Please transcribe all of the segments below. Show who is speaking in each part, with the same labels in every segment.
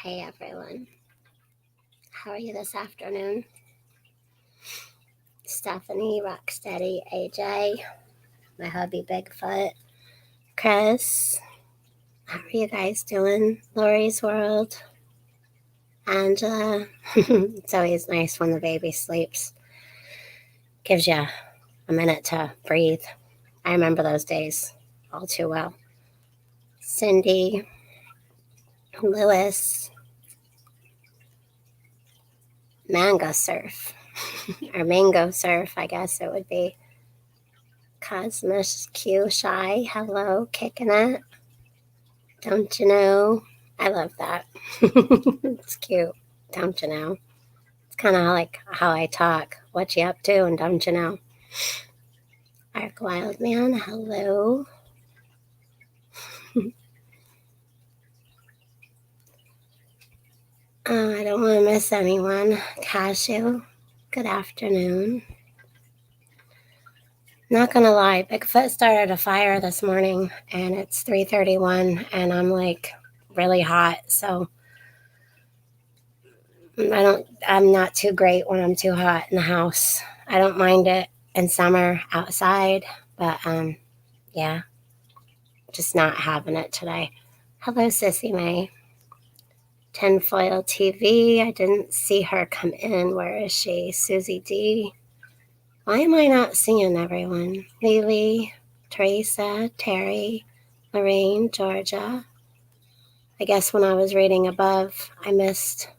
Speaker 1: Hey everyone, how are you this afternoon? Stephanie, Rocksteady, AJ, my hubby Bigfoot, Chris, how are you guys doing? Lori's World, Angela. It's always nice when the baby sleeps. Gives you a minute to breathe. I remember those days all too well. Cindy, Lewis, Mango Surf, or Mango Surf, I guess it would be. Cosmos Q Shy, hello, kicking it. Don't you know? I love that. It's cute. Don't you know? It's kind of like how I talk. What you up to and don't you know? Ark Wild Man, hello. Oh, I don't want to miss anyone. Cashew, good afternoon. Not gonna lie, Bigfoot started a fire this morning and it's 3:31 and I'm like really hot, so I'm not too great when I'm too hot in the house. I don't mind it in summer outside, but yeah, just not having it today. Hello, Sissy May. Tinfoil TV. I didn't see her come in. Where is she? Susie D. Why am I not seeing everyone? Lily, Teresa, Terry, Lorraine, Georgia. I guess when I was reading above, I missed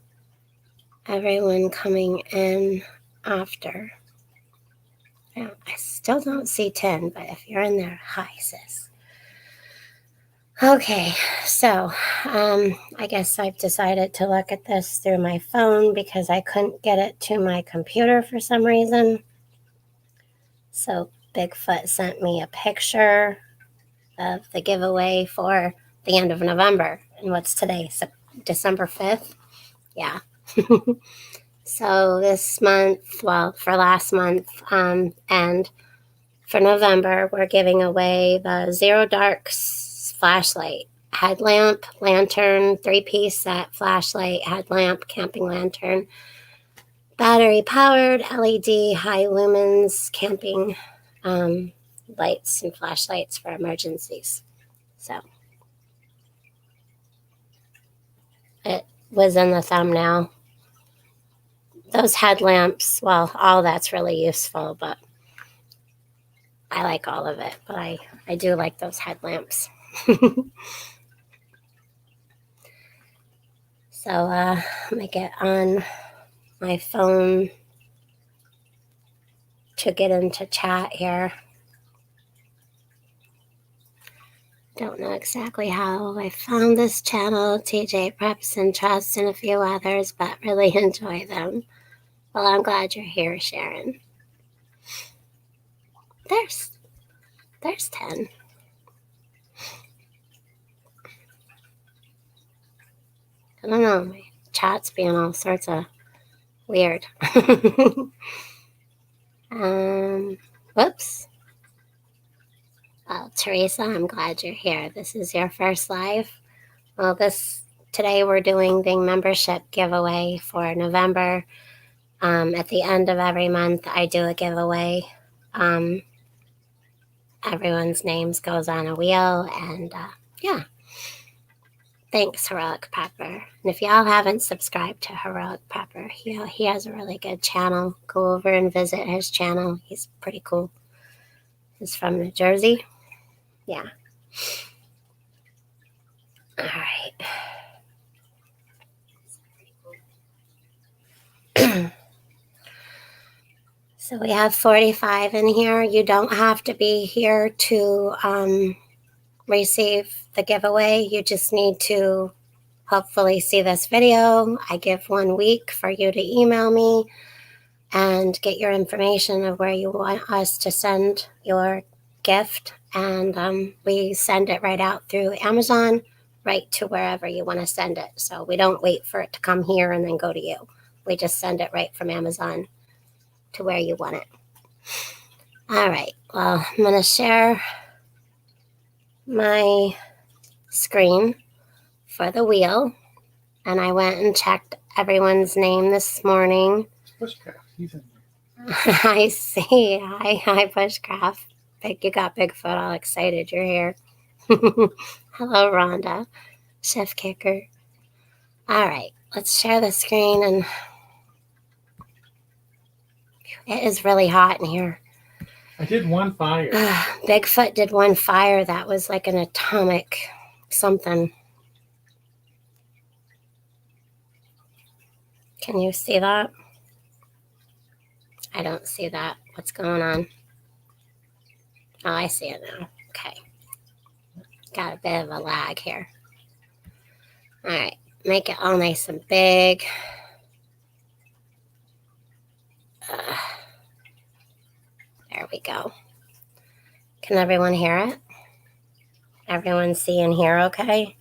Speaker 1: everyone coming in after. Yeah, I still don't see 10, but if you're in there, hi, sis. Okay, so I guess I've decided to look at this through my phone because I couldn't get it to my computer for some reason. So Bigfoot sent me a picture of the giveaway for the end of November. And what's today? December 5th? Yeah. So this month, well, for last month and for November, we're giving away the Zero Darks flashlight, headlamp, lantern, 3-piece set, flashlight, headlamp, camping lantern, battery-powered LED high lumens camping lights and flashlights for emergencies. So it was in the thumbnail. Those headlamps, well, all that's really useful, but I like all of it, but I do like those headlamps. So let me get on my phone to get into chat here. Don't know exactly how I found this channel, TJ Preps and Trust and a few others, but really enjoy them. Well, I'm glad you're here, Sharon. There's 10. I don't know, my chat's being all sorts of weird. Whoops. Well, Teresa, I'm glad you're here. This is your first live. Well, today we're doing the membership giveaway for November. At the end of every month, I do a giveaway. Everyone's names goes on a wheel, and yeah. Thanks, Heroic Pepper. And if y'all haven't subscribed to Heroic Pepper, he has a really good channel. Go over and visit his channel. He's pretty cool. He's from New Jersey. Yeah. All right. So we have 45 in here. You don't have to be here to receive the giveaway. You just need to hopefully see this video. I give 1 week for you to email me and get your information of where you want us to send your gift. And we send it right out through Amazon, right to wherever you want to send it. So we don't wait for it to come here and then go to you. We just send it right from Amazon to where you want it. All right, well, I'm going to share my screen for the wheel. And I went and checked everyone's name this morning.
Speaker 2: Bushcraft, he's in there.
Speaker 1: I see. Hi, Bushcraft. You got Bigfoot all excited. You're here. Hello, Rhonda. Chef Kicker. All right, let's share the screen. And it is really hot in here.
Speaker 2: I did 1 fire.
Speaker 1: Bigfoot did 1 fire. That was like an atomic something. Can you see that? I don't see that. What's going on? Oh, I see it now. Okay. Got a bit of a lag here. All right. Make it all nice and big. There we go. Can everyone hear it? Everyone see and hear okay?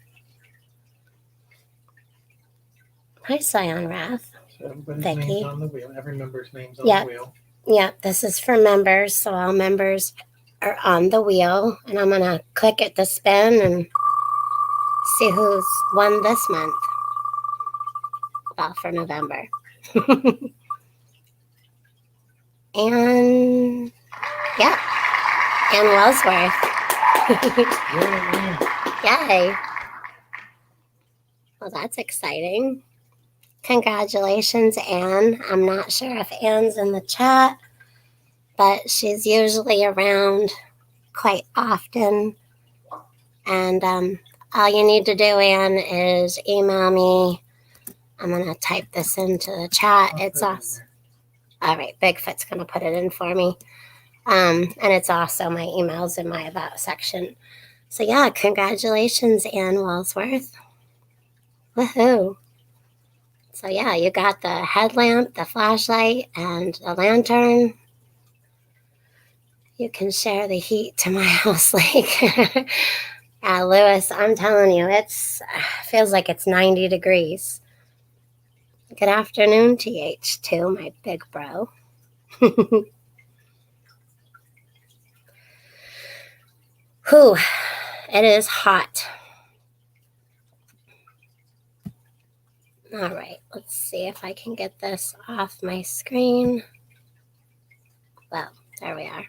Speaker 1: Hi, Scion Wrath.
Speaker 2: So everybody's
Speaker 1: Vicky.
Speaker 2: name's on the wheel. Every member's name's on the wheel.
Speaker 1: Yeah, this is for members, so all members are on the wheel. And I'm going to click it to spin and see who's won this month. Well, for November. And, yeah, Ann Wellsworth. Yay. Well, that's exciting. Congratulations, Anne. I'm not sure if Anne's in the chat, but she's usually around quite often. And all you need to do, Anne, is email me. I'm going to type this into the chat. It's awesome. All right, Bigfoot's going to put it in for me. And it's also my emails in my About section. So, yeah, congratulations, Ann Wellsworth. Woohoo. So, yeah, you got the headlamp, the flashlight, and the lantern. You can share the heat to my house lake. Lewis, I'm telling you, it feels like it's 90 degrees. Good afternoon, TH2, my big bro. Whew, it is hot. All right, let's see if I can get this off my screen. Well, there we are.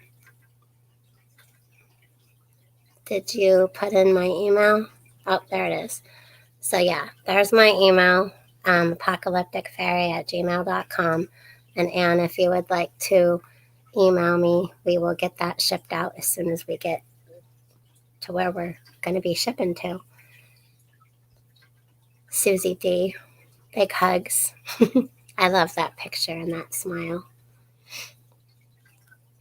Speaker 1: Did you put in my email? Oh, there it is. So yeah, there's my email, apocalypticfairy@gmail.com. And Anne, if you would like to email me, we will get that shipped out as soon as we get to where we're going to be shipping to. Susie D, big hugs. I love that picture and that smile.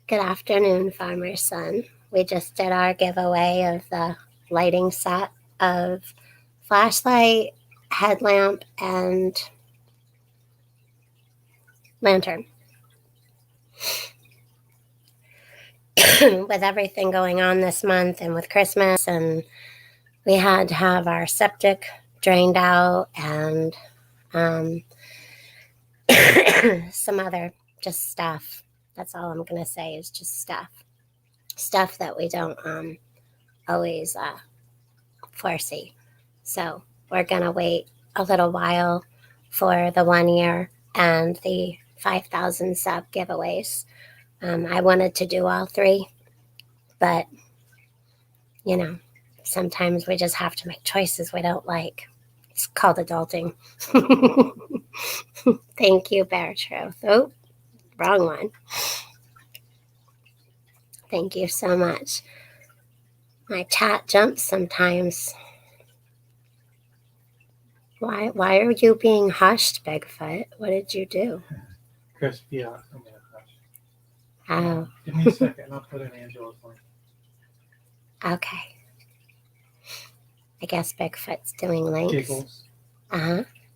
Speaker 1: Good afternoon, Farmer's Son. We just did our giveaway of the lighting set of flashlight, headlamp, and lantern. With everything going on this month and with Christmas, and we had to have our septic drained out and some other just stuff. That's all I'm going to say is just stuff. Stuff that we don't always foresee. So we're going to wait a little while for the 1 year and the 5,000 sub giveaways. I wanted to do all 3, but, you know, sometimes we just have to make choices we don't like. It's called adulting. Thank you, Bear Truth. Oh, wrong one. Thank you so much. My chat jumps sometimes. Why are you being hushed, Bigfoot? What did you do?
Speaker 2: Chris, yeah, I'm going to hush.
Speaker 1: Oh.
Speaker 2: Give me a second, I'll put in Angela's link.
Speaker 1: Okay. I guess Bigfoot's doing links.
Speaker 2: Giggles.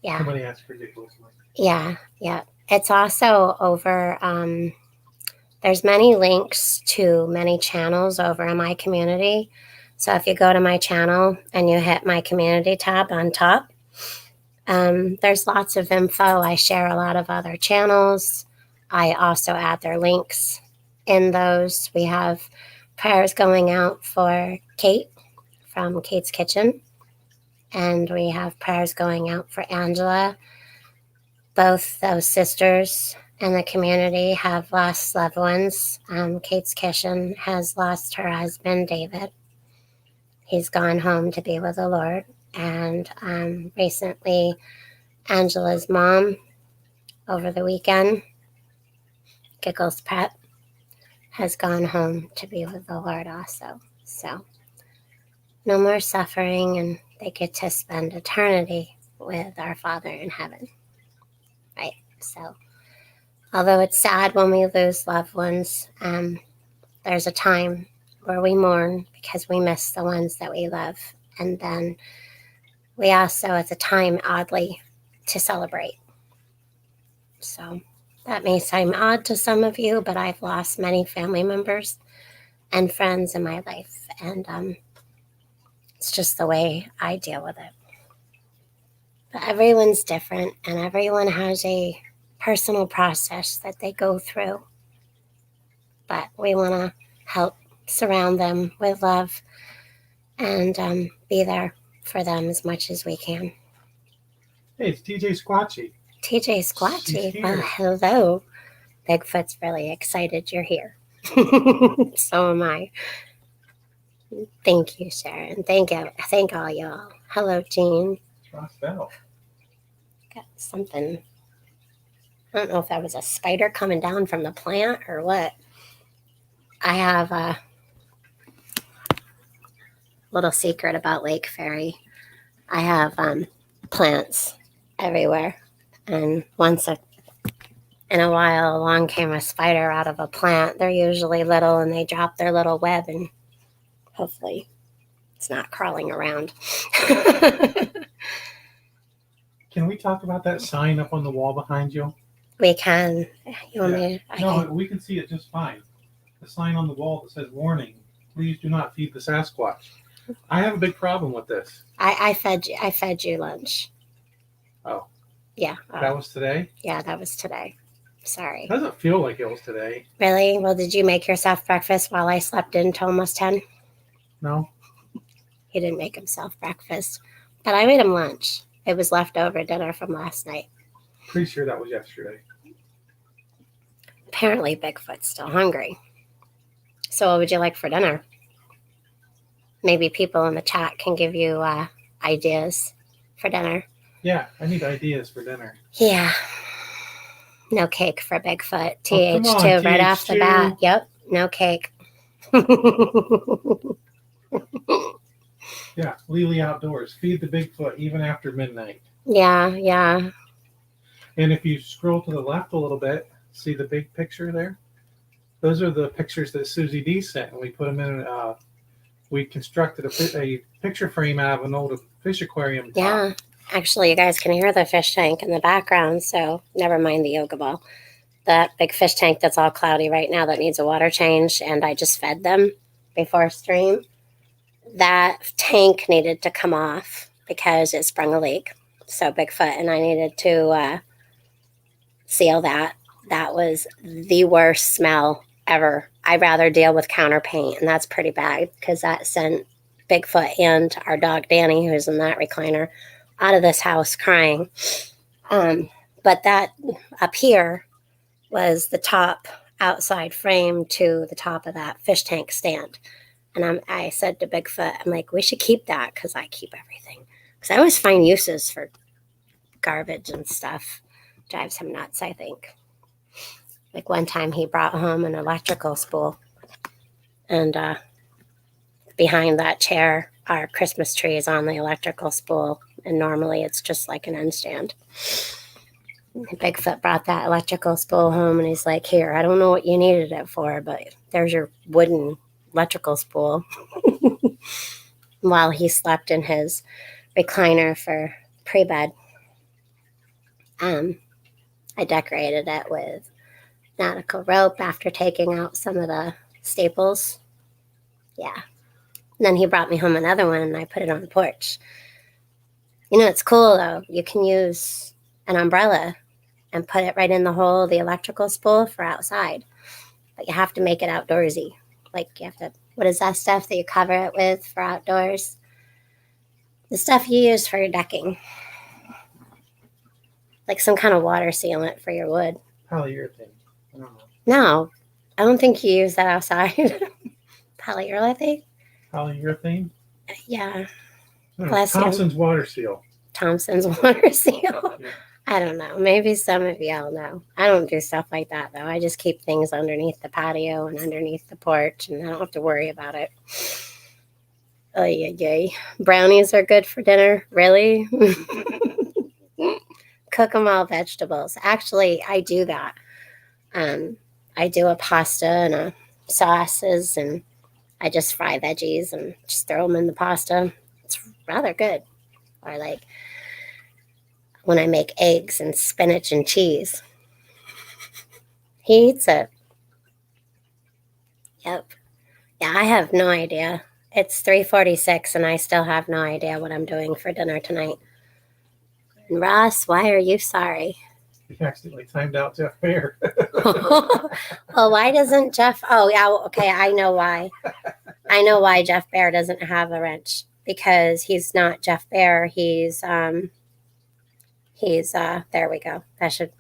Speaker 1: Yeah.
Speaker 2: Somebody asked for Dickles.
Speaker 1: Yeah. It's also over. There's many links to many channels over in my community. So if you go to my channel and you hit my community tab on top, there's lots of info. I share a lot of other channels. I also add their links in those. We have prayers going out for Kate from Kate's Kitchen, and we have prayers going out for Angela. Both those sisters in the community have lost loved ones. Kate's Kitchen has lost her husband, David. He's gone home to be with the Lord. And recently, Angela's mom, over the weekend, Giggles Pet, has gone home to be with the Lord also. So, no more suffering, and they get to spend eternity with our Father in heaven. Right? So, although it's sad when we lose loved ones, there's a time where we mourn because we miss the ones that we love. And then we also, it's a time, oddly, to celebrate. So that may seem odd to some of you, but I've lost many family members and friends in my life. And it's just the way I deal with it. But everyone's different, and everyone has a personal process that they go through. But we want to help surround them with love and be there for them as much as we can.
Speaker 2: Hey, it's TJ Squatchy.
Speaker 1: TJ Squatchy, well, hello. Bigfoot's really excited you're here. So am I. Thank you, Sharon. Thank all y'all. Hello, Jean.
Speaker 2: Got
Speaker 1: something. I don't know if that was a spider coming down from the plant or what. I have a little secret about Lake Fairy. I have plants everywhere, and once in a while along came a spider out of a plant. They're usually little, and they drop their little web, and hopefully it's not crawling around.
Speaker 2: Can we talk about that sign up on the wall behind you?
Speaker 1: We can. You want me to?
Speaker 2: No, we can see it just fine. The sign on the wall that says "Warning: Please do not feed the Sasquatch." I have a big problem with this.
Speaker 1: I fed you lunch.
Speaker 2: Oh.
Speaker 1: Yeah.
Speaker 2: That was today?
Speaker 1: Yeah, that was today. Sorry.
Speaker 2: It doesn't feel like it was today.
Speaker 1: Really? Well, did you make yourself breakfast while I slept in till almost 10?
Speaker 2: No.
Speaker 1: He didn't make himself breakfast, but I made him lunch. It was leftover dinner from last night.
Speaker 2: Pretty sure that was yesterday.
Speaker 1: Apparently, Bigfoot's still hungry. So what would you like for dinner? Maybe people in the chat can give you ideas for dinner.
Speaker 2: Yeah, I need ideas for dinner.
Speaker 1: Yeah. No cake for Bigfoot.
Speaker 2: TH2,
Speaker 1: TH2 right off the bat. Yep, no cake.
Speaker 2: Yeah, Lily Outdoors. Feed the Bigfoot even after midnight.
Speaker 1: Yeah.
Speaker 2: And if you scroll to the left a little bit, see the big picture there? Those are the pictures that Susie D sent, and we put them in. We constructed a picture frame out of an old fish aquarium top.
Speaker 1: Yeah, actually, you guys can hear the fish tank in the background, so never mind the yoga ball. That big fish tank that's all cloudy right now that needs a water change, and I just fed them before stream. That tank needed to come off because it sprung a leak. So Bigfoot and I needed to seal that. That was the worst smell ever. I'd rather deal with counter paint, and that's pretty bad because that sent Bigfoot and our dog Danny, who's in that recliner, out of this house crying. But that up here was the top outside frame to the top of that fish tank stand. And I said to Bigfoot, I'm like, we should keep that because I keep everything. Because I always find uses for garbage and stuff. Drives him nuts, I think. Like one time he brought home an electrical spool. And behind that chair, our Christmas tree is on the electrical spool. And normally it's just like an end stand. Bigfoot brought that electrical spool home and he's like, here, I don't know what you needed it for, but there's your wooden electrical spool. While he slept in his recliner for pre-bed. I decorated it with nautical rope after taking out some of the staples. Yeah. And then he brought me home another one and I put it on the porch. It's cool though. You can use an umbrella and put it right in the hole of the electrical spool for outside. But you have to make it outdoorsy. Like you have to, what is that stuff that you cover it with for outdoors? The stuff you use for your decking. Like some kind of water sealant for your wood.
Speaker 2: Polyurethane. I don't know.
Speaker 1: No, I don't think you use that outside. Polyurethane?
Speaker 2: Polyurethane?
Speaker 1: Yeah.
Speaker 2: Thompson's water seal.
Speaker 1: Thompson's water seal.
Speaker 2: Yeah.
Speaker 1: I don't know. Maybe some of y'all know. I don't do stuff like that, though. I just keep things underneath the patio and underneath the porch, and I don't have to worry about it. Oh, yeah. Brownies are good for dinner? Really? Cook them all vegetables. Actually, I do that. I do a pasta and a sauces, and I just fry veggies and just throw them in the pasta. It's rather good. Or like when I make eggs and spinach and cheese. He eats it. Yep. Yeah, I have no idea. It's 3:46 and I still have no idea what I'm doing for dinner tonight. And Ross, why are you sorry?
Speaker 2: You accidentally timed out Jeff Bear.
Speaker 1: Well, why doesn't Jeff? Oh, yeah. Okay, I know why. I know why Jeff Bear doesn't have a wrench, because he's not Jeff Bear. He's there we go. That should.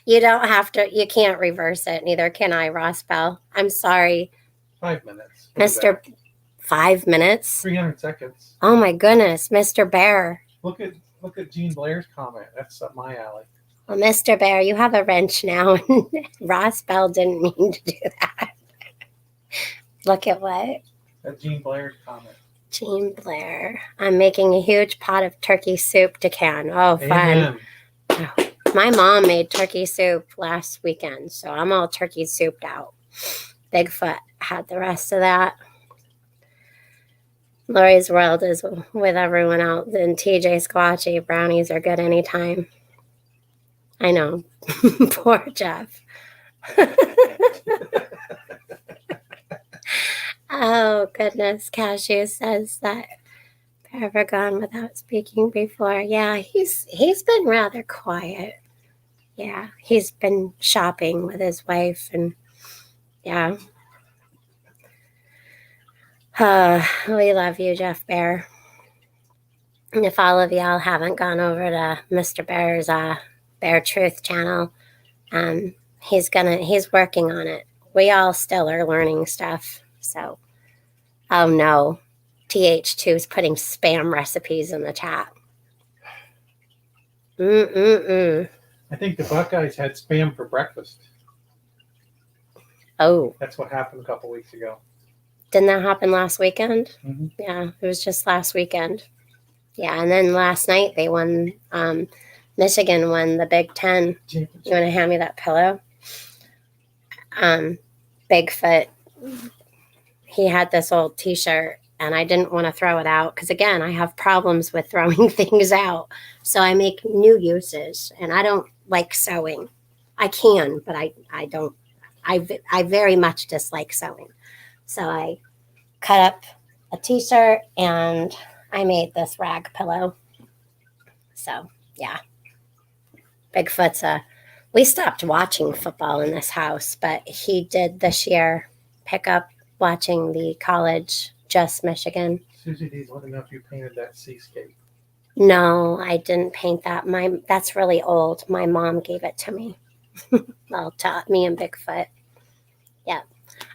Speaker 1: You don't have to. You can't reverse it. Neither can I, Ross Bell. I'm sorry,
Speaker 2: 5 minutes.
Speaker 1: Mr. 5 minutes.
Speaker 2: 300 seconds.
Speaker 1: Oh my goodness, Mr. Bear.
Speaker 2: Look at Jean Blair's comment. That's up my alley.
Speaker 1: Well, Mr. Bear, you have a wrench now. Ross Bell didn't mean to do that. Look at what?
Speaker 2: That Jean Blair's comment.
Speaker 1: Jean Blair. I'm making a huge pot of turkey soup to can. Oh, fun.
Speaker 2: Amen.
Speaker 1: My mom made turkey soup last weekend, so I'm all turkey souped out. Bigfoot had the rest of that. Lori's World is with everyone else, and TJ Squatchy. Brownies are good anytime. I know. Poor Jeff. Oh, goodness. Cashew says that ever gone without speaking before. Yeah, he's been rather quiet. Yeah, he's been shopping with his wife, and yeah. We love you, Jeff Bear. And if all of y'all haven't gone over to Mr. Bear's Bear Truth channel, he's working on it. We all still are learning stuff. So, oh no, TH2 is putting spam recipes in the chat.
Speaker 2: I think the Buckeyes had spam for breakfast.
Speaker 1: Oh.
Speaker 2: That's what happened a couple weeks ago.
Speaker 1: Didn't that happen last weekend?
Speaker 2: Mm-hmm.
Speaker 1: Yeah, it was just last weekend. Yeah, and then last night they won, Michigan won the Big Ten. You want to hand me that pillow? Bigfoot, he had this old t-shirt, and I didn't want to throw it out because, again, I have problems with throwing things out. So I make new uses, and I don't like sewing. I can, but I don't. I very much dislike sewing. So I cut up a t-shirt, and I made this rag pillow. So, yeah. Bigfoot's we stopped watching football in this house, but he did this year pick up watching the college, just Michigan.
Speaker 2: Susie D's wanting to know if you painted that seascape.
Speaker 1: No, I didn't paint that. That's really old. My mom gave it to me. Well, to me and Bigfoot. Yeah.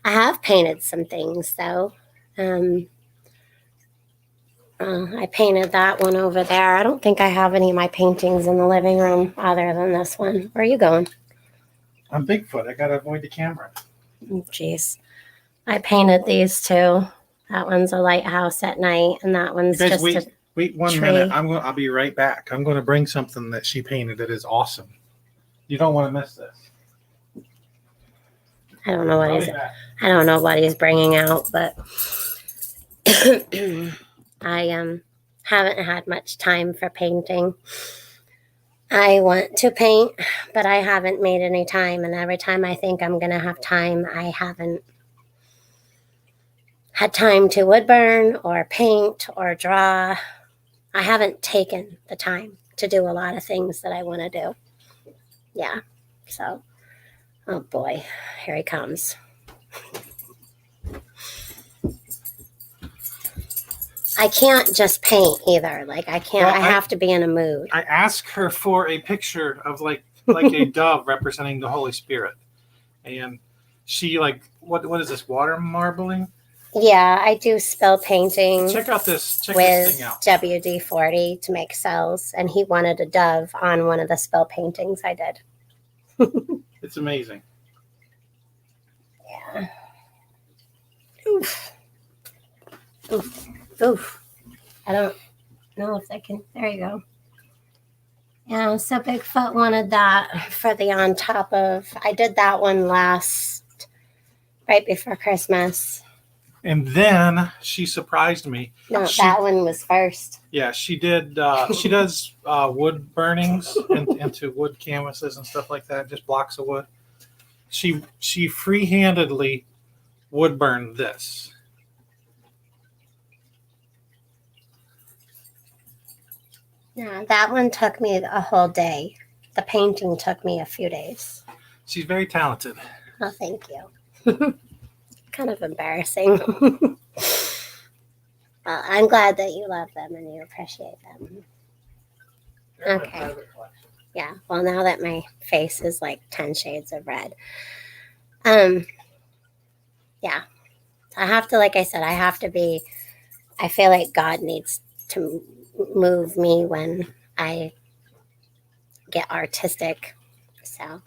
Speaker 1: I have painted some things, though. I painted that one over there. I don't think I have any of my paintings in the living room other than this one. Where are you going?
Speaker 2: I'm Bigfoot. I got to avoid the camera.
Speaker 1: Jeez. I painted these two. That one's a lighthouse at night, and that one's
Speaker 2: guys,
Speaker 1: just
Speaker 2: wait 1 minute. I'll be right back. I'm going to bring something that she painted that is awesome. You don't want to miss this.
Speaker 1: I don't know what he's bringing out, but I haven't had much time for painting. I want to paint, but I haven't made any time. And every time I think I'm going to have time, I haven't had time to wood burn or paint or draw. I haven't taken the time to do a lot of things that I want to do. Yeah. So, oh boy, here he comes. I can't just paint either. Like I can't.
Speaker 2: Well,
Speaker 1: I have to be in a mood.
Speaker 2: I asked her for a picture of like a dove representing the Holy Spirit, and she like what is this, water marbling?
Speaker 1: Yeah, I do spill painting.
Speaker 2: Check this
Speaker 1: with
Speaker 2: thing out.
Speaker 1: WD-40 to make cells, and he wanted a dove on one of the spill paintings I did.
Speaker 2: It's amazing.
Speaker 1: Yeah. Oof. Oof. Oof. I don't know if I can. There you go. Yeah, so Bigfoot wanted that for the on top of. I did that one right before Christmas.
Speaker 2: And then she surprised me.
Speaker 1: No, that one was first.
Speaker 2: Yeah, she did. She does wood burnings into wood canvases and stuff like that, just blocks of wood. She free-handedly wood burned this.
Speaker 1: Yeah, that one took me a whole day. The painting took me a few days.
Speaker 2: She's very talented.
Speaker 1: Oh, thank you. Kind of embarrassing. Well, I'm glad that you love them and you appreciate them. Okay. Yeah. Well, now that my face is like 10 shades of red. Yeah. I have to, like I said, I feel like God needs to move me when I get artistic. So,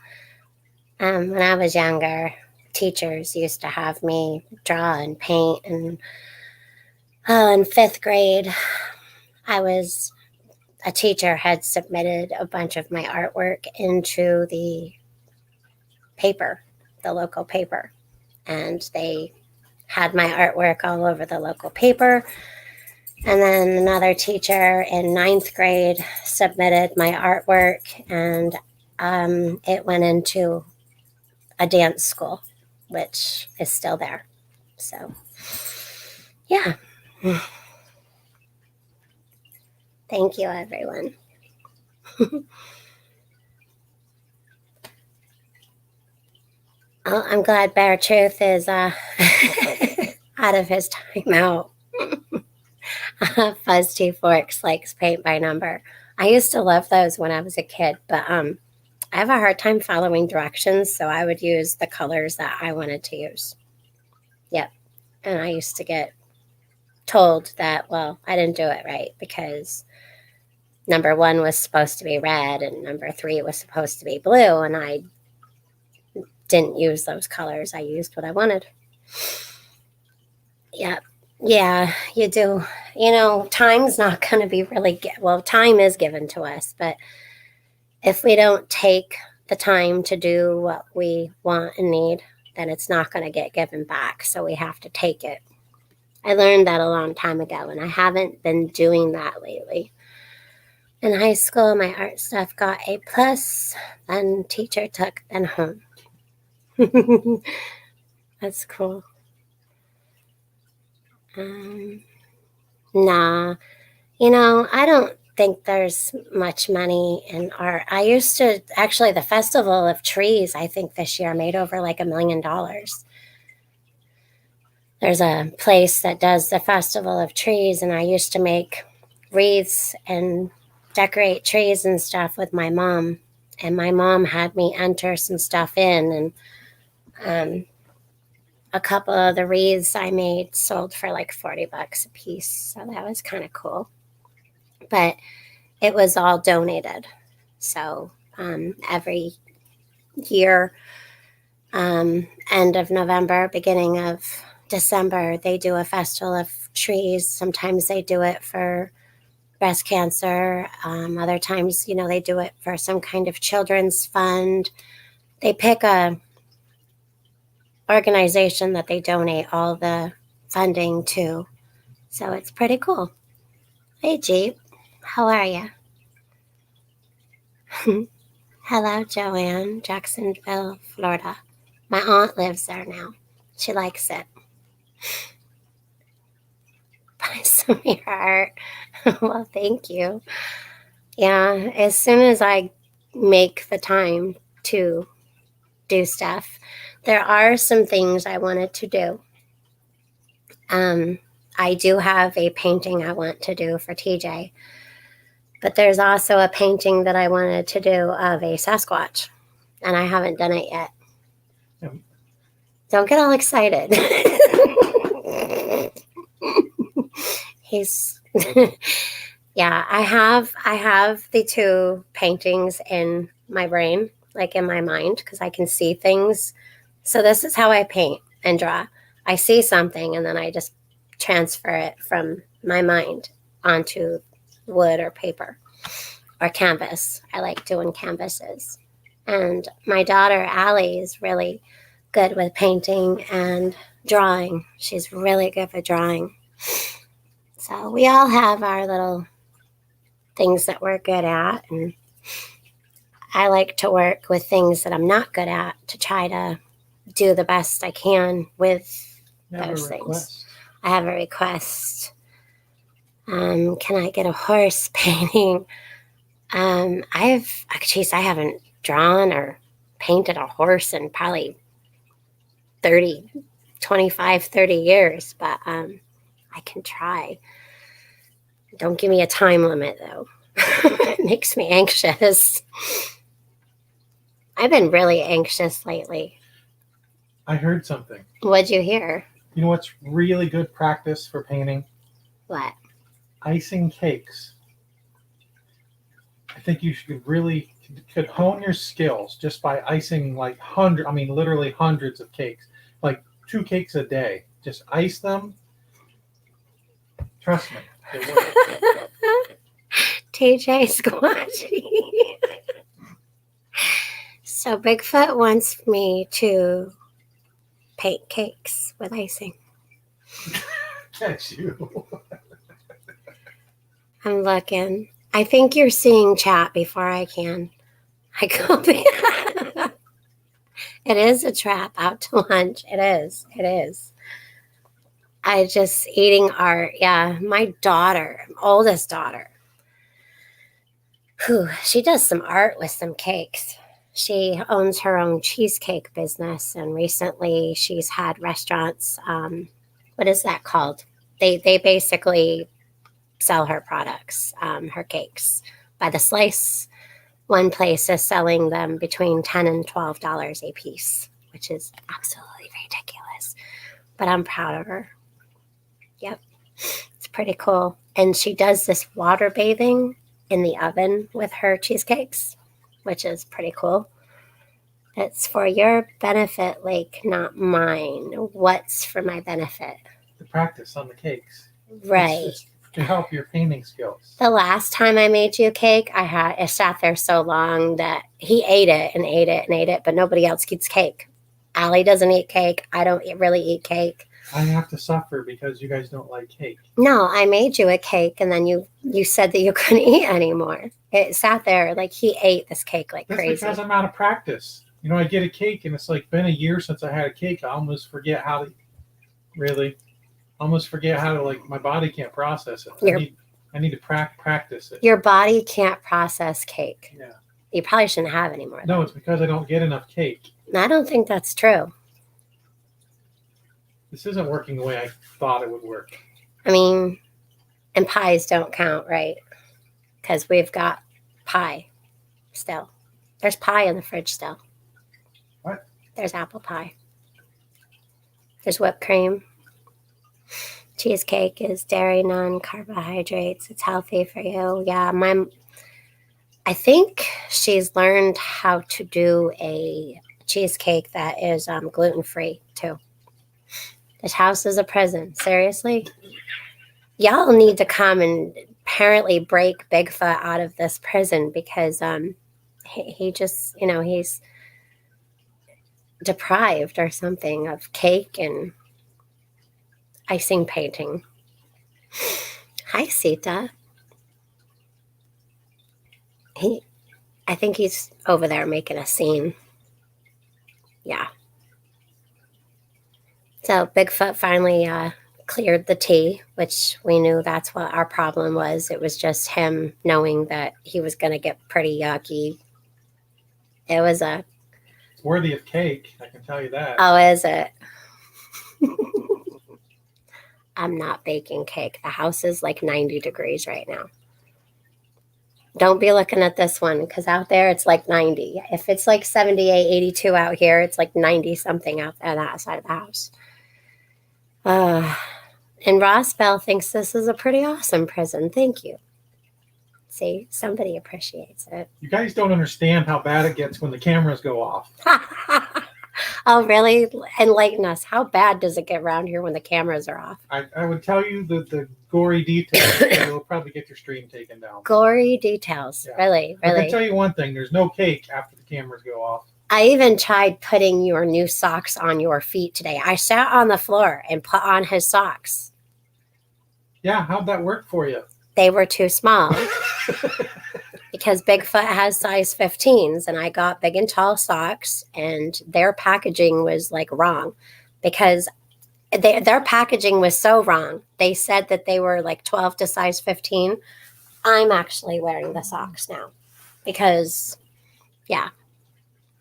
Speaker 1: when I was younger, teachers used to have me draw and paint, and in 5th grade, a teacher had submitted a bunch of my artwork into the paper, the local paper, and they had my artwork all over the local paper. And then another teacher in 9th grade submitted my artwork, and it went into a dance school, which is still there. So, yeah. Thank you, everyone. Oh, I'm glad Bear Truth is out of his timeout. Fuzz Two Forks likes paint by number. I used to love those when I was a kid, but I have a hard time following directions, so I would use the colors that I wanted to use. Yep. And I used to get told that, well, I didn't do it right because number 1 was supposed to be red and number 3 was supposed to be blue, and I didn't use those colors. I used what I wanted. Yep. Yeah, you do. Time's not going to be really time is given to us, but if we don't take the time to do what we want and need, then it's not going to get given back. So we have to take it. I learned that a long time ago, and I haven't been doing that lately. In high school, my art stuff got A+, then teacher took them home. That's cool. Nah, I don't think there's much money in art. I used to, actually, the Festival of Trees, I think this year made over like $1 million. There's a place that does the Festival of Trees, and I used to make wreaths and decorate trees and stuff with my mom. And my mom had me enter some stuff in, and a couple of the wreaths I made sold for like $40 a piece. So that was kind of cool. But it was all donated. So every year, end of November, beginning of December, they do a festival of trees. Sometimes they do it for breast cancer. Other times, they do it for some kind of children's fund. They pick a organization that they donate all the funding to. So it's pretty cool. Hey, Jeep. How are you? Hello, Joanne, Jacksonville, Florida. My aunt lives there now. She likes it. Buy some of your art. Well, thank you. Yeah, as soon as I make the time to do stuff, there are some things I wanted to do. Um, I do have a painting I want to do for TJ, but there's also a painting that I wanted to do of a Sasquatch, and I haven't done it yet.
Speaker 2: Yeah.
Speaker 1: Don't get all excited. He's yeah, I have the two paintings in my brain, like in my mind, because I can see things. So this is how I paint and draw. I see something and then I just transfer it from my mind onto wood or paper or canvas. I like doing canvases. And my daughter Allie is really good with painting and drawing. She's really good with drawing. So we all have our little things that we're good at, and I like to work with things that I'm not good at to try to do the best I can with those things. I have a request. Can I get a horse painting? I haven't drawn or painted a horse in probably 30, 25, 30 years, but I can try. Don't give me a time limit though. It makes me anxious. I've been really anxious lately.
Speaker 2: I heard something.
Speaker 1: What'd you hear?
Speaker 2: You know what's really good practice for painting?
Speaker 1: What?
Speaker 2: Icing cakes. I think you could hone your skills just by icing like literally hundreds of cakes, like 2 cakes a day. Just ice them. Trust me, it works.
Speaker 1: TJ Squatchy. So Bigfoot wants me to paint cakes with icing.
Speaker 2: Catch you.
Speaker 1: I'm looking. I think you're seeing chat before I can. I go. It is a trap out to lunch. It is. It is. I just eating art. Yeah, my daughter, oldest daughter, she does some art with some cakes. She owns her own cheesecake business, and recently she's had restaurants. What is that called? They basically sell her products, her cakes by the slice. One place is selling them between $10 and $12 a piece, which is absolutely ridiculous. But I'm proud of her. Yep, it's pretty cool. And she does this water bathing in the oven with her cheesecakes, which is pretty cool. It's for your benefit, Lake, not mine. What's for my benefit?
Speaker 2: The practice on the cakes.
Speaker 1: Right.
Speaker 2: It's to help your painting skills.
Speaker 1: The last time I made you a cake, it sat there so long that he ate it and ate it and ate it, but nobody else eats cake. Allie doesn't eat cake. I don't really eat cake.
Speaker 2: I have to suffer because you guys don't like cake.
Speaker 1: No, I made you a cake, and then you said that you couldn't eat anymore. It sat there like he ate this cake like
Speaker 2: That's
Speaker 1: crazy.
Speaker 2: because I'm out of practice. You know, I get a cake, and it's like been a year since I had a cake. I almost forget how to like my body can't process it. I need to practice it.
Speaker 1: Your body can't process cake.
Speaker 2: Yeah.
Speaker 1: You probably shouldn't have any more.
Speaker 2: No, it's because I don't get enough cake.
Speaker 1: I don't think that's true.
Speaker 2: This isn't working the way I thought it would work.
Speaker 1: I mean, and pies don't count, right? Because we've got pie still. There's pie in the fridge still.
Speaker 2: What?
Speaker 1: There's apple pie. There's whipped cream. Cheesecake is dairy, non-carbohydrates. It's healthy for you. Yeah, I think she's learned how to do a cheesecake that is gluten-free too. This house is a prison. Seriously? Y'all need to come and apparently break Bigfoot out of this prison because he just, he's deprived or something of cake and icing painting. Hi, Sita. I think he's over there making a scene. Yeah. So Bigfoot finally cleared the tea, which we knew that's what our problem was. It was just him knowing that he was going to get pretty yucky. It was a...
Speaker 2: It's worthy of cake, I can tell you that.
Speaker 1: Oh, is it? I'm not baking cake. The house is like 90 degrees right now. Don't be looking at this one because out there it's like 90. If it's like 78, 82 out here, it's like 90 something out there on that side of the house. And Ross Bell thinks this is a pretty awesome prison. Thank you. See, somebody appreciates it.
Speaker 2: You guys don't understand how bad it gets when the cameras go off.
Speaker 1: Oh, really? Enlighten us. How bad does it get around here when the cameras are off?
Speaker 2: I would tell you the gory details. You'll probably get your stream taken down.
Speaker 1: Gory details. Yeah. Really?
Speaker 2: I can tell you one thing. There's no cake after the cameras go off.
Speaker 1: I even tried putting your new socks on your feet today. I sat on the floor and put on his socks.
Speaker 2: Yeah, how'd that work for you?
Speaker 1: They were too small. Because Bigfoot has size 15s and I got big and tall socks and their packaging was like wrong because their packaging was so wrong. They said that they were like 12 to size 15. I'm actually wearing the socks now because, yeah,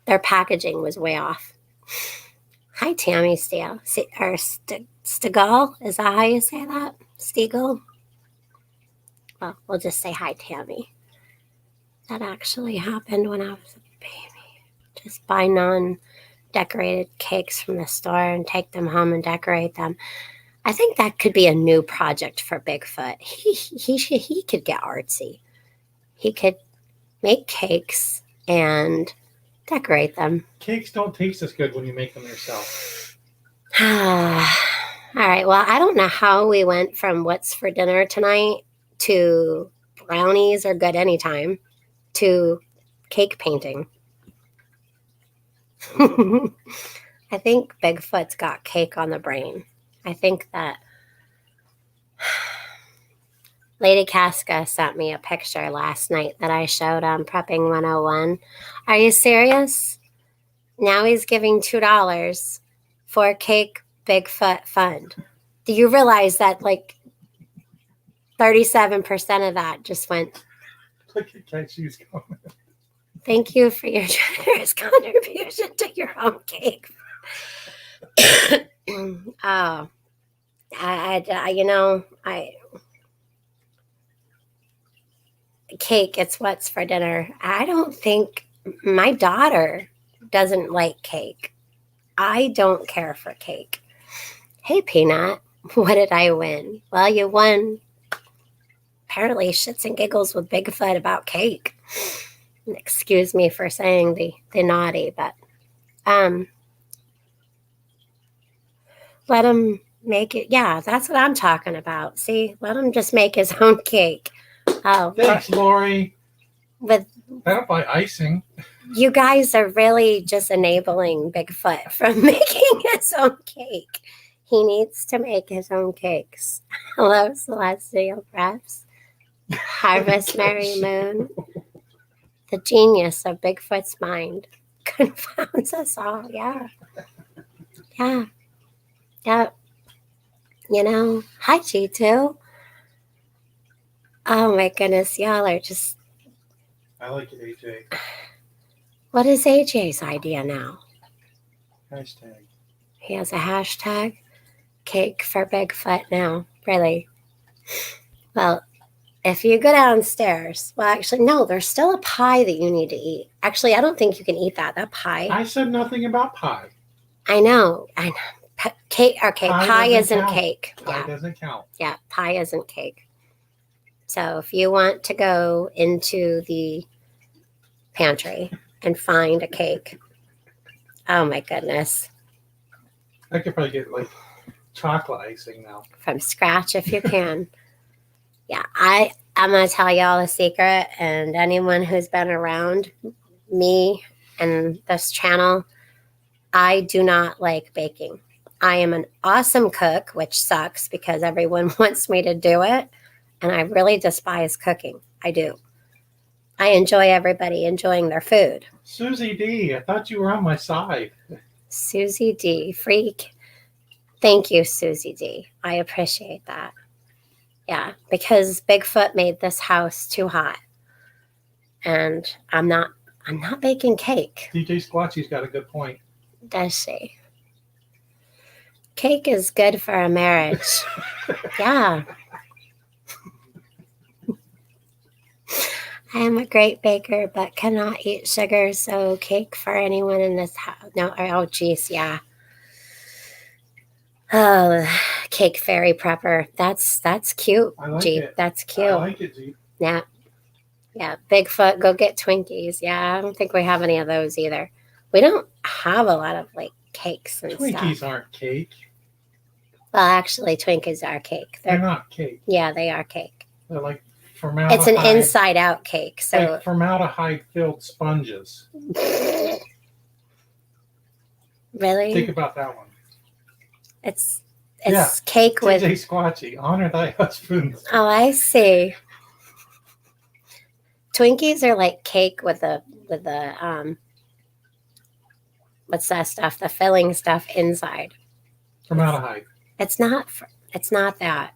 Speaker 1: their packaging was way off. Hi, Tammy Steele. Or Stegall? Is that how you say that? Stegall? Well, we'll just say hi, Tammy. That actually happened when I was a baby. Just buy non-decorated cakes from the store and take them home and decorate them. I think that could be a new project for Bigfoot. He could get artsy. He could make cakes and decorate them.
Speaker 2: Cakes don't taste as good when you make them yourself.
Speaker 1: All right. Well, I don't know how we went from what's for dinner tonight to brownies are good anytime to cake painting. I think Bigfoot's got cake on the brain. I think that Lady Casca sent me a picture last night that I showed on Prepping 101. Are you serious? Now he's giving $2 for Cake Bigfoot Fund. Do you realize that like 37% of that just went?
Speaker 2: Look at Cashews comment.
Speaker 1: Thank you for your generous contribution to your own cake. Oh, cake, it's what's for dinner. I don't think my daughter doesn't like cake. I don't care for cake. Hey, Peanut, what did I win? Well, you won apparently shits and giggles with Bigfoot about cake. Excuse me for saying the naughty, but let him make it. Yeah, that's what I'm talking about. See, let him just make his own cake. Oh,
Speaker 2: thanks, Lori.
Speaker 1: That'll
Speaker 2: buy icing.
Speaker 1: You guys are really just enabling Bigfoot from making his own cake. He needs to make his own cakes. Hello, Celestial Preps. Harvest Merry Moon. The genius of Bigfoot's mind confounds us all. Yeah. Yeah. Yep. You know, hi, G2. Oh, my goodness. Y'all are just...
Speaker 2: I like it, AJ.
Speaker 1: What is AJ's idea now?
Speaker 2: Hashtag.
Speaker 1: He has a hashtag? Cake for Bigfoot now. Really? Well, if you go downstairs, well, actually, no, there's still a pie that you need to eat. Actually, I don't think you can eat that pie.
Speaker 2: I said nothing about pie.
Speaker 1: I know. Cake, okay, pie isn't
Speaker 2: count.
Speaker 1: Cake.
Speaker 2: Pie doesn't count.
Speaker 1: Yeah, pie isn't cake. So if you want to go into the pantry and find a cake, oh my goodness.
Speaker 2: I could probably get like chocolate icing now.
Speaker 1: From scratch if you can. Yeah, I'm going to tell y'all a secret, and anyone who's been around me and this channel, I do not like baking. I am an awesome cook, which sucks because everyone wants me to do it, and I really despise cooking. I do. I enjoy everybody enjoying their food.
Speaker 2: Susie D, I thought you were on my side.
Speaker 1: Susie D, freak. Thank you, Susie D. I appreciate that. Yeah, because Bigfoot made this house too hot, and I'm not baking cake.
Speaker 2: DJ Squatchy's got a good point.
Speaker 1: Does she? Cake is good for a marriage. Yeah. I am a great baker, but cannot eat sugar, so cake for anyone in this house. No, oh, geez, yeah. Oh, cake fairy prepper. That's cute,
Speaker 2: I like
Speaker 1: Jeep.
Speaker 2: it.
Speaker 1: That's cute.
Speaker 2: I like it, Jeep.
Speaker 1: Yeah. Yeah. Bigfoot, go get Twinkies. Yeah, I don't think we have any of those either. We don't have a lot of like cakes and
Speaker 2: Twinkies
Speaker 1: stuff.
Speaker 2: aren't cake.
Speaker 1: Well, actually, Twinkies are cake.
Speaker 2: They're not cake.
Speaker 1: Yeah, they are cake.
Speaker 2: They're like formaldehyde.
Speaker 1: It's an inside out cake. So
Speaker 2: like formaldehyde filled sponges.
Speaker 1: Really?
Speaker 2: Think about that one.
Speaker 1: It's
Speaker 2: Yeah.
Speaker 1: cake with
Speaker 2: DJ Squatchy, honor thy husband.
Speaker 1: Oh, I see. Twinkies are like cake with the what's that stuff? The filling stuff inside.
Speaker 2: Formaldehyde.
Speaker 1: It's not that.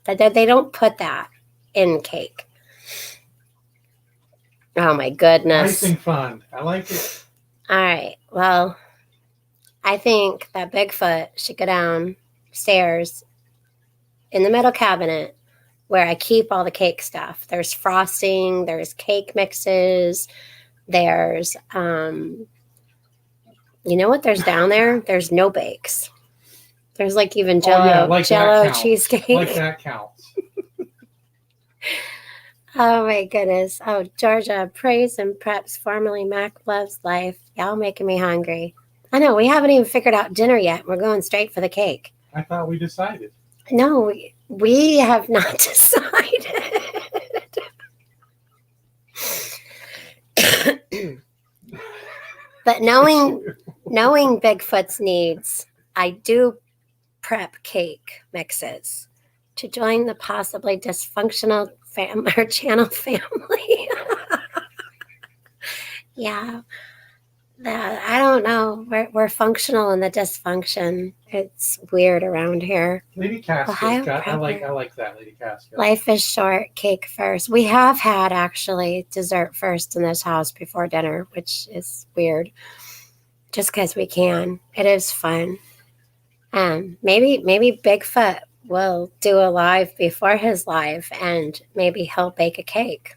Speaker 1: They don't put that in cake. Oh my goodness.
Speaker 2: Icing fun. I like it.
Speaker 1: All right. Well, I think that Bigfoot should go downstairs in the middle cabinet where I keep all the cake stuff. There's frosting, there's cake mixes, there's you know what there's down there? There's no bakes. There's like even Jello cheesecake.
Speaker 2: Like that counts.
Speaker 1: Oh my goodness. Oh, Georgia, praise and preps, formerly Mac loves life. Y'all making me hungry. I know, we haven't even figured out dinner yet. We're going straight for the cake.
Speaker 2: I thought we decided.
Speaker 1: No, we have not decided. But knowing Bigfoot's needs, I do prep cake mixes to join the possibly dysfunctional channel family. Yeah. I don't know. We're functional in the dysfunction. It's weird around here.
Speaker 2: Lady Casket. I like that, Lady Casket.
Speaker 1: Life is short, cake first. We have had actually dessert first in this house before dinner, which is weird. Just because we can. It is fun. Maybe Bigfoot will do a live before his live and maybe he'll bake a cake.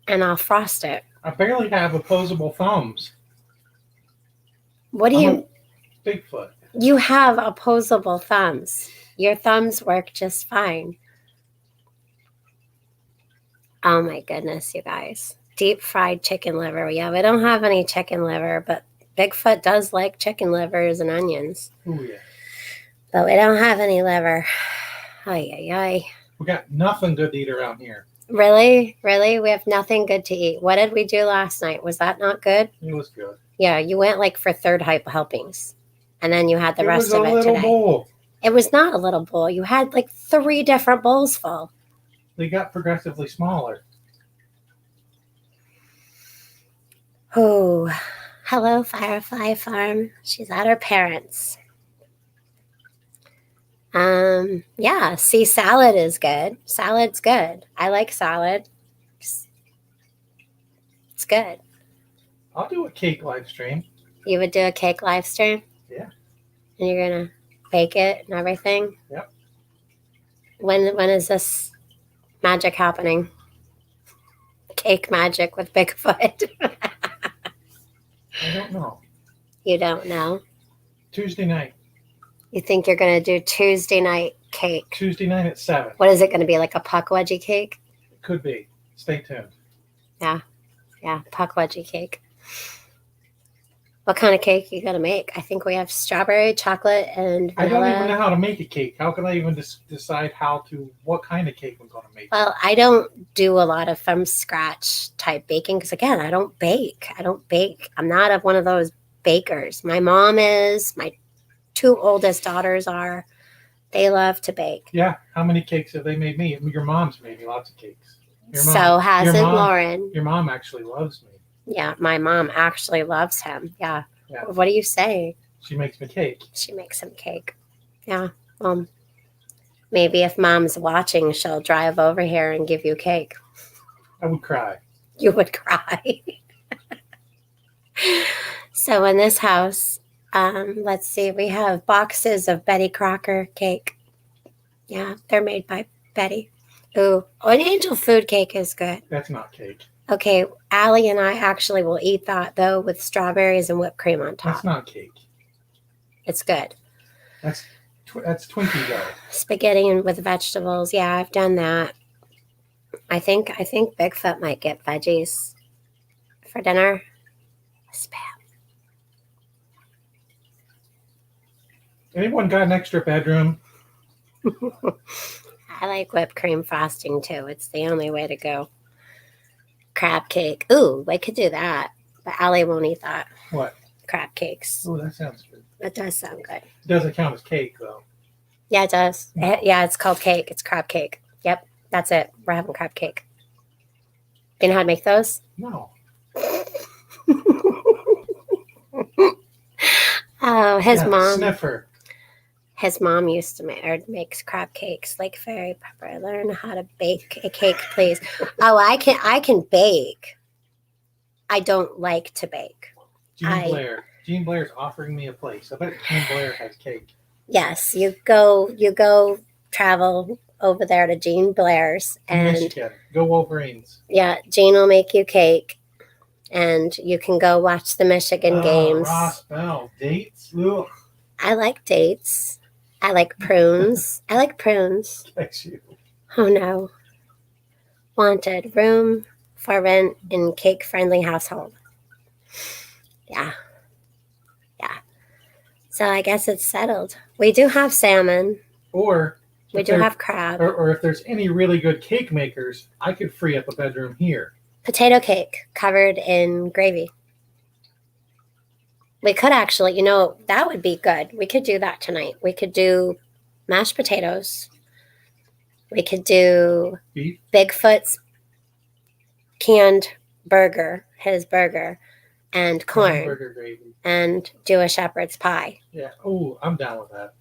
Speaker 1: And I'll frost it.
Speaker 2: I barely have opposable thumbs.
Speaker 1: What do you...
Speaker 2: Bigfoot.
Speaker 1: You have opposable thumbs. Your thumbs work just fine. Oh my goodness, you guys. Deep fried chicken liver. Yeah, we don't have any chicken liver, but Bigfoot does like chicken livers and onions.
Speaker 2: Oh, yeah.
Speaker 1: But we don't have any liver. Ay, ay, ay.
Speaker 2: We got nothing good to eat around here.
Speaker 1: Really? Really? We have nothing good to eat. What did we do last night? Was that not good?
Speaker 2: It was good.
Speaker 1: Yeah, you went like for third helpings. And then you had the rest of it today. It was a little
Speaker 2: bowl.
Speaker 1: It was not a little bowl. You had like 3 different bowls full.
Speaker 2: They got progressively smaller.
Speaker 1: Oh, hello, Firefly Farm. She's at her parents'. Yeah, see, salad is good. Salad's good. I like salad. It's good.
Speaker 2: I'll do a cake live stream.
Speaker 1: You would do a cake live stream?
Speaker 2: Yeah.
Speaker 1: And you're going to bake it and everything?
Speaker 2: Yep.
Speaker 1: When is this magic happening? Cake magic with Bigfoot.
Speaker 2: I don't know.
Speaker 1: You don't know?
Speaker 2: Tuesday night.
Speaker 1: You think you're going to do Tuesday night cake?
Speaker 2: Tuesday night at 7.
Speaker 1: What is it going to be, like a puck wedgie cake?
Speaker 2: It could be. Stay tuned.
Speaker 1: Yeah, puck wedgie cake. What kind of cake you going to make? I think we have strawberry, chocolate, and vanilla.
Speaker 2: I don't even know how to make a cake. How can I even decide what kind of cake I'm going to make?
Speaker 1: Well, I don't do a lot of from scratch type baking because, again, I don't bake. I'm not one of those bakers. My mom is. My 2 oldest daughters are. They love to bake.
Speaker 2: Yeah. How many cakes have they made me? Your mom's made me lots of cakes.
Speaker 1: So hasn't Lauren.
Speaker 2: Your mom actually loves me.
Speaker 1: Yeah, my mom actually loves him. Yeah.
Speaker 2: Yeah.
Speaker 1: What do you say?
Speaker 2: She makes me cake.
Speaker 1: She makes him cake. Yeah. Maybe if mom's watching, she'll drive over here and give you cake.
Speaker 2: I would cry.
Speaker 1: You would cry. So in this house, let's see, we have boxes of Betty Crocker cake. Yeah, they're made by Betty. Ooh, an angel food cake is good.
Speaker 2: That's not cake.
Speaker 1: Okay, Allie and I actually will eat that though with strawberries and whipped cream on top.
Speaker 2: That's not cake.
Speaker 1: It's good.
Speaker 2: That's Twinkie dough.
Speaker 1: Spaghetti with vegetables. Yeah, I've done that. I think Bigfoot might get veggies for dinner. Spam.
Speaker 2: Anyone got an extra bedroom?
Speaker 1: I like whipped cream frosting too. It's the only way to go. Crab cake. Ooh, I could do that. But Allie won't eat that.
Speaker 2: What?
Speaker 1: Crab cakes.
Speaker 2: Oh, that sounds good.
Speaker 1: That does sound good.
Speaker 2: It doesn't count as cake, though.
Speaker 1: Yeah, it does. Yeah, it's called cake. It's crab cake. Yep, that's it. We're having crab cake. You know how to make those?
Speaker 2: No.
Speaker 1: Oh, his mom.
Speaker 2: Sniffer.
Speaker 1: His mom used to makes crab cakes. Like Fairy Pepper, learn how to bake a cake, please. Oh, I can bake. I don't like to bake.
Speaker 2: Blair. Jean Blair's offering me a place. I bet Jean Blair has cake.
Speaker 1: Yes, you go travel over there to Jean Blair's and
Speaker 2: Michigan. Go Wolverines.
Speaker 1: Yeah, Jean will make you cake, and you can go watch the Michigan games.
Speaker 2: Ross Bell. Dates? Ugh.
Speaker 1: I like dates. I like prunes. I like prunes.
Speaker 2: Catch you.
Speaker 1: Oh no. Wanted room for rent in cake-friendly household. Yeah. So I guess it's settled. We do have salmon.
Speaker 2: Or
Speaker 1: we do have crab.
Speaker 2: Or if there's any really good cake makers, I could free up a bedroom here.
Speaker 1: Potato cake covered in gravy. We could actually, that would be good. We could do that tonight. We could do mashed potatoes. We could do
Speaker 2: beef.
Speaker 1: Bigfoot's canned burger, his burger, and corn.
Speaker 2: Hamburger gravy.
Speaker 1: And do a shepherd's pie.
Speaker 2: Yeah. Oh, I'm down with that.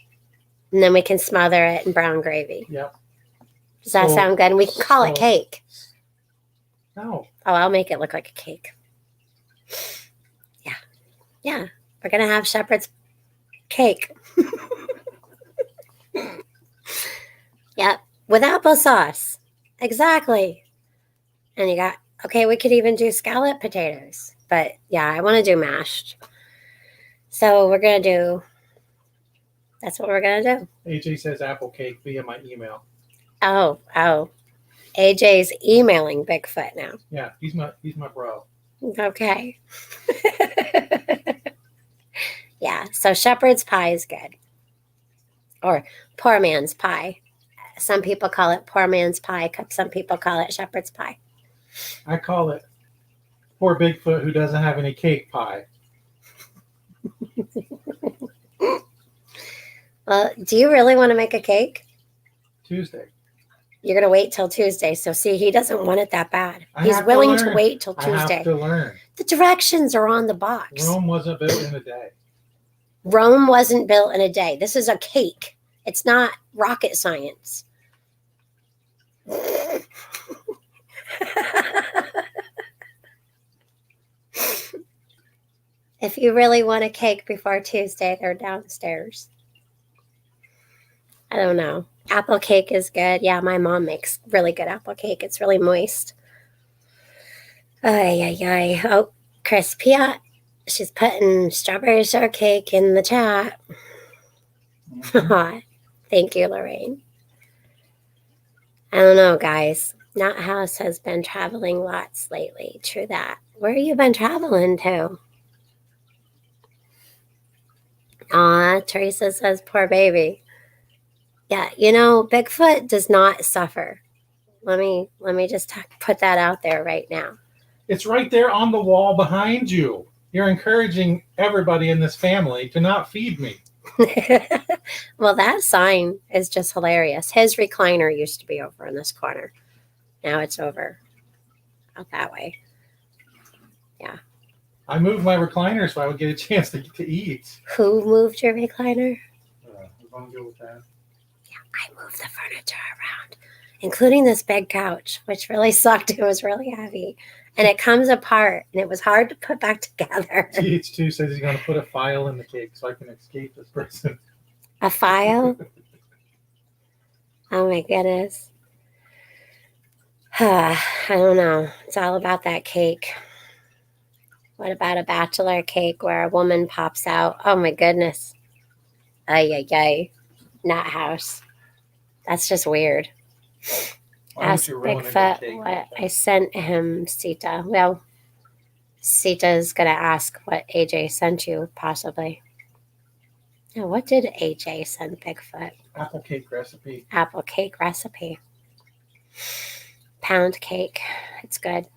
Speaker 1: And then we can smother it in brown gravy.
Speaker 2: Yep.
Speaker 1: Does that sound good? And we can call it cake.
Speaker 2: No.
Speaker 1: Oh, I'll make it look like a cake. Yeah. We're going to have shepherd's cake. Yep. With applesauce. Exactly. And we could even do scallop potatoes. But yeah, I want to do mashed. So that's what we're going to do.
Speaker 2: AJ says apple cake via my email.
Speaker 1: Oh. AJ's emailing Bigfoot now.
Speaker 2: Yeah, he's my bro.
Speaker 1: Okay. Yeah, so shepherd's pie is good. Or poor man's pie. Some people call it poor man's pie. Some people call it shepherd's pie.
Speaker 2: I call it poor Bigfoot who doesn't have any cake pie.
Speaker 1: Well, do you really want to make a cake?
Speaker 2: Tuesday.
Speaker 1: You're going to wait till Tuesday. So, see, he doesn't want it that bad. He's willing to wait till Tuesday.
Speaker 2: I have to learn.
Speaker 1: The directions are on the box.
Speaker 2: Rome wasn't built in a day.
Speaker 1: Rome wasn't built in a day. This is a cake. It's not rocket science. If you really want a cake before Tuesday, they're downstairs. I don't know. Apple cake is good. Yeah, my mom makes really good apple cake. It's really moist. Ay. Oh, Chris Piat. She's putting strawberry shortcake in the chat. Thank you, Lorraine. I don't know, guys. Nut House has been traveling lots lately. True that. Where have you been traveling to? Aw, Teresa says, poor baby. Yeah, Bigfoot does not suffer. Let me just put that out there right now.
Speaker 2: It's right there on the wall behind you. You're encouraging everybody in this family to not feed me.
Speaker 1: Well, that sign is just hilarious. His recliner used to be over in this corner. Now it's over out that way. Yeah.
Speaker 2: I moved my recliner so I would get a chance to eat.
Speaker 1: Who moved your recliner?
Speaker 2: We want to go with that.
Speaker 1: I moved the furniture around, including this big couch, which really sucked. It was really heavy. And it comes apart, and it was hard to put back together.
Speaker 2: TH2 says he's going to put a file in the cake so I can escape this person.
Speaker 1: A file? Oh my goodness. I don't know. It's all about that cake. What about a bachelor cake where a woman pops out? Oh my goodness. Ay, ay, ay. Not house. That's just weird. Ask Bigfoot what I sent him, Sita. Well, Sita is going to ask what AJ sent you, possibly. Now, what did AJ send Bigfoot?
Speaker 2: Apple cake recipe.
Speaker 1: Apple cake recipe. Pound cake. It's good.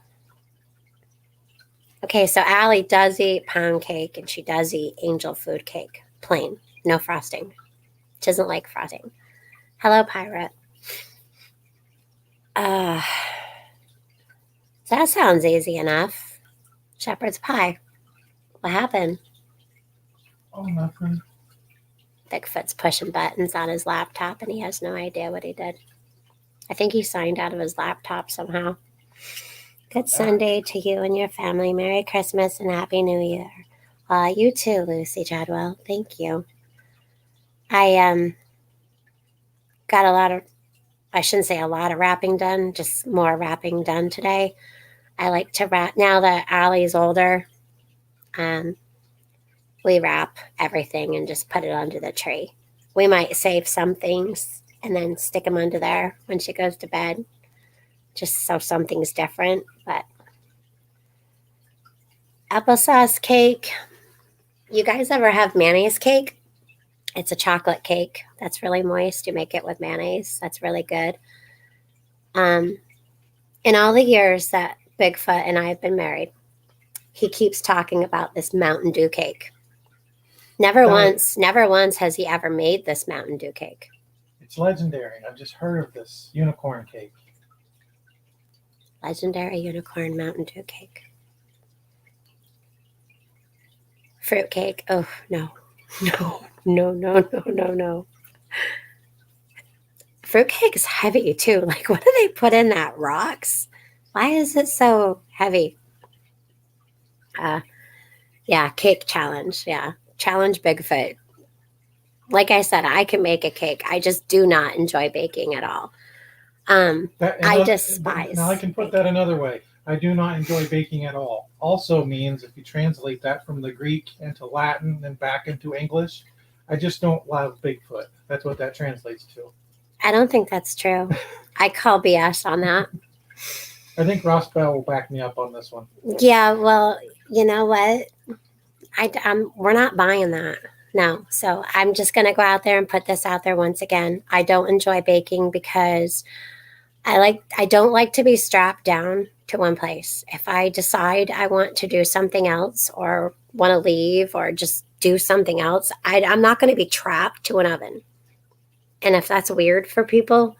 Speaker 1: Okay, so Allie does eat pound cake and she does eat angel food cake. Plain. No frosting. She doesn't like frosting. Hello, Pirate. That sounds easy enough. Shepherd's pie. What happened?
Speaker 2: Oh, nothing.
Speaker 1: Bigfoot's pushing buttons on his laptop and he has no idea what he did. I think he signed out of his laptop somehow. Good Sunday to you and your family. Merry Christmas and Happy New Year. You too, Lucy Chadwell. Thank you. I got a lot of, I shouldn't say a lot of wrapping done, just more wrapping done today. I like to wrap, now that Allie's older, we wrap everything and just put it under the tree. We might save some things and then stick them under there when she goes to bed, just so something's different. But applesauce cake. You guys ever have mayonnaise cake? It's a chocolate cake that's really moist. You make it with mayonnaise. That's really good. In all the years that Bigfoot and I have been married, he keeps talking about this Mountain Dew cake. Never once has he ever made this Mountain Dew cake.
Speaker 2: It's legendary. I've just heard of this unicorn cake.
Speaker 1: Legendary unicorn Mountain Dew cake. Fruit cake. Oh, no. No. Fruitcake is heavy too. Like, what do they put in that? Rocks? Why is it so heavy? Yeah, cake challenge. Yeah, challenge Bigfoot. Like I said, I can make a cake. I just do not enjoy baking at all. I despise.
Speaker 2: Now I can put that another way. I do not enjoy baking at all. Also means if you translate that from the Greek into Latin and back into English, I just don't love Bigfoot. That's what that translates to.
Speaker 1: I don't think that's true. I call BS on that.
Speaker 2: I think Ross Bell will back me up on this one.
Speaker 1: Yeah, well, you know what? We're not buying that. No. So I'm just going to go out there and put this out there once again. I don't enjoy baking because I don't like to be strapped down to one place. If I decide I want to do something else or want to leave or just do something else, I'm not going to be trapped to an oven. And if that's weird for people,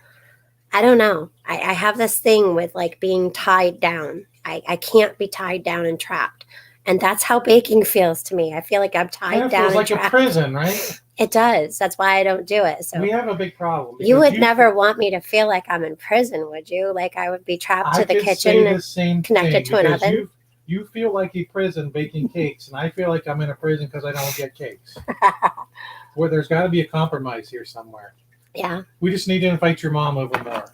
Speaker 1: I don't know. I have this thing with like being tied down. I can't be tied down and trapped. And that's how baking feels to me. I feel like I'm tied down and
Speaker 2: like
Speaker 1: trapped.
Speaker 2: A prison, right?
Speaker 1: It does. That's why I don't do it. So
Speaker 2: we have a big problem.
Speaker 1: You would never want me to feel like I'm in prison, would you? Like I would be trapped to the kitchen and connected to an oven?
Speaker 2: You feel like a prison baking cakes, and I feel like I'm in a prison because I don't get cakes. Well, there's got to be a compromise here somewhere.
Speaker 1: Yeah.
Speaker 2: We just need to invite your mom over more.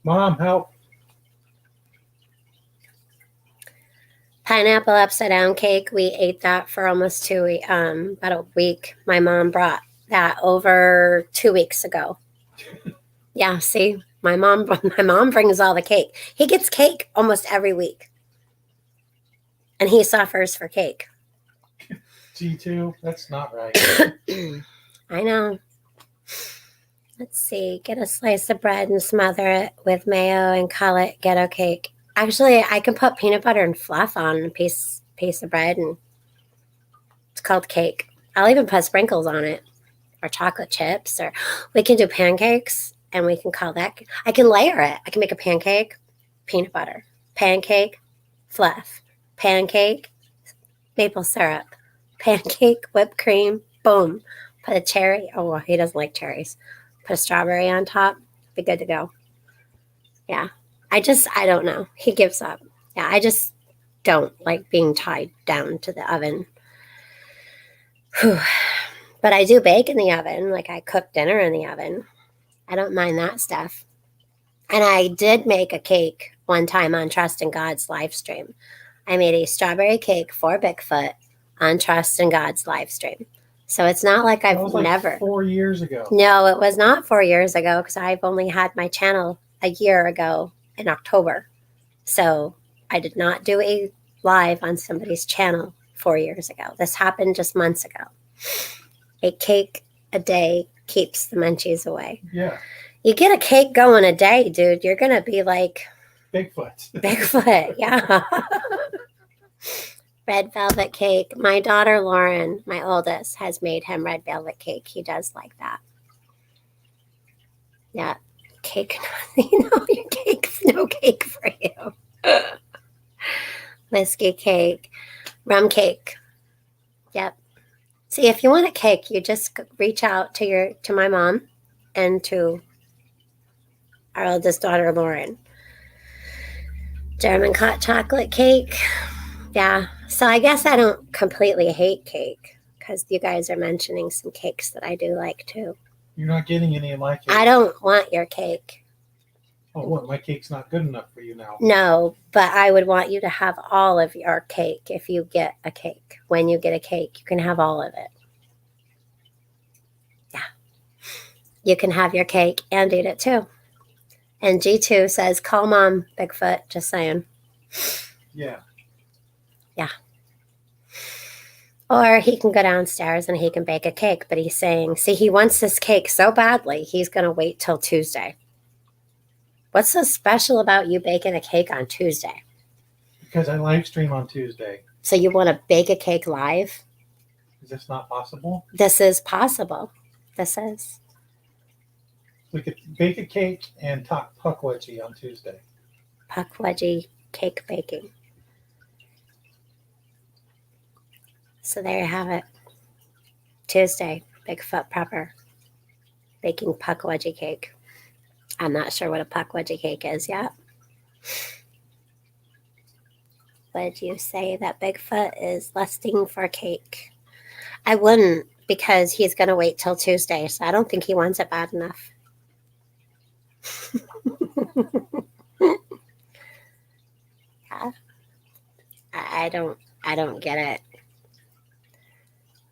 Speaker 2: Mom, help.
Speaker 1: Pineapple upside down cake. We ate that for almost about a week. My mom brought that over 2 weeks ago. Yeah, see, my mom brings all the cake. He gets cake almost every week, and he suffers for cake.
Speaker 2: G2, that's not right.
Speaker 1: I know. Let's see. Get a slice of bread and smother it with mayo and call it ghetto cake. Actually, I can put peanut butter and fluff on a piece of bread, and it's called cake. I'll even put sprinkles on it, or chocolate chips, or we can do pancakes, and we can call that. I can layer it. I can make a pancake, peanut butter, pancake, fluff, pancake, maple syrup, pancake, whipped cream, boom. Put a cherry. Oh, well, he doesn't like cherries. Put a strawberry on top. Be good to go. Yeah. I don't know. He gives up. Yeah, I just don't like being tied down to the oven. Whew. But I do bake in the oven. Like I cook dinner in the oven. I don't mind that stuff. And I did make a cake one time on Trust in God's live stream. I made a strawberry cake for Bigfoot on Trust in God's live stream. So it's not like I've
Speaker 2: That was like
Speaker 1: never.
Speaker 2: 4 years ago.
Speaker 1: No, it was not 4 years ago because I've only had my channel a year ago in October. So I did not do a live on somebody's channel 4 years ago. This happened just months ago. A cake a day keeps the munchies away.
Speaker 2: Yeah.
Speaker 1: You get a cake going a day, dude, you're going to be like
Speaker 2: Bigfoot.
Speaker 1: Bigfoot, yeah. Red velvet cake. My daughter Lauren, my oldest, has made him red velvet cake. He does like that. Yeah. Cake. Your cake. No cake for you. Whiskey cake. Rum cake. Yep. See, if you want a cake, you just reach out to my mom and to our oldest daughter Lauren. German hot chocolate cake. Yeah. So I guess I don't completely hate cake because you guys are mentioning some cakes that I do like too.
Speaker 2: You're not getting any of my cake.
Speaker 1: I don't want your cake.
Speaker 2: Oh, what? My cake's not good enough for you now.
Speaker 1: No, but I would want you to have all of your cake if you get a cake. When you get a cake, you can have all of it. Yeah. You can have your cake and eat it too. And G2 says, call mom, Bigfoot. Just saying.
Speaker 2: Yeah.
Speaker 1: Yeah. Or he can go downstairs and he can bake a cake. But he's saying, see, he wants this cake so badly, he's going to wait till Tuesday. What's so special about you baking a cake on Tuesday?
Speaker 2: Because I live stream on Tuesday.
Speaker 1: So you want to bake a cake live?
Speaker 2: Is this not possible?
Speaker 1: This is possible. This is.
Speaker 2: We could bake a cake and talk puck wedgie on Tuesday.
Speaker 1: Puck wedgie cake baking. So there you have it. Tuesday, Bigfoot Prepper. Baking puck wedgie cake. I'm not sure what a puck wedgie cake is yet. Would you say that Bigfoot is lusting for cake? I wouldn't, because he's going to wait till Tuesday, so I don't think he wants it bad enough. Yeah. I don't get it.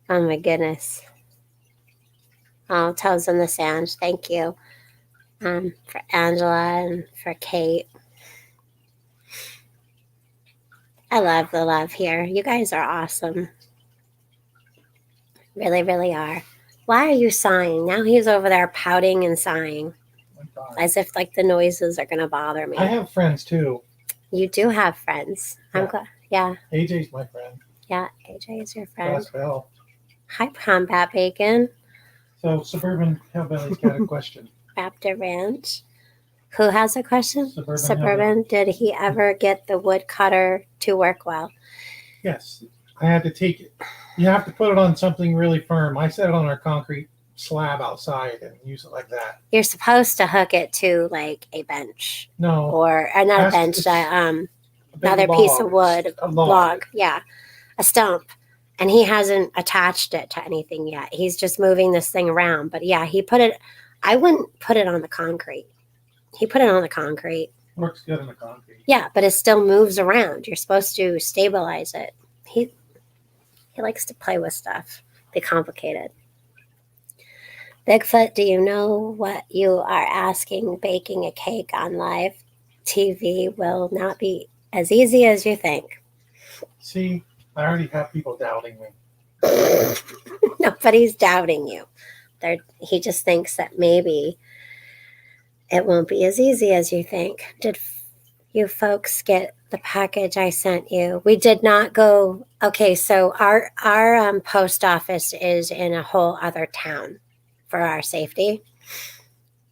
Speaker 1: Oh my goodness. Oh, toes in the sand. Thank you. For Angela and for Kate. I love the love here. You guys are awesome. Really, really are. Why are you sighing? Now he's over there pouting and sighing. As if like the noises are going to bother me.
Speaker 2: I have friends too.
Speaker 1: You do have friends. I'm glad. Yeah.
Speaker 2: AJ's my friend.
Speaker 1: Yeah, AJ is your friend.
Speaker 2: Well.
Speaker 1: Hi, Combat Bacon.
Speaker 2: So, Suburban Hillbilly's got a question.
Speaker 1: Raptor Ranch. Who has a question?
Speaker 2: Suburban.
Speaker 1: Did he ever get the woodcutter to work well?
Speaker 2: Yes. I had to take it. You have to put it on something really firm. I set it on our concrete slab outside and use it like that.
Speaker 1: You're supposed to hook it to like a bench.
Speaker 2: No.
Speaker 1: Or not a bench, another piece of wood.
Speaker 2: A
Speaker 1: log. Yeah. A stump. And he hasn't attached it to anything yet. He's just moving this thing around. But yeah, I wouldn't put it on the concrete. He put it on the concrete.
Speaker 2: Works good on the concrete.
Speaker 1: Yeah, but it still moves around. You're supposed to stabilize it. He likes to play with stuff. Be complicated. Bigfoot, do you know what you are asking? Baking a cake on live TV will not be as easy as you think.
Speaker 2: See, I already have people doubting me.
Speaker 1: Nobody's doubting you. He just thinks that maybe it won't be as easy as you think. Did you folks get The package I sent you. We did not go. Okay, so our post office is in a whole other town for our safety.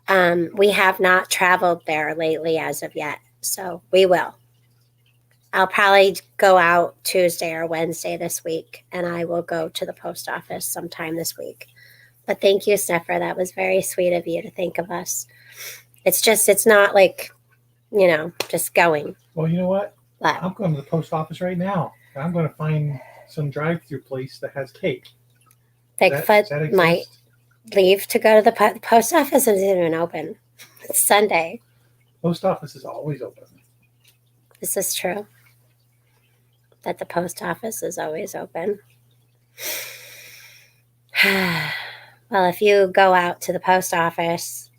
Speaker 1: We have not traveled there lately as of yet, so we will. I'll probably go out Tuesday or Wednesday this week, and I will go to the post office sometime this week. But thank you, Sniffer. That was very sweet of you to think of us. It's not like, just going.
Speaker 2: Well, you know what?
Speaker 1: But
Speaker 2: I'm going to the post office right now. I'm going to find some drive-through place that has cake.
Speaker 1: Bigfoot might leave to go to the post office isn't even open. It's Sunday.
Speaker 2: Post office is always open.
Speaker 1: Is this true? That the post office is always open? Well, if you go out to the post office,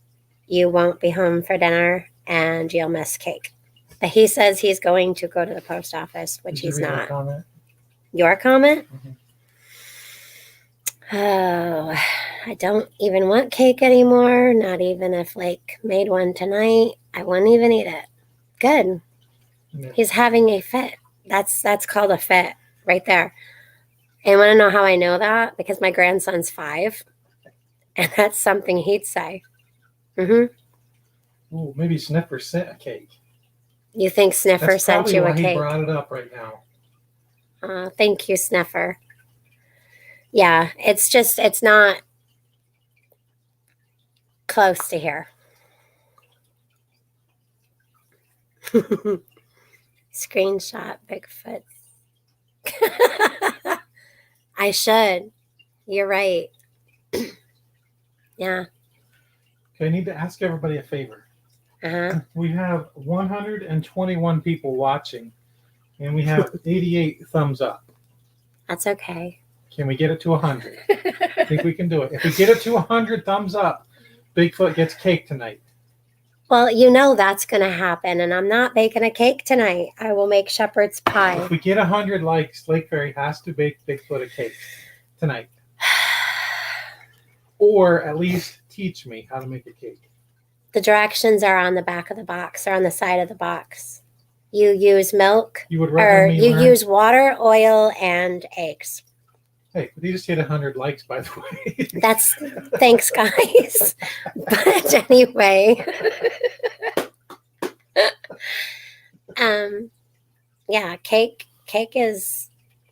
Speaker 1: you won't be home for dinner and you'll miss cake. But he says he's going to go to the post office, which he's not.
Speaker 2: Comment?
Speaker 1: Your comment?
Speaker 2: Mm-hmm.
Speaker 1: Oh, I don't even want cake anymore. Not even if made one tonight. I wouldn't even eat it. Good.
Speaker 2: Yeah.
Speaker 1: He's having a fit. That's called a fit right there. And want to know how I know that? Because my grandson's 5, and that's something he'd say. Mm-hmm.
Speaker 2: Ooh, maybe Sniffer sent a cake.
Speaker 1: You think Sniffer sent you a cake?
Speaker 2: He brought it up right now.
Speaker 1: Thank you, Sniffer. Yeah, it's not close to here. Screenshot Bigfoot. I should. You're right. Yeah.
Speaker 2: Okay, I need to ask everybody a favor.
Speaker 1: Uh-huh.
Speaker 2: We have 121 people watching, and we have 88 thumbs up.
Speaker 1: That's okay.
Speaker 2: Can we get it to 100? I think we can do it. If we get it to 100 thumbs up, Bigfoot gets cake tonight.
Speaker 1: Well, that's going to happen, and I'm not baking a cake tonight. I will make shepherd's pie.
Speaker 2: If we get 100 likes, Lake Fairy has to bake Bigfoot a cake tonight. Or at least teach me how to make a cake.
Speaker 1: The directions are on the back of the box or on the side of the box. You use milk,
Speaker 2: you use
Speaker 1: water, oil, and eggs.
Speaker 2: Hey, we just hit 100 likes, by the way.
Speaker 1: That's thanks, guys. But anyway, yeah, cake is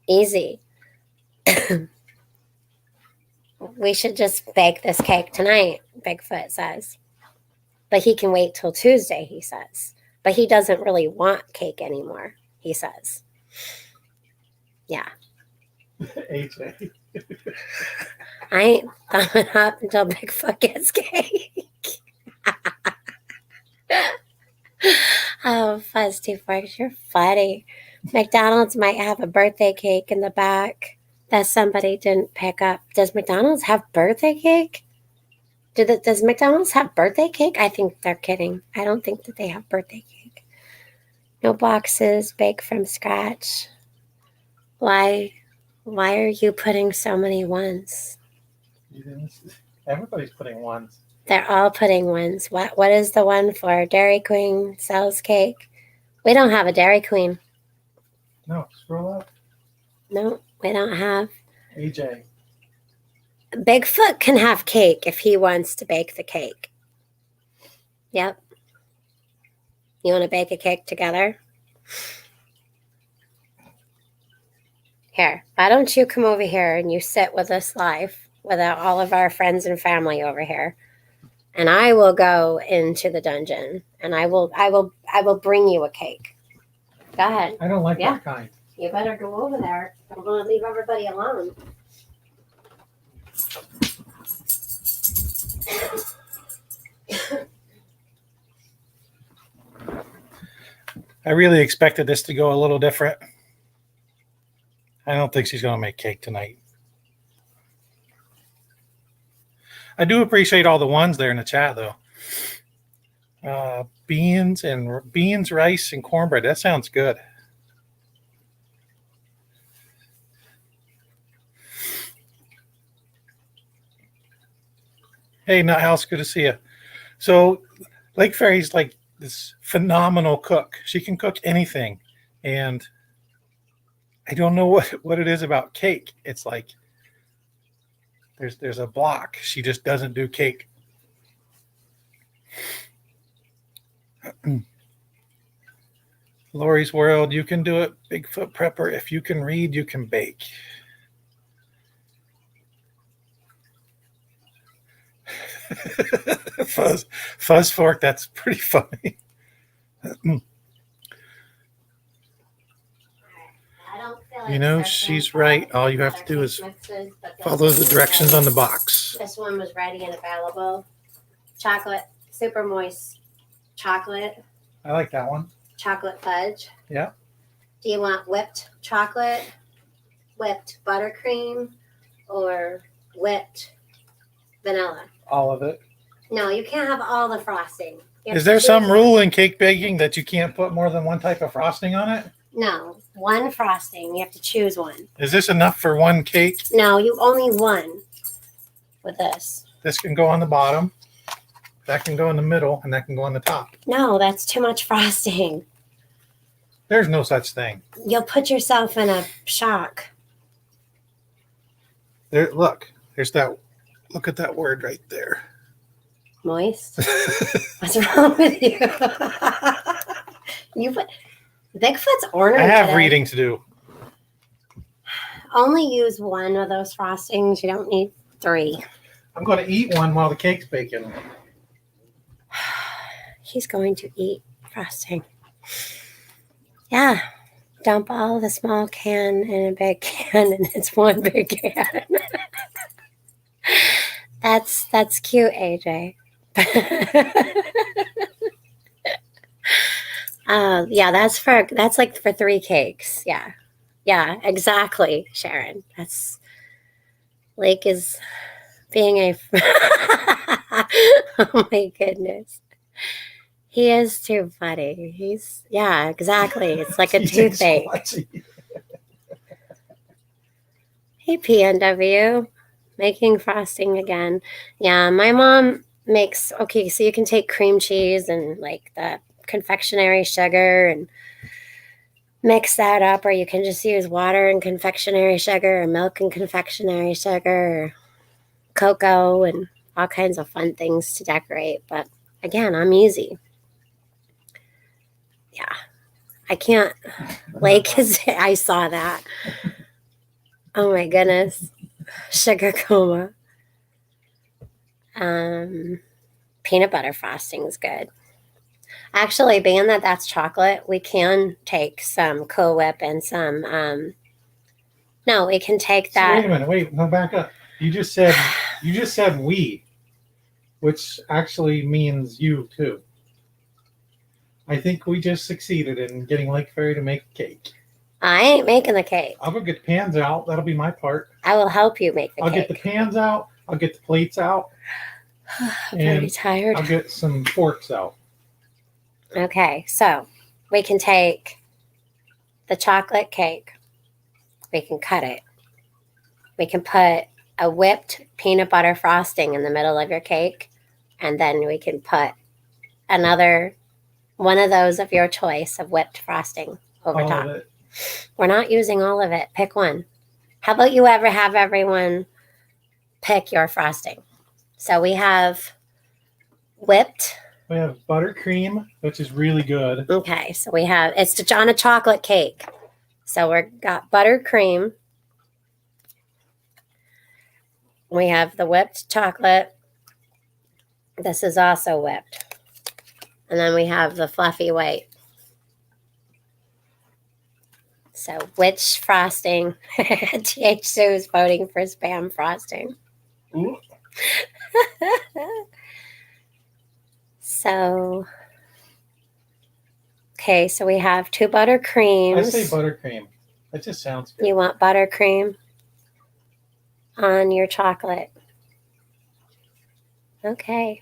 Speaker 1: easy. We should just bake this cake tonight, Bigfoot says. But he can wait till Tuesday, he says. But he doesn't really want cake anymore, he says. Yeah.
Speaker 2: AJ.
Speaker 1: I ain't thumbing up until Bigfoot gets cake. Oh, Fuzzy Forks, you're funny. McDonald's might have a birthday cake in the back that somebody didn't pick up. Does McDonald's have birthday cake? Does McDonald's have birthday cake? I think they're kidding. I don't think that they have birthday cake. No boxes, bake from scratch. Why are you putting so many ones?
Speaker 2: Everybody's putting ones.
Speaker 1: They're all putting ones. What is the one for? Dairy Queen sells cake. We don't have a Dairy Queen.
Speaker 2: No, scroll up.
Speaker 1: No, we don't have.
Speaker 2: AJ.
Speaker 1: Bigfoot can have cake if he wants to bake the cake. Yep. You want to bake a cake together? Here, why don't you come over here and you sit with us live without all of our friends and family over here, and I will go into the dungeon and I will bring you a cake. Go ahead.
Speaker 2: I don't like that kind.
Speaker 1: You better go over there. I'm going to leave everybody alone.
Speaker 2: I really expected this to go a little different. I don't think she's going to make cake tonight. I do appreciate all the ones there in the chat, though. Beans, rice, and cornbread. That sounds good. Hey, Nuthouse, good to see you. So, Lake Fairy's like this phenomenal cook. She can cook anything. And I don't know what it is about cake. It's like there's a block. She just doesn't do cake. Lori's World, you can do it. Bigfoot Prepper, if you can read, you can bake. Fuzz Fork, that's pretty funny. You know, she's right. All you have to do is follow the directions on the box.
Speaker 1: This one was ready and available. Chocolate, super moist chocolate.
Speaker 2: I like that one.
Speaker 1: Chocolate fudge.
Speaker 2: Yeah.
Speaker 1: Do you want whipped chocolate, whipped buttercream, or whipped vanilla?
Speaker 2: All of it.
Speaker 1: No, you can't have all the frosting.
Speaker 2: Is there some rule in cake baking that you can't put more than one type of frosting on it?
Speaker 1: No, one frosting. You have to choose one.
Speaker 2: Is this enough for one cake?
Speaker 1: No, you only one with this.
Speaker 2: This can go on the bottom, that can go in the middle, and that can go on the top.
Speaker 1: No, that's too much frosting.
Speaker 2: There's no such thing.
Speaker 1: You'll put yourself in a shock.
Speaker 2: There, look, there's that. Look at that word right there.
Speaker 1: Moist? What's wrong with you? You put Bigfoot's ornery.
Speaker 2: I have
Speaker 1: today.
Speaker 2: reading to do.
Speaker 1: Only use one of those frostings. You don't need 3.
Speaker 2: I'm going to eat one while the cake's baking.
Speaker 1: He's going to eat frosting. Yeah. Dump all the small can in a big can, and it's one big can. That's cute, AJ. Yeah, that's like for 3 cakes. Yeah, exactly, Sharon. That's Lake is being a. Oh my goodness, he is too funny. Exactly. It's like a toothache. Hey, PNW, making frosting again. Yeah, my mom makes. Okay, so you can take cream cheese and like the confectionery sugar and mix that up, or you can just use water and confectionery sugar, or milk and confectionery sugar, or cocoa, and all kinds of fun things to decorate. But again, I'm easy. Yeah, I can't. Lake is. I saw that. Oh my goodness, sugar coma. Peanut butter frosting is good. Actually, being that that's chocolate, we can take some Cool Whip and some. No, we can take that.
Speaker 2: So wait a minute. Wait, no, back up. You just said we, which actually means you too. I think we just succeeded in getting Lake Fairy to make a cake.
Speaker 1: I ain't making the cake.
Speaker 2: I'll go get the pans out. That'll be my part.
Speaker 1: I will help you make the
Speaker 2: I'll
Speaker 1: cake.
Speaker 2: get the pans out. I'll get the plates out.
Speaker 1: I'm pretty tired.
Speaker 2: I'll get some forks out.
Speaker 1: Okay, so we can take the chocolate cake. We can cut it. We can put a whipped peanut butter frosting in the middle of your cake, and then we can put another one of those of your choice of whipped frosting over top.
Speaker 2: Of it.
Speaker 1: We're not using all of it. Pick one. How about you ever have everyone pick your frosting? So we have whipped.
Speaker 2: We have buttercream, which is really good.
Speaker 1: Okay, so we have, it's on a chocolate cake. So we've got buttercream. We have the whipped chocolate. This is also whipped. And then we have the fluffy white. So which frosting? TH Sue is voting for spam frosting.
Speaker 2: Ooh.
Speaker 1: So, okay, so we have 2 buttercreams.
Speaker 2: I say buttercream. That just sounds good.
Speaker 1: You want buttercream on your chocolate. Okay.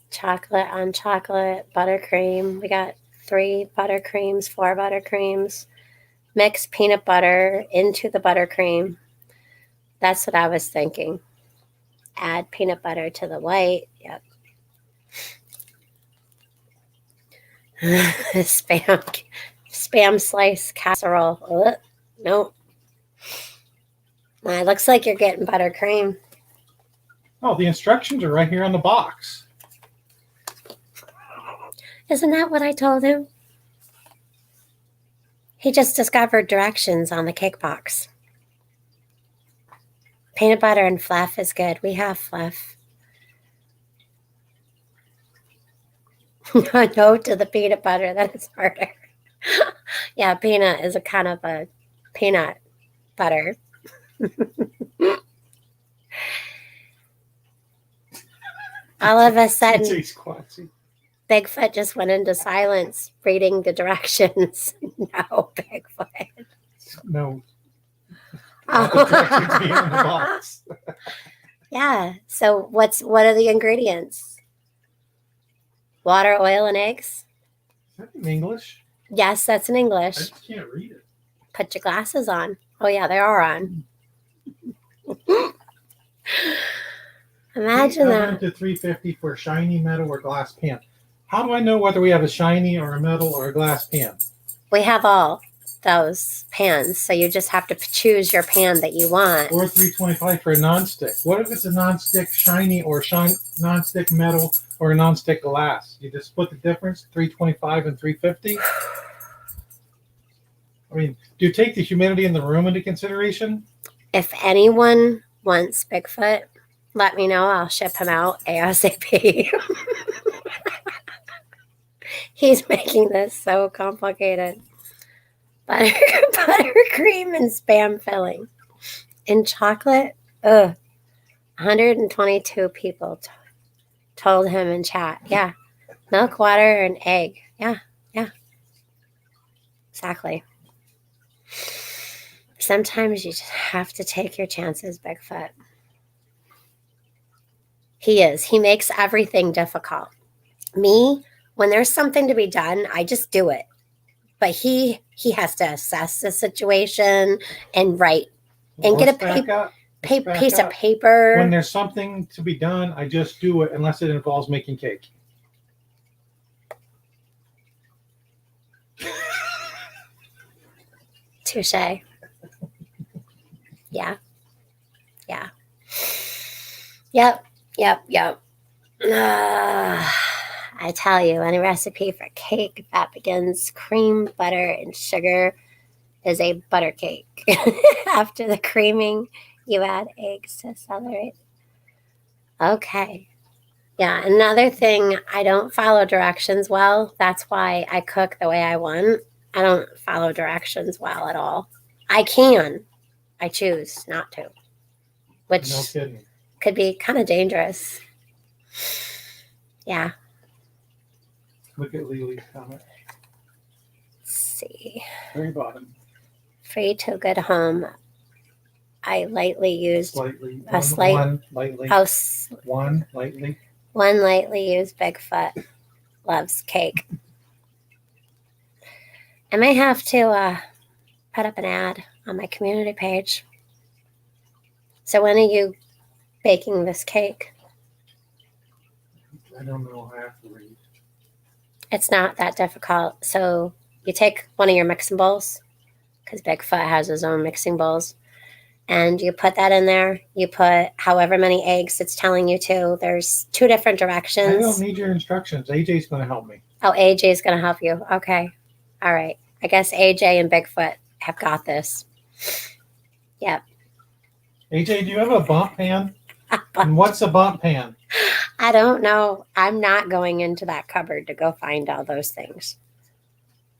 Speaker 1: Chocolate on chocolate, buttercream. We got 3 buttercreams, 4 buttercreams. Mix peanut butter into the buttercream. That's what I was thinking. Add peanut butter to the white. Yep. Spam slice casserole. Ugh. Nope. It looks like you're getting buttercream.
Speaker 2: Oh, the instructions are right here on the box.
Speaker 1: Isn't that what I told him? He just discovered directions on the cake box. Peanut butter and fluff is good. We have fluff. No to the peanut butter. That is harder. Yeah, peanut is a kind of a peanut butter. All of a sudden, Bigfoot just went into silence, reading the directions. No, Bigfoot.
Speaker 2: No. The directions here in the box.
Speaker 1: Yeah. So what are the ingredients? Water, oil, and eggs?
Speaker 2: Is that in English?
Speaker 1: Yes, that's in English.
Speaker 2: I just can't read it.
Speaker 1: Put your glasses on. Oh, yeah, they are on. Imagine that.
Speaker 2: To 350 for a shiny metal or glass pan. How do I know whether we have a shiny or a metal or a glass pan?
Speaker 1: We have all those pans, so you just have to choose your pan that you want.
Speaker 2: Or 325 for a non-stick. What if it's a non-stick shiny or non-stick metal or a non-stick glass? You just split the difference, 325 and 350? I mean, do you take the humidity in the room into consideration?
Speaker 1: If anyone wants Bigfoot, let me know. I'll ship him out ASAP. He's making this so complicated. Buttercream and spam filling. And chocolate, 122 people told him in chat. Yeah. Milk, water, and egg. Yeah. Exactly. Sometimes you just have to take your chances, Bigfoot. He is. He makes everything difficult. Me, when there's something to be done, I just do it. But he has to assess the situation and write and get a piece of paper.
Speaker 2: When there's something to be done, I just do it unless it involves making cake.
Speaker 1: Touche. Yeah. Yep. I tell you, any recipe for cake that begins cream, butter, and sugar is a butter cake. After the creaming, you add eggs to accelerate. Okay. Yeah, another thing, I don't follow directions well. That's why I cook the way I want. I don't follow directions well at all. I can. I choose not to. Which could be kind of dangerous. Yeah.
Speaker 2: Look at Lily's comment.
Speaker 1: Let's see.
Speaker 2: Very bottom.
Speaker 1: Free to good home. I lightly used
Speaker 2: One lightly
Speaker 1: used Bigfoot loves cake. I may have to put up an ad on my community page. So when are you baking this cake?
Speaker 2: I don't know. I have to read.
Speaker 1: It's not that difficult. So you take one of your mixing bowls, because Bigfoot has his own mixing bowls, and you put that in there. You put however many eggs it's telling you to. There's 2 different directions.
Speaker 2: I don't need your instructions. AJ's going to help me.
Speaker 1: Oh, AJ's going to help you. Okay. All right. I guess AJ and Bigfoot have got this. Yep.
Speaker 2: AJ, do you have a bump pan? And what's a bump pan?
Speaker 1: I don't know. I'm not going into that cupboard to go find all those things.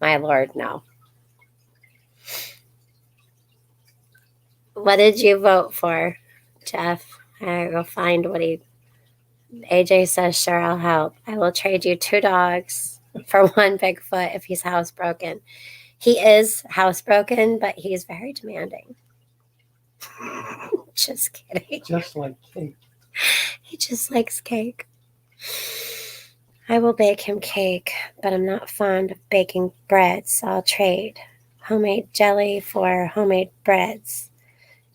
Speaker 1: My Lord, no. What did you vote for, Jeff? I go find what he... AJ says, sure, I'll help. I will trade you 2 dogs for 1 Bigfoot if he's housebroken. He is housebroken, but he's very demanding. Just kidding.
Speaker 2: Just like cake.
Speaker 1: He just likes cake. I will bake him cake, but I'm not fond of baking breads, so I'll trade homemade jelly for homemade breads.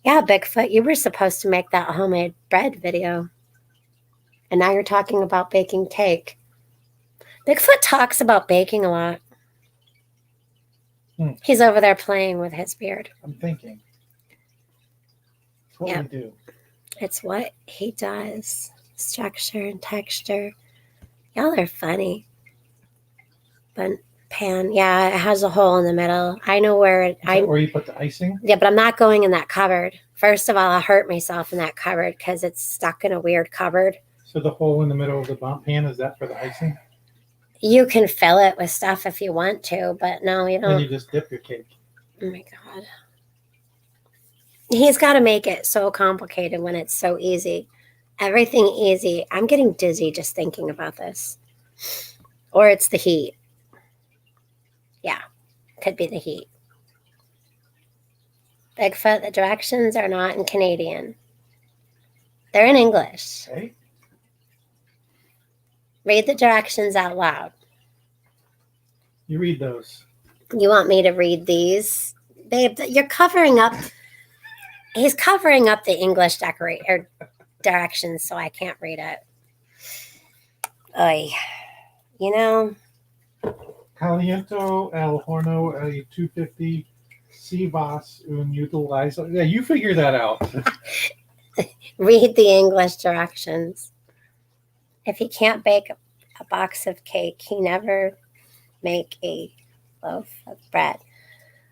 Speaker 1: Yeah, Bigfoot, you were supposed to make that homemade bread video. And now you're talking about baking cake. Bigfoot talks about baking a lot. He's over there playing with his beard.
Speaker 2: I'm thinking. It's what we do.
Speaker 1: It's what he does. Structure and texture. Y'all are funny. But pan, yeah, it has a hole in the middle. I know where it.
Speaker 2: Where you put the icing?
Speaker 1: Yeah, but I'm not going in that cupboard. First of all, I hurt myself in that cupboard because it's stuck in a weird cupboard.
Speaker 2: So the hole in the middle of the pan, is that for the icing?
Speaker 1: You can fill it with stuff if you want to, but no, you don't.
Speaker 2: Then you just dip your cake.
Speaker 1: Oh my God. He's got to make it so complicated when it's so easy. Everything easy. I'm getting dizzy just thinking about this. Or it's the heat. Yeah, could be the heat. Bigfoot, the directions are not in Canadian. They're in English.
Speaker 2: Okay.
Speaker 1: Read the directions out loud.
Speaker 2: You read those.
Speaker 1: You want me to read these? Babe, you're covering up. He's covering up the English directions, so I can't read it. Oy. You know.
Speaker 2: Caliento el horno a 250 si vas un utilizo. Yeah, you figure that out.
Speaker 1: Read the English directions. If he can't bake a box of cake, he never make a loaf of bread.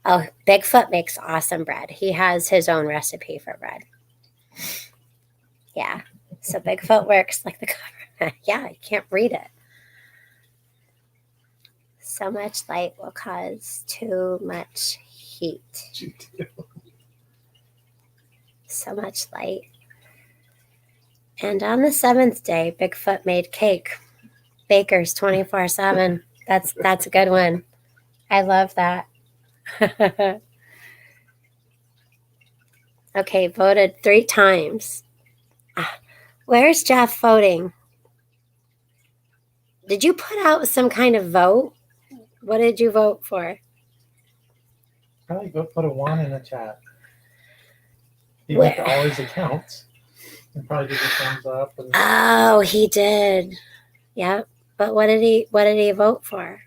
Speaker 1: Oh, Bigfoot makes awesome bread. He has his own recipe for bread. Yeah. So Bigfoot works like the cover. Yeah, you can't read it. So much light will cause too much heat. So much light. And on the 7th day, Bigfoot made cake. Bakers 24/7. That's a good one. I love that. Okay, voted 3 times. Where's Jeff voting? Did you put out some kind of vote? What did you vote for?
Speaker 2: Probably go put a 1 in the chat. He went to all his accounts and probably did a thumbs up.
Speaker 1: Oh, he did. Yep. But what did he vote for?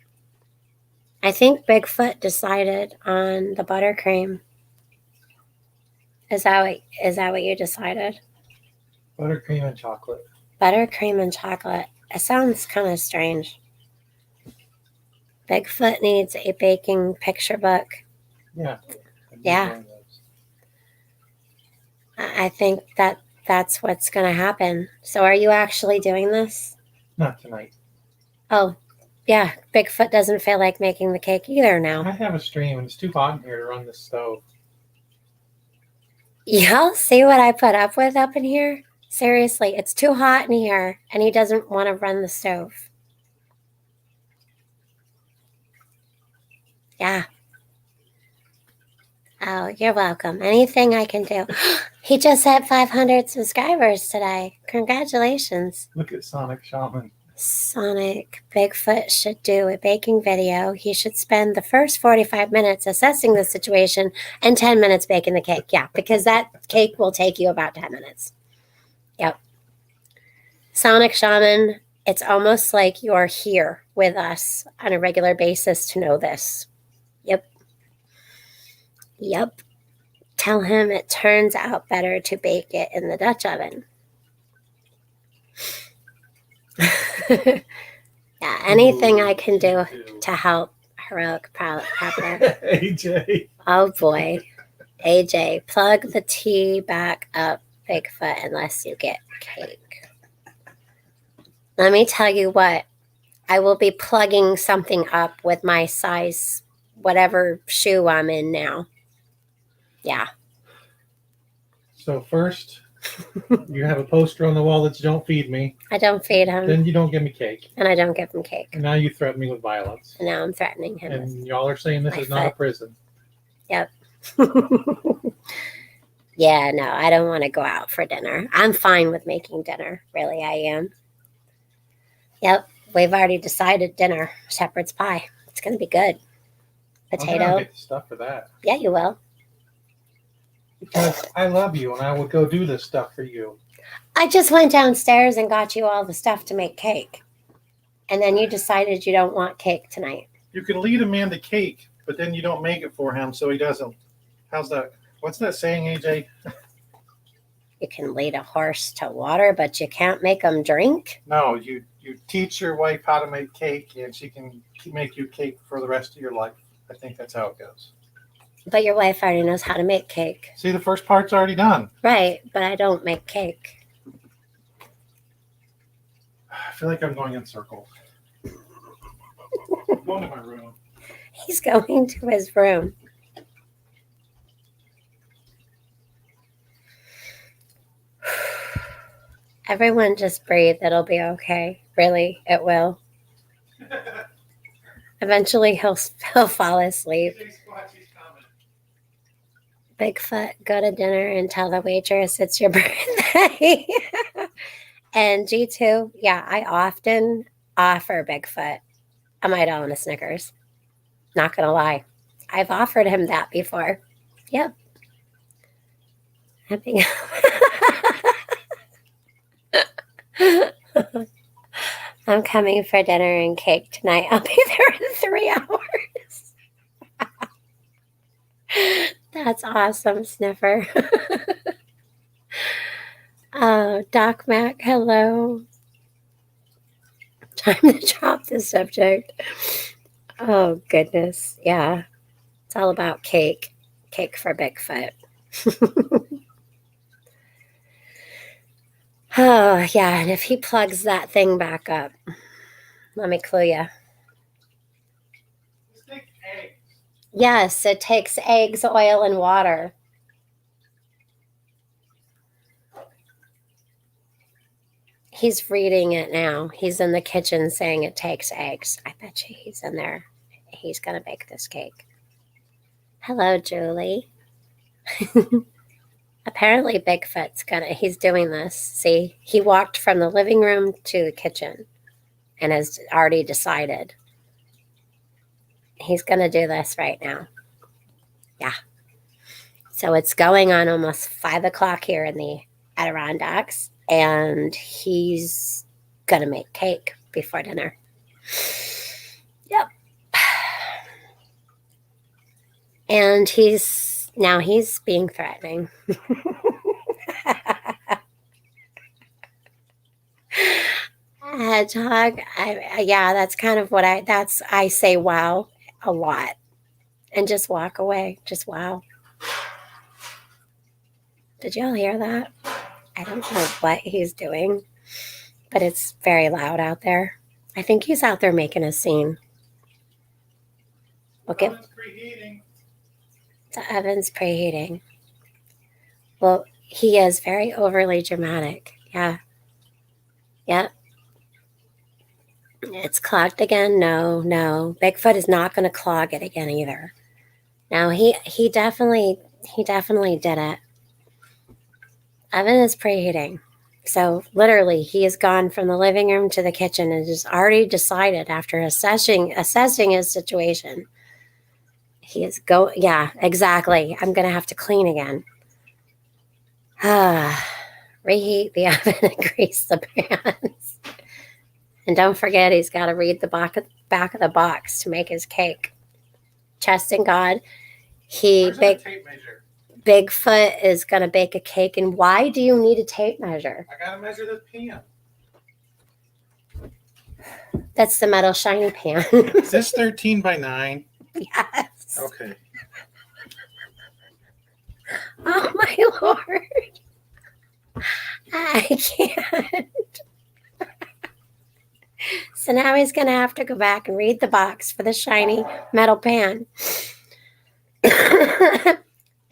Speaker 1: I think Bigfoot decided on the buttercream. Is that what you decided?
Speaker 2: Buttercream and chocolate.
Speaker 1: Buttercream and chocolate. It sounds kind of strange. Bigfoot needs a baking picture book.
Speaker 2: Yeah.
Speaker 1: Yeah. I think that's what's going to happen. So are you actually doing this?
Speaker 2: Not tonight.
Speaker 1: Oh, yeah. Bigfoot doesn't feel like making the cake either now.
Speaker 2: I have a stream and it's too hot in here to run the stove.
Speaker 1: Y'all see what I put up with up in here? Seriously, it's too hot in here and he doesn't want to run the stove. Yeah. Oh, you're welcome. Anything I can do. He just had 500 subscribers today. Congratulations.
Speaker 2: Look at Sonic Shaman.
Speaker 1: Sonic. Bigfoot should do a baking video. He should spend the first 45 minutes assessing the situation and 10 minutes baking the cake. Yeah, because that cake will take you about 10 minutes. Yep. Sonic Shaman, it's almost like you're here with us on a regular basis to know this. Yep. Tell him it turns out better to bake it in the Dutch oven. Yeah, anything I can do to help Heroic Pepper.
Speaker 2: AJ.
Speaker 1: Oh boy. AJ, plug the tea back up, Bigfoot, unless you get cake. Let me tell you what. I will be plugging something up with my size, whatever shoe I'm in now. Yeah.
Speaker 2: So first, you have a poster on the wall that you don't feed me.
Speaker 1: I don't feed him.
Speaker 2: Then you don't give me cake.
Speaker 1: And I don't give him cake.
Speaker 2: And now you threaten me with violence.
Speaker 1: And now I'm threatening him.
Speaker 2: And y'all are saying this is not a prison.
Speaker 1: Yep. Yeah, no, I don't want to go out for dinner. I'm fine with making dinner. Really, I am. Yep. We've already decided dinner. Shepherd's pie. It's going to be good. Potato.
Speaker 2: I'll get the stuff for that.
Speaker 1: Yeah, you will.
Speaker 2: Because I love you and I would go do this stuff for you.
Speaker 1: I just went downstairs and got you all the stuff to make cake. And then you decided you don't want cake tonight.
Speaker 2: You can lead a man to cake, but then you don't make it for him, so he doesn't. How's that? What's that saying, AJ?
Speaker 1: You can lead a horse to water, but you can't make him drink?
Speaker 2: No, you teach your wife how to make cake, and she can make you cake for the rest of your life. I think that's how it goes.
Speaker 1: But your wife already knows how to make cake.
Speaker 2: See, the first part's already done.
Speaker 1: Right, but I don't make cake.
Speaker 2: I feel like I'm going in circles. I'm going to my room.
Speaker 1: He's going to his room. Everyone just breathe. It'll be okay. Really, it will. Eventually he'll fall asleep. Bigfoot, go to dinner and tell the waitress it's your birthday. And G2, yeah, I often offer Bigfoot a $1 and a Snickers. Not gonna lie. I've offered him that before. Yep. I'm coming for dinner and cake tonight. I'll be there in 3 hours. That's awesome, Sniffer. Oh, Doc Mac, hello. Time to drop the subject. Oh, goodness. Yeah. It's all about cake. Cake for Bigfoot. Oh, yeah. And if he plugs that thing back up, let me clue you. Yes, it takes eggs, oil, and water. He's reading it now. He's in the kitchen saying it takes eggs. I bet you he's in there. He's going to bake this cake. Hello, Julie. Apparently Bigfoot's he's doing this. See, he walked from the living room to the kitchen and has already decided he's going to do this right now. Yeah. So it's going on almost 5 o'clock here in the Adirondacks, and he's going to make cake before dinner. Yep. And he's being threatening. Hedgehog, yeah, that's kind of what I say wow a lot and just walk away. Just wow. Did y'all hear that? I don't know what he's doing, but it's very loud out there. I think he's out there making a scene. Look at the oven's preheating. Well, he is very overly dramatic. Yeah. Yep. It's clogged again. No. Bigfoot is not going to clog it again either. No, he definitely did it. Oven is preheating. So literally he has gone from the living room to the kitchen and has already decided after assessing his situation. He is yeah, exactly. I'm going to have to clean again. Reheat the oven and grease the pans. And don't forget, he's got to read the back of the box to make his cake. Trust in God. Bigfoot is going to bake a cake. And why do you need a tape measure?
Speaker 2: I got to measure the pan.
Speaker 1: That's the metal shiny pan.
Speaker 2: Is this 13 by 9?
Speaker 1: Yes.
Speaker 2: Okay.
Speaker 1: Oh, my Lord. I can't. So now he's going to have to go back and read the box for the shiny metal pan.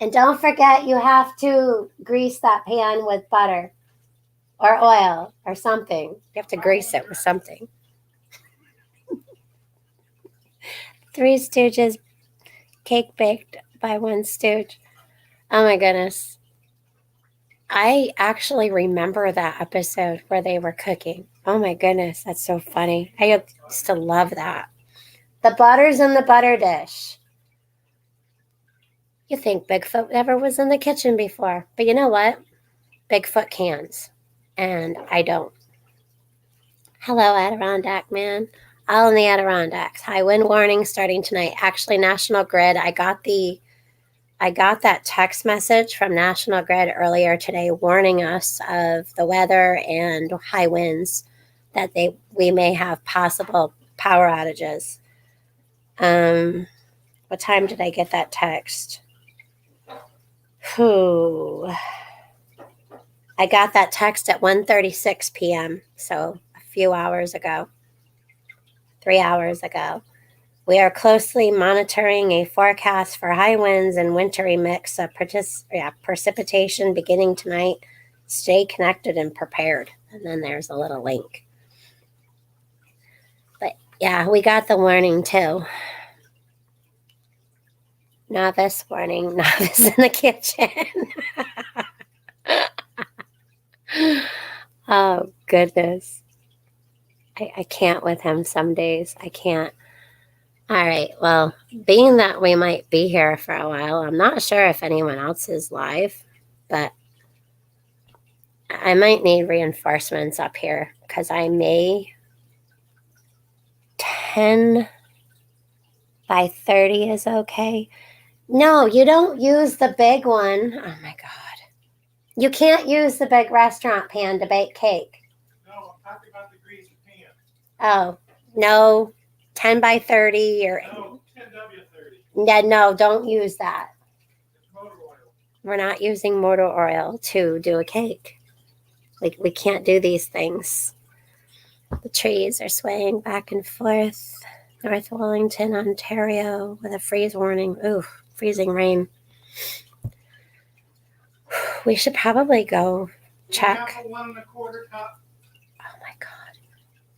Speaker 1: And don't forget, you have to grease that pan with butter or oil or something. You have to grease it with something. Three Stooges, cake baked by one Stooge. Oh my goodness. I actually remember that episode where they were cooking. Oh my goodness, that's so funny. I used to love that. The butter's in the butter dish. You think Bigfoot never was in the kitchen before. But you know what? Bigfoot cans. And I don't. Hello, Adirondack man. All in the Adirondacks. High wind warning starting tonight. Actually, National Grid. I got that text message from National Grid earlier today warning us of the weather and high winds that we may have possible power outages. What time did I get that text? I got that text at 1:36 p.m. So a few hours ago. 3 hours ago. We are closely monitoring a forecast for high winds and wintry mix of precipitation beginning tonight. Stay connected and prepared. And then there's a little link. But yeah, we got the warning too. Novice warning, novice in the kitchen. Oh, goodness. I can't with him some days. I can't. All right. Well, being that we might be here for a while, I'm not sure if anyone else is live, but I might need reinforcements up here because I may 10 by 30 is okay. No, you don't use the big one. Oh my God. You can't use the big restaurant pan to bake cake.
Speaker 2: No, I'm talking about the greasy pan.
Speaker 1: Oh, no. 10 by 30 or
Speaker 2: no 10W30.
Speaker 1: No, don't use that.
Speaker 2: It's motor oil.
Speaker 1: We're not using motor oil to do a cake. We can't do these things. The trees are swaying back and forth. North Wellington, Ontario, with a freeze warning. Ooh, freezing rain. We should probably go check.
Speaker 2: 1 1/4 cup.
Speaker 1: Oh my God.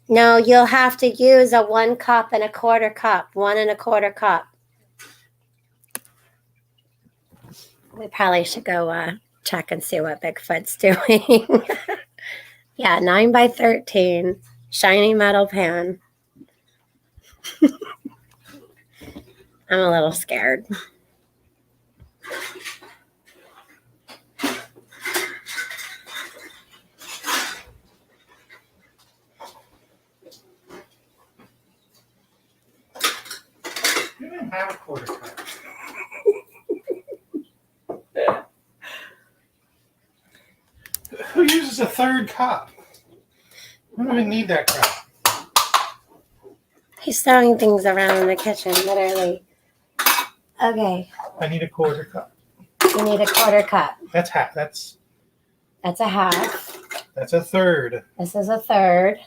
Speaker 1: No, you'll have to use a 1 cup and a quarter cup. 1 1/4 cup. We probably should go check and see what Bigfoot's doing. Yeah, 9 by 13. Shiny metal pan. I'm a little scared.
Speaker 2: You didn't have a quarter cup. Who uses a 3rd cup? I don't even need that crap.
Speaker 1: He's throwing things around in the kitchen, literally. Okay.
Speaker 2: I need a quarter cup.
Speaker 1: You need a quarter cup.
Speaker 2: That's half. That's
Speaker 1: a half.
Speaker 2: That's a 1/3.
Speaker 1: This is a 1/3.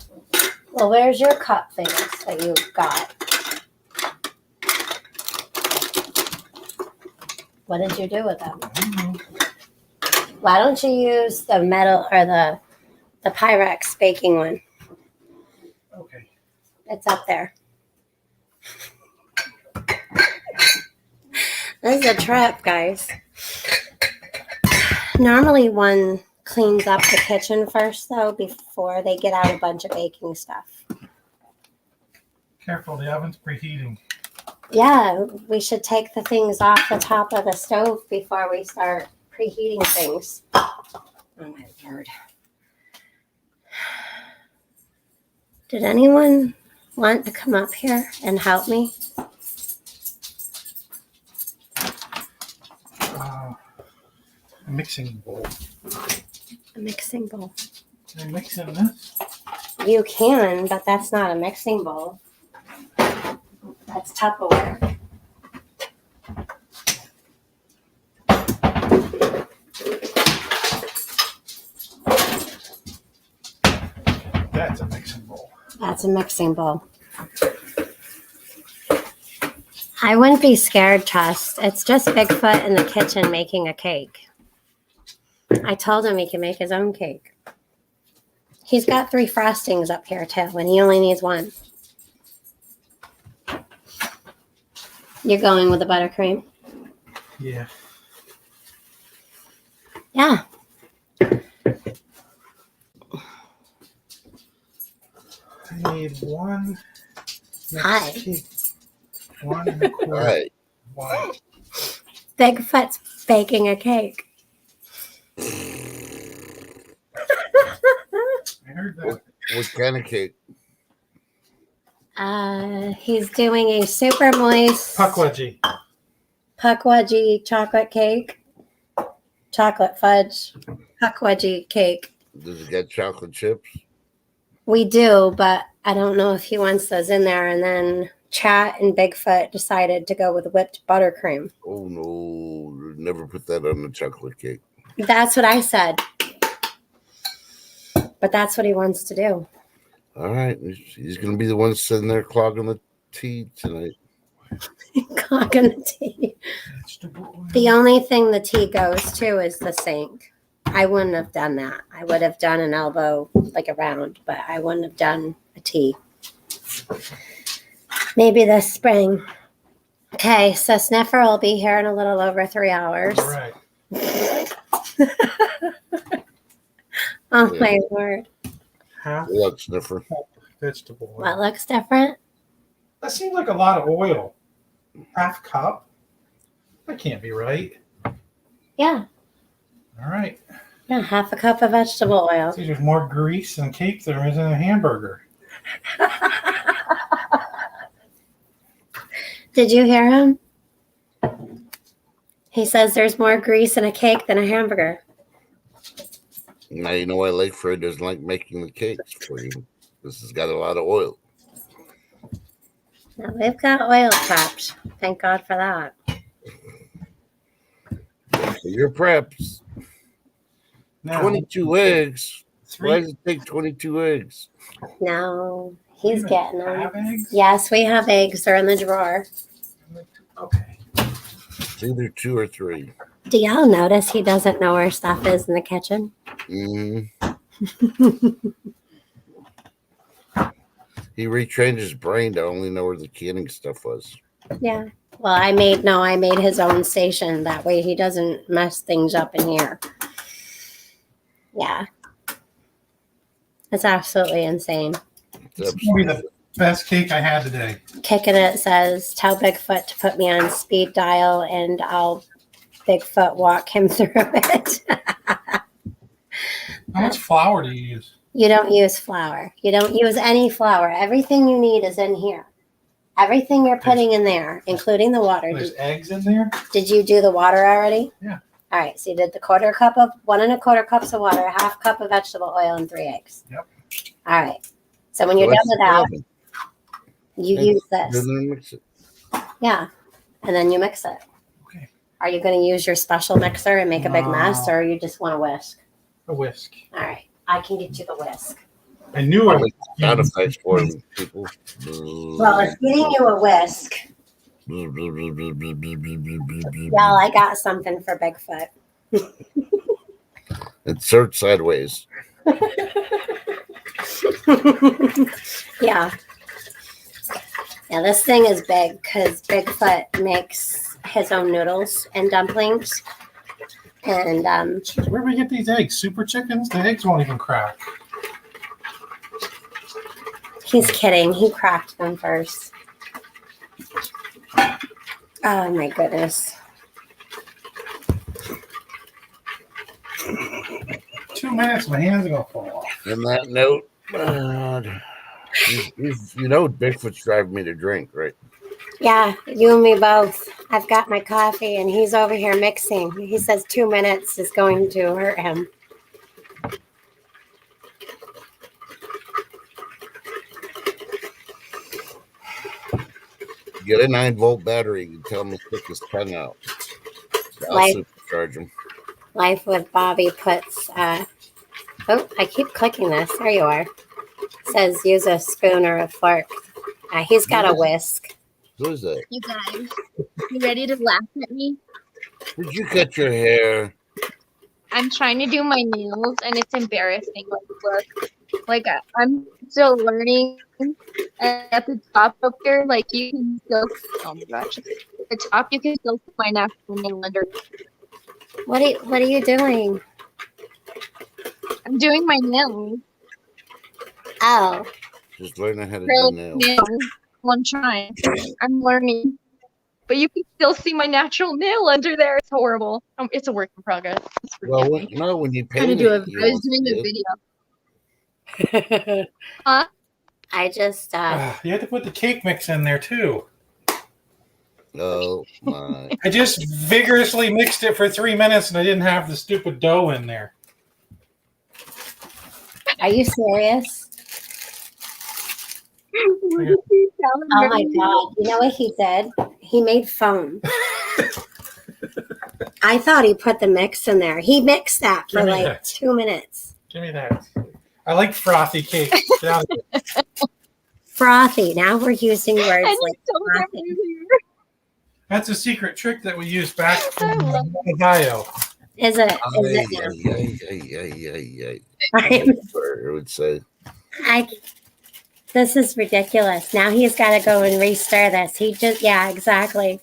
Speaker 1: Well, where's your cup things that you got? What did you do with them?
Speaker 2: I don't know.
Speaker 1: Why don't you use the metal or the Pyrex baking one?
Speaker 2: Okay.
Speaker 1: It's up there. This is a trip, guys. Normally one cleans up the kitchen first, though, before they get out a bunch of baking stuff.
Speaker 2: Careful, the oven's preheating.
Speaker 1: Yeah, we should take the things off the top of the stove before we start preheating things. Oh, my Lord. Did anyone want to come up here and help me?
Speaker 2: A mixing bowl.
Speaker 1: A mixing bowl.
Speaker 2: Can I mix in this?
Speaker 1: You can, but that's not a mixing bowl. That's Tupperware.
Speaker 2: That's a mixing bowl.
Speaker 1: That's a mixing bowl. I wouldn't be scared, Trust. It's just Bigfoot in the kitchen making a cake. I told him he can make his own cake. He's got 3 frostings up here, too, and he only needs 1. You're going with the buttercream?
Speaker 2: Yeah.
Speaker 1: Yeah.
Speaker 2: I need 1
Speaker 1: Hi.
Speaker 2: cake. 1 1/4.
Speaker 3: Right.
Speaker 2: 1.
Speaker 1: Bigfoot's baking a cake.
Speaker 2: I heard that.
Speaker 3: What kind of cake?
Speaker 1: He's doing a super moist Puckwudgie chocolate cake, chocolate fudge Puckwudgie cake.
Speaker 3: Does it get chocolate chips?
Speaker 1: We do, but I don't know if he wants those in there. And then Chat and Bigfoot decided to go with whipped buttercream.
Speaker 3: Oh no, never put that on the chocolate cake.
Speaker 1: That's what I said. But that's what he wants to do.
Speaker 3: All right, he's going to be the one sitting there clogging the tea tonight.
Speaker 1: Clogging the tea. The only thing the tea goes to is the sink. I wouldn't have done that. I would have done an elbow, like a round, but I wouldn't have done a tea. Maybe this spring. Okay, so Sniffer will be here in a little over 3 hours.
Speaker 2: All right.
Speaker 1: Oh, my word.
Speaker 2: Half
Speaker 3: Look, Sniffer.
Speaker 2: vegetable oil.
Speaker 1: What looks different?
Speaker 2: That seems like a lot of oil. Half cup? That can't be right.
Speaker 1: Yeah.
Speaker 2: All right.
Speaker 1: Yeah, half a cup of vegetable oil.
Speaker 2: See, there's more grease in cake than there is in a hamburger.
Speaker 1: Did you hear him? He says there's more grease in a cake than a hamburger.
Speaker 3: Now you know why Lakeford doesn't like making the cakes for you. This has got a lot of oil.
Speaker 1: Now we've got oil trapped. Thank God for that.
Speaker 3: So your preps.
Speaker 2: Now,
Speaker 3: 22 eggs.
Speaker 2: three-
Speaker 3: Why does it take 22 eggs?
Speaker 1: No, he's
Speaker 2: You
Speaker 1: getting them.
Speaker 2: have eggs?
Speaker 1: Yes, we have eggs. They're in the drawer.
Speaker 2: Okay.
Speaker 3: It's either 2 or 3.
Speaker 1: Do y'all notice he doesn't know where stuff is in the kitchen?
Speaker 3: Mm-hmm. He retrained his brain to only know where the canning stuff was.
Speaker 1: Yeah. Well, I made his own station. That way he doesn't mess things up in here. Yeah. It's absolutely insane.
Speaker 2: It's going to be the best cake I had today.
Speaker 1: Kicking it says, tell Bigfoot to put me on speed dial and I'll Bigfoot walk him through it.
Speaker 2: How much flour do you use?
Speaker 1: You don't use flour. You don't use any flour. Everything you need is in here. Everything you're putting in there, including the water.
Speaker 2: There's eggs in there?
Speaker 1: Did you do the water already?
Speaker 2: Yeah.
Speaker 1: All right. So you did the 1 1/4 cups of water, 1/2 cup of vegetable oil, and 3 eggs.
Speaker 2: Yep.
Speaker 1: All right. So when you're done with that, you use this.
Speaker 3: Then mix it.
Speaker 1: Yeah. And then you mix it.
Speaker 2: Okay.
Speaker 1: Are you going to use your special mixer and make a big mess, or you just want to whisk?
Speaker 2: A whisk.
Speaker 1: All right. I can get you the whisk.
Speaker 2: I knew I was.
Speaker 3: Sound effects for them, people.
Speaker 1: Well, it's getting you a whisk. Y'all, I got something for Bigfoot.
Speaker 3: Insert sideways.
Speaker 1: Yeah. Yeah, this thing is big because Bigfoot makes his own noodles and dumplings. And
Speaker 2: Jeez, where do we get these eggs? Super chickens? The eggs won't even crack.
Speaker 1: he's kidding. He cracked them first. Oh my goodness.
Speaker 2: 2 minutes, my hands are going to fall off.
Speaker 3: On that note, you know Bigfoot's driving me to drink, right?
Speaker 1: Yeah, you and me both. I've got my coffee and he's over here mixing. He says 2 minutes is going to hurt him.
Speaker 3: Get a 9-volt battery and tell him to stick his tongue out. I'll
Speaker 1: Life,
Speaker 3: supercharge him.
Speaker 1: Life with Bobby puts, oh, I keep clicking this. There you are. Says use a spoon or a fork. He's got a whisk.
Speaker 3: Who is that?
Speaker 4: You guys, you ready to laugh at me?
Speaker 3: Did you cut your hair?
Speaker 4: I'm trying to do my nails, and it's embarrassing. Like I'm still learning. And at the top up here, like you can still. Oh my gosh! At the top, you can still see my natural nail under.
Speaker 1: What are you doing?
Speaker 4: I'm doing my nails.
Speaker 1: Oh,
Speaker 3: Just learning how to do
Speaker 4: Acrylic
Speaker 3: nails.
Speaker 4: Well, I'm trying. I'm learning. But you can still see my natural nail under there. It's horrible. It's a work in progress.
Speaker 3: Well, when you
Speaker 4: I'm trying
Speaker 3: paint
Speaker 4: to do
Speaker 3: it,
Speaker 4: I was doing a video. Huh?
Speaker 1: I just
Speaker 2: You had to put the cake mix in there too.
Speaker 3: Oh my!
Speaker 2: I just vigorously mixed it for 3 minutes, and I didn't have the stupid dough in there.
Speaker 1: are you serious? Oh my god. You know what he did? He made foam. I thought he put the mix in there. He mixed that for
Speaker 2: Give me
Speaker 1: like
Speaker 2: that.
Speaker 1: 2 minutes.
Speaker 2: Give me that. I like frothy cake. Get out of here.
Speaker 1: Frothy. Now we're using words
Speaker 4: And
Speaker 1: like
Speaker 4: you told
Speaker 1: frothy.
Speaker 4: everyone.
Speaker 2: That's a secret trick that we used back from Ohio.
Speaker 1: Is it?
Speaker 3: I would say.
Speaker 1: This is ridiculous. Now he's got to go and restir this. Yeah, exactly.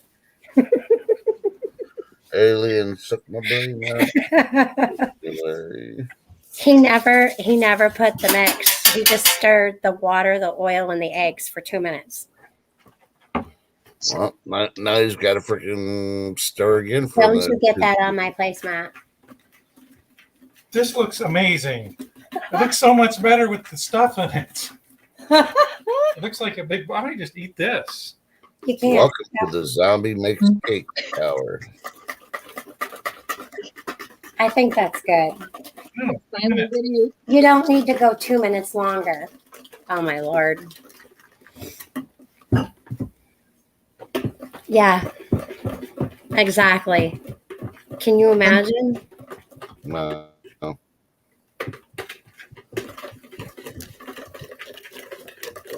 Speaker 3: Alien suck my brain out.
Speaker 1: He never put the mix. He just stirred the water, the oil, and the eggs for 2 minutes.
Speaker 3: Well, now he's got to freaking stir again.
Speaker 1: Don't you get that on my placemat?
Speaker 2: This looks amazing. It looks so much better with the stuff in it. It looks like a big. Why don't you just eat this?
Speaker 1: You can't.
Speaker 3: Welcome to the Zombie Makes Cake Hour.
Speaker 1: I think that's good.
Speaker 2: No,
Speaker 1: You don't need to go 2 minutes longer. Oh my Lord. Yeah, exactly. Can you imagine?
Speaker 3: No.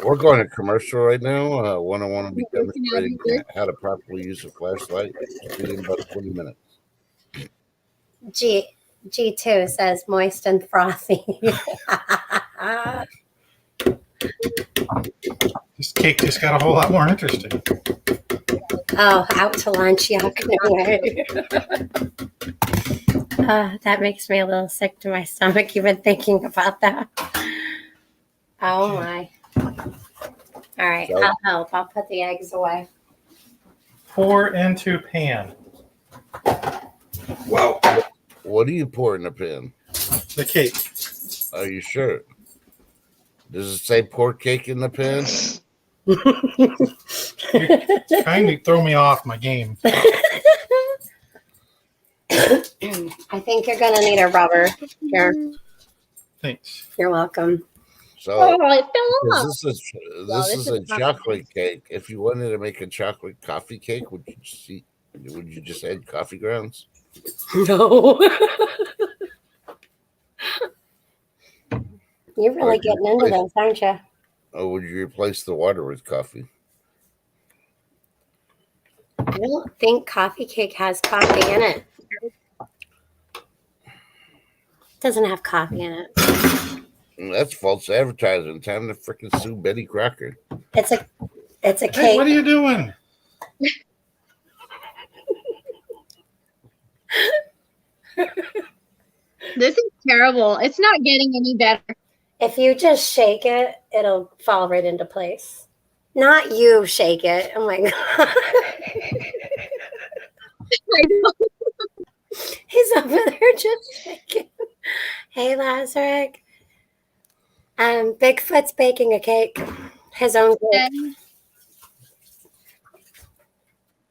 Speaker 3: We're going to commercial right now. One I want to be demonstrating how to properly use a flashlight. Be in about 20 minutes.
Speaker 1: G2 says moist and frothy.
Speaker 2: This cake just got a whole lot more interesting.
Speaker 1: Oh, out to lunch. Yuck. That makes me a little sick to my stomach even thinking about that. Oh my. All right,
Speaker 3: So,
Speaker 1: I'll help. I'll put the eggs away.
Speaker 2: Pour into pan. Whoa.
Speaker 3: what do you pour in the pan?
Speaker 2: The cake.
Speaker 3: Are you sure? Does it say pour cake in the pan?
Speaker 2: You kind of throw me off my game.
Speaker 1: I think you're going to need a rubber. Here.
Speaker 2: Thanks.
Speaker 1: You're welcome.
Speaker 3: So
Speaker 4: Oh, it fell off.
Speaker 3: this is a chocolate cake. If you wanted to make a chocolate coffee cake, would you just add coffee grounds?
Speaker 1: No. You're really getting into this, aren't you?
Speaker 3: Or would you replace the water with coffee?
Speaker 1: I don't think coffee cake has coffee in it. Doesn't have coffee in it.
Speaker 3: That's false advertising. Time to freaking sue Betty Crocker.
Speaker 1: It's a
Speaker 2: Hey,
Speaker 1: cake.
Speaker 2: what are you doing?
Speaker 4: This is terrible. It's not getting any better.
Speaker 1: If you just shake it, it'll fall right into place. Not you shake it. Oh my god. He's over there just shaking. Hey, Lazarus. Bigfoot's baking a cake. His own cake.
Speaker 4: And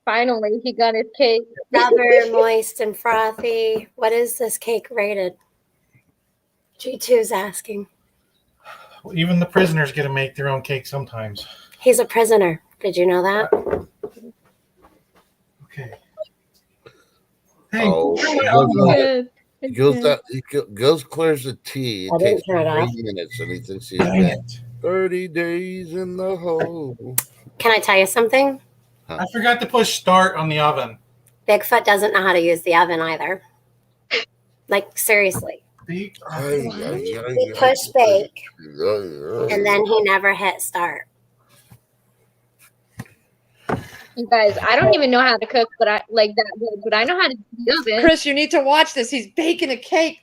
Speaker 4: finally, he got his cake.
Speaker 1: Rubber, moist, and frothy. What is this cake rated? G2's asking.
Speaker 2: Well, even the prisoners get to make their own cake sometimes.
Speaker 1: He's a prisoner. Did you know that?
Speaker 2: Okay. Hey,
Speaker 3: Goes clears the tea.
Speaker 1: I
Speaker 3: It
Speaker 1: didn't
Speaker 3: takes
Speaker 1: turn it off.
Speaker 3: 3 minutes, and he thinks he's
Speaker 2: dang
Speaker 3: got
Speaker 2: it.
Speaker 3: 30 days in the hole.
Speaker 1: Can I tell you something?
Speaker 2: I forgot to push start on the oven.
Speaker 1: Bigfoot doesn't know how to use the oven either. Like, seriously. He pushed bake, and then he never hit start.
Speaker 4: You guys, I don't even know how to cook, but I like that good, but I know how to do it.
Speaker 5: Chris, you need to watch this. He's baking a cake.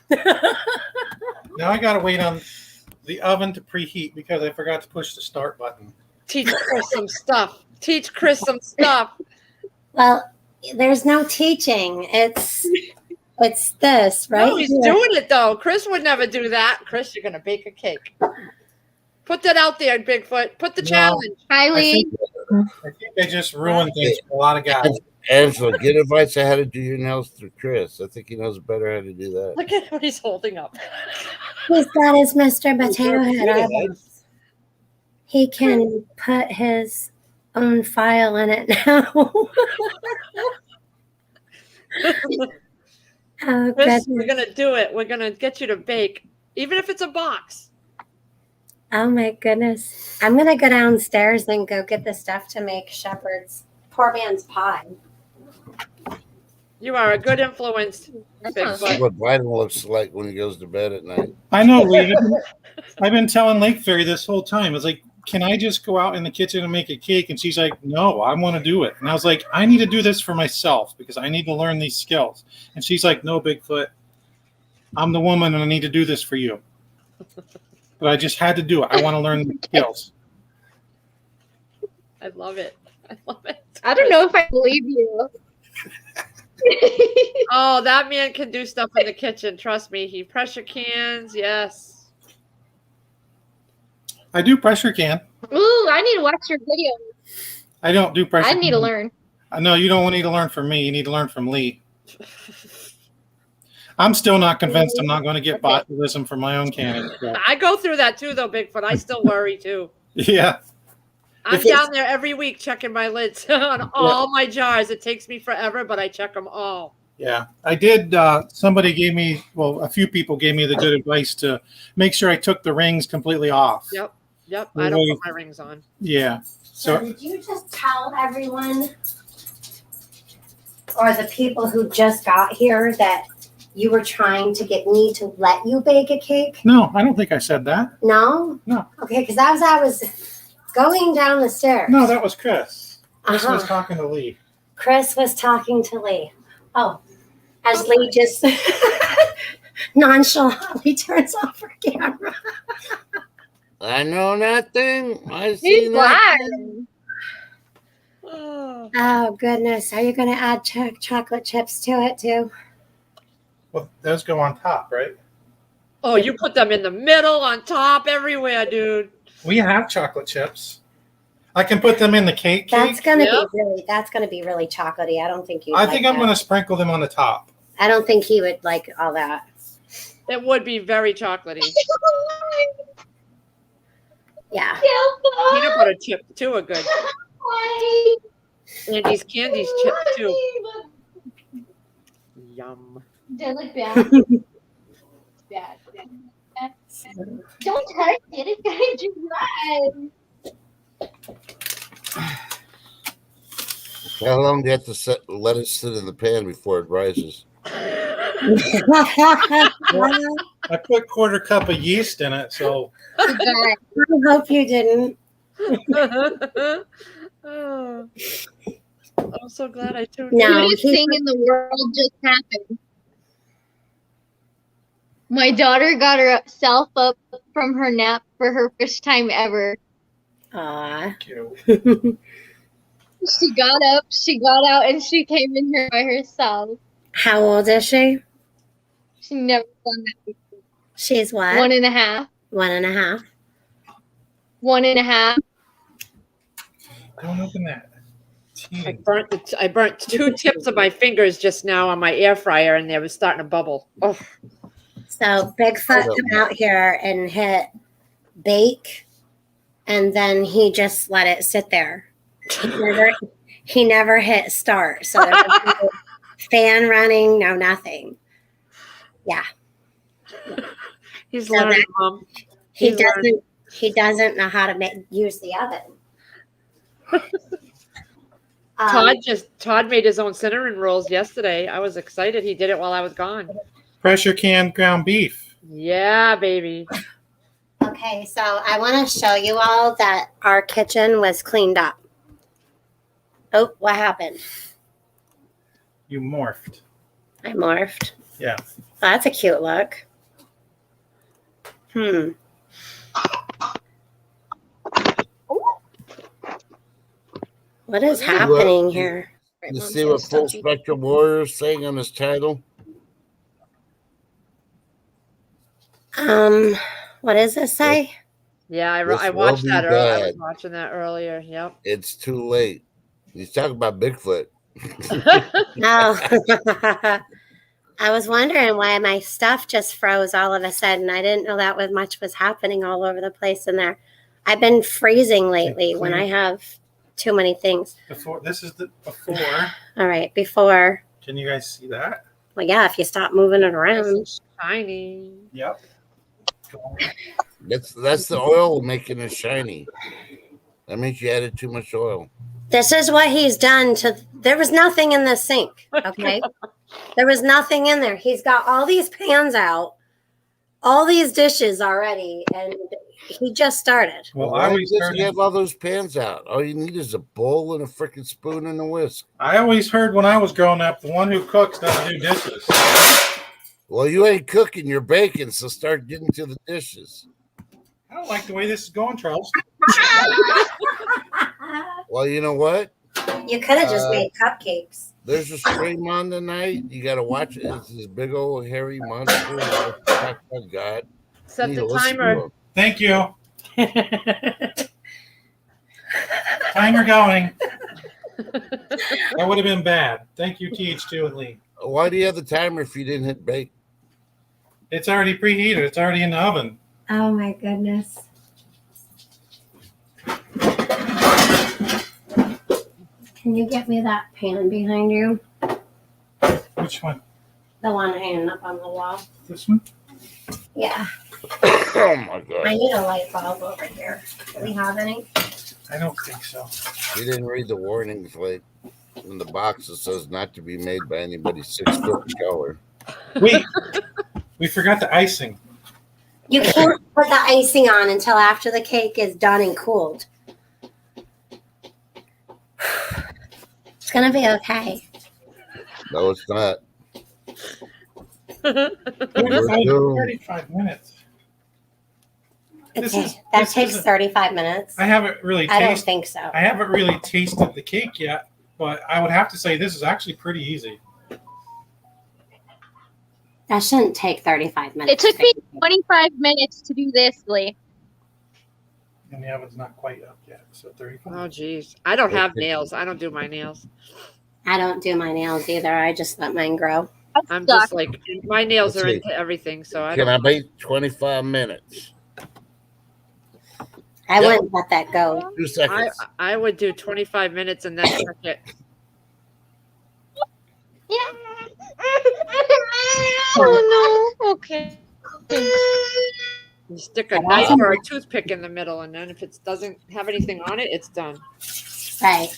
Speaker 2: Now I gotta wait on the oven to preheat because I forgot to push the start button.
Speaker 5: Teach Chris some stuff. Teach Chris some stuff.
Speaker 1: Well, there's no teaching. It's this, right?
Speaker 5: No, he's doing it though. Chris would never do that. Chris, you're gonna bake a cake. Put that out there, Bigfoot. Put the
Speaker 2: No.
Speaker 5: challenge.
Speaker 4: Hi,
Speaker 2: I
Speaker 4: Lee.
Speaker 2: think they just ruined things for a lot of guys.
Speaker 3: Angela, get advice on how to do your nails through Chris. I think he knows better how to do that.
Speaker 5: Look at what he's holding up.
Speaker 1: He's got his Mr.
Speaker 3: Oh,
Speaker 1: Potato
Speaker 3: sure,
Speaker 1: Head
Speaker 3: yeah,
Speaker 1: eyeballs. He can put his own file in it now. Oh,
Speaker 5: Chris,
Speaker 1: goodness.
Speaker 5: we're gonna do it. We're gonna get you to bake, even if it's a box.
Speaker 1: Oh my goodness. I'm going to go downstairs and go get the stuff to make Shepherd's poor man's pie.
Speaker 5: You are a good influence,
Speaker 3: That's
Speaker 5: Bigfoot.
Speaker 3: what Biden looks like when he goes to bed at night.
Speaker 2: I know, Lee. I've been telling Lake Fairy this whole time. It's like, can I just go out in the kitchen and make a cake? And she's like, no, I want to do it. And I was like, I need to do this for myself because I need to learn these skills. And she's like, no, Bigfoot, I'm the woman and I need to do this for you. But I just had to do it. I want to learn the skills.
Speaker 5: I love it. I love it.
Speaker 4: I don't know if I believe you.
Speaker 5: Oh, that man can do stuff in the kitchen. Trust me. He pressure cans. Yes.
Speaker 2: I do pressure can.
Speaker 4: Ooh, I need to watch your video.
Speaker 2: I don't do pressure
Speaker 4: I need to
Speaker 2: can.
Speaker 4: learn.
Speaker 2: No, you don't need to learn from me. You need to learn from Lee. I'm still not convinced I'm not going to get botulism from my own canning. So.
Speaker 5: I go through that too, though, Bigfoot. I still worry too.
Speaker 2: Yeah.
Speaker 5: I'm down there every week checking my lids on all my jars. It takes me forever, but I check them all.
Speaker 2: Yeah, I did. Somebody gave me, well, a few people gave me the good advice to make sure I took the rings completely off.
Speaker 5: Yep. I don't put my rings on.
Speaker 2: Yeah.
Speaker 1: So did you just tell everyone or the people who just got here that you were trying to get me to let you bake a cake?
Speaker 2: No, I don't think I said that.
Speaker 1: No?
Speaker 2: No.
Speaker 1: Okay, because as I was going down the stairs.
Speaker 2: No, that was Chris. Chris was talking to Lee.
Speaker 1: Chris was talking to Lee. Oh, as Lee just nonchalantly turns off her camera.
Speaker 3: I know nothing. I see
Speaker 4: He's
Speaker 3: nothing.
Speaker 5: Oh.
Speaker 1: Oh, goodness. Are you going to add chocolate chips to it, too?
Speaker 2: Well, those go on top, right?
Speaker 5: Oh, you put them in the middle, on top, everywhere, dude.
Speaker 2: We have chocolate chips. I can put them in the cake.
Speaker 1: That's going to
Speaker 5: Yep.
Speaker 1: be really chocolatey. I don't think you
Speaker 2: I think I'm going to sprinkle them on the top.
Speaker 1: I don't think he would like all that.
Speaker 5: It would be very chocolatey.
Speaker 1: Yeah.
Speaker 5: Peanut butter chip too are good. And these candies chip too. Yum.
Speaker 4: They look bad. Bad. Don't touch it. It's going to dry.
Speaker 3: How long do you have to let it sit in the pan before it rises?
Speaker 2: I put quarter cup of yeast in it, so
Speaker 1: I hope you didn't.
Speaker 5: Oh. I'm so glad I tuned
Speaker 1: No.
Speaker 5: in.
Speaker 4: Cutest thing in the world just happened. My daughter got herself up from her nap for her first time ever.
Speaker 1: Aw.
Speaker 2: cute.
Speaker 4: She got up, she got out, and she came in here by herself.
Speaker 1: How old is she?
Speaker 4: She never done that before.
Speaker 1: She's what?
Speaker 4: 1.5.
Speaker 1: 1.5.
Speaker 4: 1.5.
Speaker 2: Don't open that.
Speaker 5: I burnt 2 tips of my fingers just now on my air fryer, and they were starting to bubble. Oh,
Speaker 1: So Bigfoot come out here and hit bake, and then he just let it sit there. He never hit start. So there was no fan running, no nothing. Yeah.
Speaker 5: he's
Speaker 1: So
Speaker 5: learning,
Speaker 1: that-
Speaker 5: Mom.
Speaker 1: He
Speaker 5: He's learning.
Speaker 1: doesn't know how to use the oven. Um,
Speaker 5: Todd made his own cinnamon rolls yesterday. I was excited. He did it while I was gone.
Speaker 2: Pressure can ground beef.
Speaker 5: Yeah, baby.
Speaker 1: Okay, so I want to show you all that our kitchen was cleaned up. Oh, what happened?
Speaker 2: You morphed.
Speaker 1: I morphed.
Speaker 2: Yeah.
Speaker 1: Oh, that's a cute look. What is happening here?
Speaker 3: You see what Full Spectrum Warrior is saying on his title?
Speaker 1: What does it say?
Speaker 5: Yeah, I
Speaker 3: This will
Speaker 5: watched
Speaker 3: be
Speaker 5: that earlier. I was
Speaker 3: bad.
Speaker 5: watching that earlier. Yep.
Speaker 3: It's too late. He's talking about Bigfoot.
Speaker 1: Oh. I was wondering why my stuff just froze all of a sudden. I didn't know that much was happening all over the place in there. I've been freezing lately when I have too many things.
Speaker 2: Before this is the before.
Speaker 1: All right, before.
Speaker 2: Can you guys see that?
Speaker 1: Well, yeah, if you stop moving it
Speaker 5: Nice
Speaker 1: around.
Speaker 5: and shiny.
Speaker 2: Yep.
Speaker 3: That's the oil making it shiny. That means you added too much oil.
Speaker 1: This is what he's done to. There was nothing in the sink. Okay, there was nothing in there. He's got all these pans out, all these dishes already, and he just started.
Speaker 2: Well,
Speaker 3: Why does he have all those pans out? All you need is a bowl and a freaking spoon and a whisk.
Speaker 2: I always heard when I was growing up, the one who cooks doesn't do dishes.
Speaker 3: Well, you ain't cooking, you're baking, so start getting to the dishes.
Speaker 2: I don't like the way this is going, Charles.
Speaker 3: Well, you know what?
Speaker 1: You could have just made cupcakes.
Speaker 3: There's a stream on tonight. You got to watch it. It's this big old hairy monster. Oh, God.
Speaker 5: Set the timer.
Speaker 2: Thank you. Timer going. That would have been bad. Thank you, TH2 and Lee.
Speaker 3: Why do you have the timer if you didn't hit bake?
Speaker 2: It's already preheated. It's already in the oven.
Speaker 1: Oh my goodness. Can you get me that pan behind you?
Speaker 2: Which one?
Speaker 1: The one hanging up on the wall.
Speaker 2: This one?
Speaker 1: Yeah.
Speaker 3: Oh my God.
Speaker 1: I need a light bulb over here. Do we have any?
Speaker 2: I don't think so.
Speaker 3: You didn't read the warnings, like in the box. It says not to be made by anybody 6 foot in color.
Speaker 2: Wait, we forgot the icing.
Speaker 1: You can't put the icing on until after the cake is done and cooled. It's gonna be okay.
Speaker 3: No, it's not.
Speaker 2: It's only 35 minutes.
Speaker 1: That takes 35 minutes.
Speaker 2: I haven't really
Speaker 1: I don't think so.
Speaker 2: I haven't really tasted the cake yet, but I would have to say this is actually pretty easy.
Speaker 1: That shouldn't take 35 minutes.
Speaker 4: It took me 25 minutes to do this, Lee.
Speaker 2: And the oven's not quite up yet, so 35.
Speaker 5: Oh, geez. I don't have nails. I don't do my nails.
Speaker 1: I don't do my nails either. I just let mine grow.
Speaker 5: I'm just like, my nails are
Speaker 3: Let's see.
Speaker 5: into everything, so I
Speaker 3: Can I
Speaker 5: don't.
Speaker 3: wait 25 minutes?
Speaker 1: I
Speaker 3: Yep.
Speaker 1: wouldn't let that go.
Speaker 3: 2 seconds.
Speaker 5: I would do 25 minutes and then check it.
Speaker 4: Oh no. Okay.
Speaker 5: You stick a knife or a toothpick in the middle, and then if it doesn't have anything on it, it's done.
Speaker 1: Right.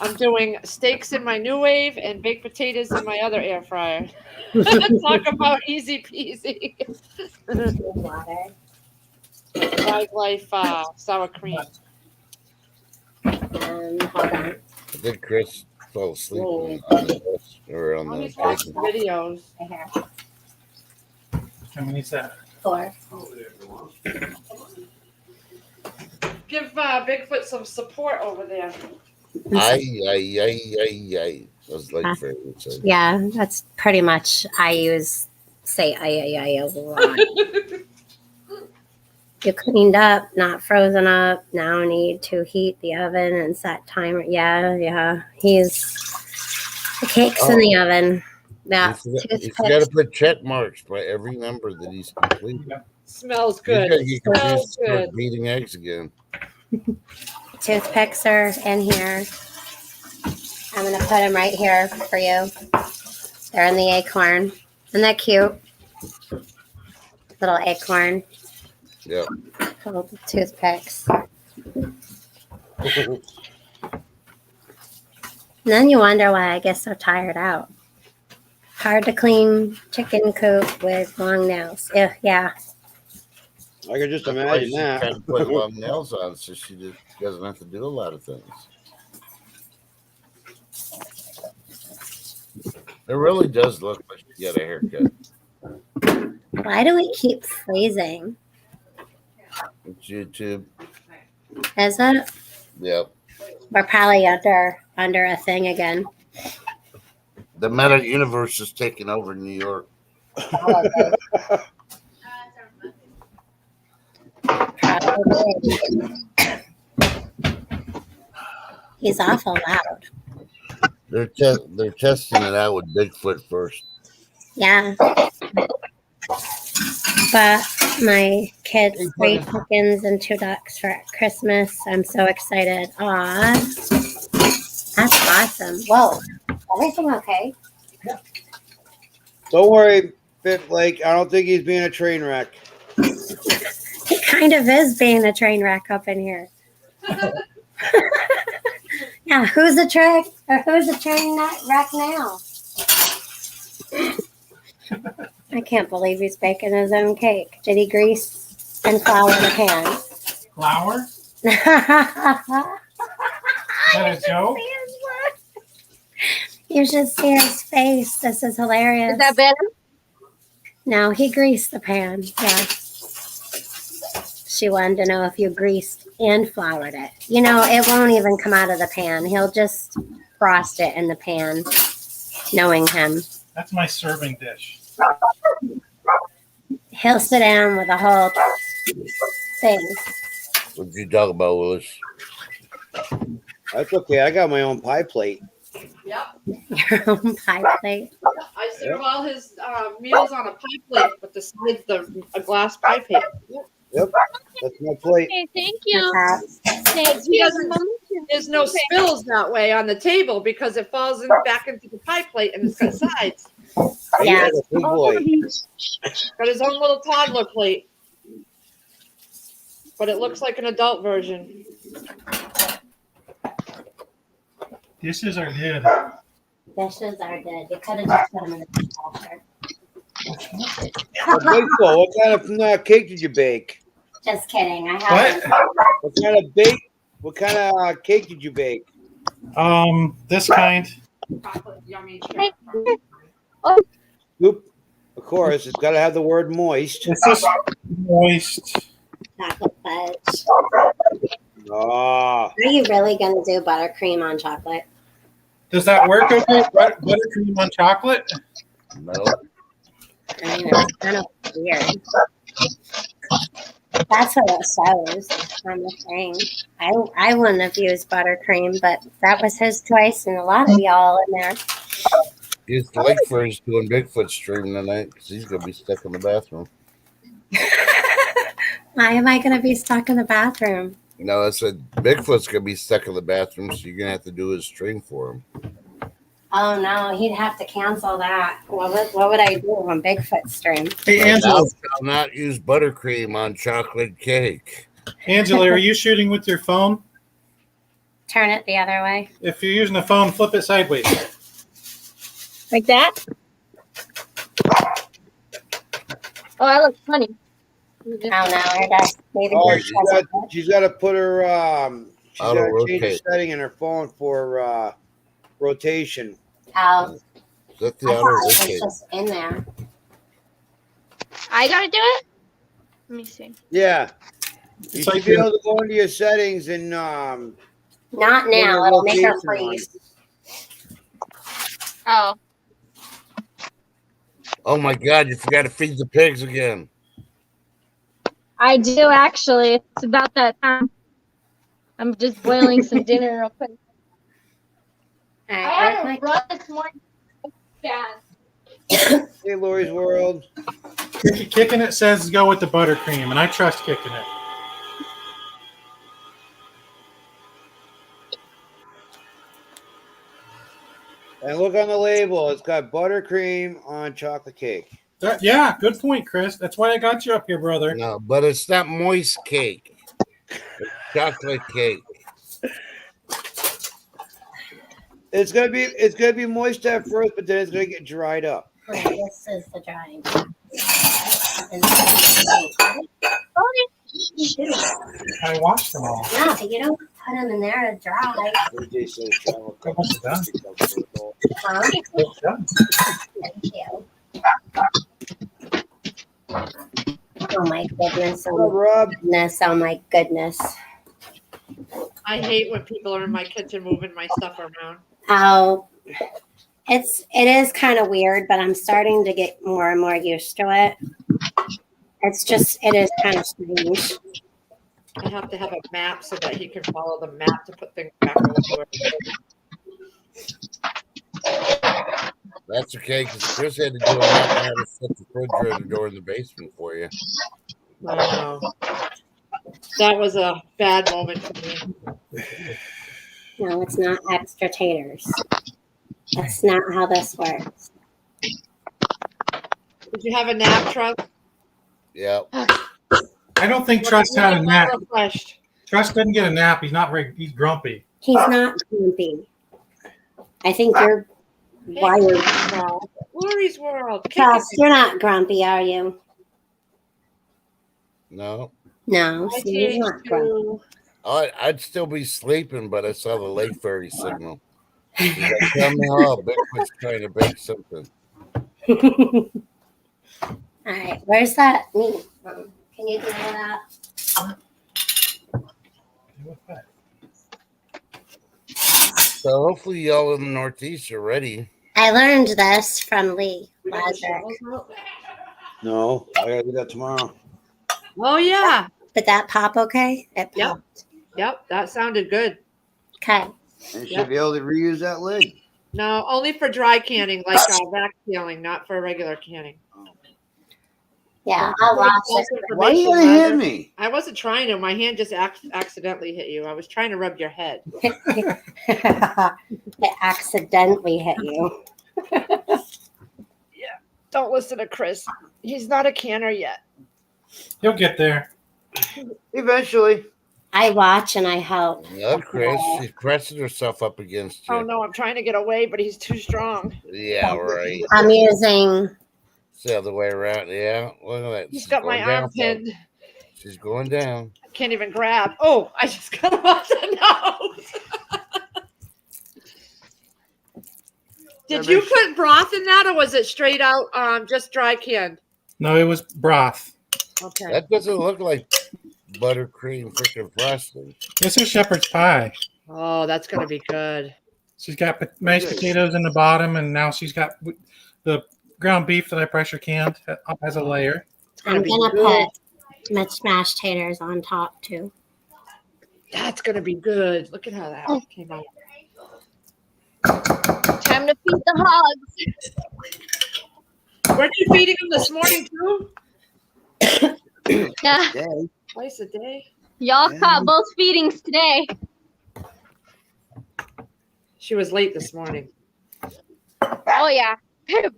Speaker 5: I'm doing steaks in my new wave and baked potatoes in my other air fryer. Talk about easy peasy.
Speaker 1: Water.
Speaker 5: Fried life sour cream.
Speaker 1: Hold on.
Speaker 3: I think Chris fell asleep
Speaker 1: Whoa.
Speaker 3: on the bus or on the
Speaker 5: Always watch
Speaker 3: table.
Speaker 5: videos.
Speaker 1: Right here.
Speaker 2: How many is that?
Speaker 1: 4.
Speaker 5: Give Bigfoot some support over there.
Speaker 3: Ay. That's like favorite would say.
Speaker 1: Yeah, that's pretty much. I say I a lot. You cleaned up, not frozen up. Now need to heat the oven and set timer. Yeah. The cake's in the oven. That
Speaker 3: You got
Speaker 1: toothpick.
Speaker 3: to put check marks by every number that he's completed.
Speaker 5: Smells good.
Speaker 3: You
Speaker 5: Smells
Speaker 3: can just
Speaker 5: good.
Speaker 3: start beating eggs again.
Speaker 1: Toothpicks are in here. I'm gonna put them right here for you. They're in the acorn. Isn't that cute? Little acorn.
Speaker 3: Yep.
Speaker 1: Little toothpicks. And then you wonder why I get so tired out. Hard to clean chicken coop with long nails. Yeah.
Speaker 6: I could just
Speaker 3: She's
Speaker 6: imagine that.
Speaker 3: trying to put long nails on so she doesn't have to do a lot of things. It really does look like she got a haircut.
Speaker 1: Why do we keep freezing?
Speaker 3: It's YouTube.
Speaker 1: Is it?
Speaker 3: Yep.
Speaker 1: We're probably under a thing again.
Speaker 3: The meta universe is taking over New York.
Speaker 1: He's awful loud.
Speaker 3: They're testing it out with Bigfoot first.
Speaker 1: Yeah. But my kids 3 chickens and 2 ducks for Christmas. I'm so excited. Aw. That's awesome. Whoa. Everything okay?
Speaker 6: Don't worry, Fifth Lake. I don't think he's being a train wreck.
Speaker 1: He kind of is being a train wreck up in here. Yeah, who's a train wreck now? I can't believe he's baking his own cake. Did he grease and flour the pan?
Speaker 2: Flour?
Speaker 1: You
Speaker 2: Is that a joke?
Speaker 1: You should see his face. This is hilarious.
Speaker 4: Is that better?
Speaker 1: No, he greased the pan. Yeah. She wanted to know if you greased and floured it. You know, it won't even come out of the pan. He'll just frost it in the pan, knowing him.
Speaker 2: That's my serving dish.
Speaker 1: He'll sit down with a whole thing.
Speaker 3: What did you talk about, Willis?
Speaker 6: That's okay. I got my own pie plate.
Speaker 5: Yep.
Speaker 1: Your own pie plate.
Speaker 5: I serve all his meals on a pie plate, but the sides a glass pie plate.
Speaker 6: Yep, that's my plate.
Speaker 4: Okay, thank you.
Speaker 5: Thank There's no spills that way on the table because it falls back into the pie plate and it's got sides.
Speaker 1: Yeah.
Speaker 6: He's a big boy.
Speaker 5: Got his own little toddler plate. But it looks like an adult version.
Speaker 2: Dishes are good.
Speaker 1: Dishes are good. You could have just put them in the dishwasher.
Speaker 6: Bigfoot, what kind of cake did you bake?
Speaker 1: Just kidding. I haven't.
Speaker 6: What kind of cake did you bake?
Speaker 2: This kind.
Speaker 5: Chocolate yummy.
Speaker 6: Oop. Of course, it's got to have the word moist.
Speaker 2: It's just moist.
Speaker 1: Chocolate fudge.
Speaker 6: Ah,
Speaker 1: Are you really going to do buttercream on chocolate?
Speaker 2: Does that work okay? Buttercream on chocolate?
Speaker 3: No.
Speaker 1: I mean, it's kind of weird. That's what it shows on the thing. I wouldn't have used buttercream, but that was his choice, and a lot of y'all in there.
Speaker 3: He's late for his doing Bigfoot stream tonight because he's going to be stuck in the bathroom.
Speaker 1: Why am I going to be stuck in the bathroom?
Speaker 3: You know, I said Bigfoot's going to be stuck in the bathroom, so you're going to have to do his stream for him.
Speaker 1: Oh no, he'd have to cancel that. What would I do on Bigfoot stream?
Speaker 2: Hey,
Speaker 3: Thou
Speaker 2: Angela.
Speaker 3: shalt not use buttercream on chocolate cake.
Speaker 2: Angela, are you shooting with your phone?
Speaker 1: Turn it the other way.
Speaker 2: If you're using a phone, flip it sideways.
Speaker 4: Like that? Oh, that looks funny.
Speaker 1: Oh no, I guess maybe
Speaker 6: oh,
Speaker 1: her
Speaker 6: she's got to put her. She's got to
Speaker 3: Auto
Speaker 6: change the
Speaker 3: rotate.
Speaker 6: setting in her phone for rotation.
Speaker 1: Oh,
Speaker 3: Is that the
Speaker 1: I thought
Speaker 3: auto
Speaker 1: it was
Speaker 3: rotate?
Speaker 1: just in there.
Speaker 4: I gotta do it? Let me see.
Speaker 6: Yeah, you
Speaker 2: It's
Speaker 6: should
Speaker 2: like
Speaker 6: be able to go into your settings and
Speaker 1: Not
Speaker 6: Turn
Speaker 1: now.
Speaker 6: your
Speaker 1: It'll make her
Speaker 6: rotation on.
Speaker 1: freeze.
Speaker 4: Oh.
Speaker 3: Oh my God, you forgot to feed the pigs again.
Speaker 4: I do actually. It's about that time. I'm just boiling some dinner real quick.
Speaker 1: All
Speaker 4: I
Speaker 1: right,
Speaker 4: had
Speaker 1: where's
Speaker 4: a run this morning. Fast.
Speaker 6: hey, Lori's World.
Speaker 2: Kicking it says go with the buttercream, and I trust kicking it.
Speaker 6: And look on the label. It's got buttercream on chocolate cake.
Speaker 2: Yeah, good point, Chris. That's why I got you up here, brother.
Speaker 3: No, but it's not moist cake. It's chocolate cake.
Speaker 6: It's gonna be moist at first, but then it's gonna get dried up.
Speaker 1: Okay, this is the drying.
Speaker 2: I washed them all.
Speaker 1: No, but you don't put them in there to dry.
Speaker 6: AJ says travel
Speaker 2: That was done.
Speaker 1: Huh?
Speaker 2: It's done.
Speaker 1: Thank you. Oh my goodness.
Speaker 6: Oh,
Speaker 1: Oh
Speaker 6: Rob.
Speaker 1: my goodness. Oh my goodness.
Speaker 5: I hate when people are in my kitchen moving my stuff around.
Speaker 1: Oh, it is kind of weird, but I'm starting to get more and more used to it. It is kind of strange.
Speaker 5: I have to have a map so that he can follow the map to put things back away.
Speaker 3: That's okay, because Chris had to do a map on how to set the refrigerator door in the basement for you.
Speaker 5: I know. That was a bad moment for me.
Speaker 1: No, it's not extra taters. That's not how this works.
Speaker 5: Did you have a nap, Trust?
Speaker 3: Yeah.
Speaker 2: I don't think Trust had a nap.
Speaker 5: Refreshed.
Speaker 2: Trust didn't get a nap. He's not very. He's grumpy.
Speaker 1: He's not grumpy. I think you're wired.
Speaker 5: Lori's World.
Speaker 1: Trust, you're not grumpy, are you?
Speaker 3: No.
Speaker 1: No, see, he's not grumpy.
Speaker 3: I'd still be sleeping, but I saw the Lake Fairy signal. He's like, tell me how Bigfoot's trying to bake something.
Speaker 1: All right, where's that meat? Can you do that?
Speaker 3: So hopefully y'all in the Northeast are ready.
Speaker 1: I learned this from Lee Lazarus.
Speaker 6: No, I gotta do that tomorrow.
Speaker 5: Oh yeah.
Speaker 1: Did that pop okay? It popped.
Speaker 5: Yep. Yep, that sounded good.
Speaker 1: Okay.
Speaker 6: And should be able to reuse that lid.
Speaker 5: No, only for dry canning, like vac sealing, not for regular canning.
Speaker 1: Yeah, I'll watch it.
Speaker 6: Why are you gonna hit me?
Speaker 5: I wasn't trying to. My hand just accidentally hit you. I was trying to rub your head.
Speaker 1: It accidentally hit you.
Speaker 5: Don't listen to Chris. He's not a canner yet.
Speaker 2: He'll get there.
Speaker 6: Eventually.
Speaker 1: I watch and I help.
Speaker 3: No, Chris, she's pressing herself up against you.
Speaker 5: Oh no, I'm trying to get away, but he's too strong.
Speaker 3: Yeah, right.
Speaker 1: I'm using.
Speaker 3: It's the other way around. Yeah, look at that.
Speaker 5: He's got my arm pinned.
Speaker 3: She's going down.
Speaker 5: I can't even grab. Oh, I just got him off the nose. Did you put broth in that, or was it straight out just dry canned?
Speaker 2: No, it was broth.
Speaker 5: Okay.
Speaker 3: That doesn't look like buttercream freaking frosting.
Speaker 2: This is shepherd's pie.
Speaker 5: Oh, that's gonna be good.
Speaker 2: She's got mashed potatoes in the bottom, and now she's got the ground beef that I pressure canned up as a layer.
Speaker 1: I'm gonna put mashed taters on top too.
Speaker 5: That's gonna be good. Look at how that came out.
Speaker 4: Time to feed the hogs.
Speaker 5: Weren't you feeding them this morning too?
Speaker 4: Yeah,
Speaker 5: Twice a day.
Speaker 4: y'all caught both feedings today.
Speaker 5: She was late this morning.
Speaker 4: Oh yeah,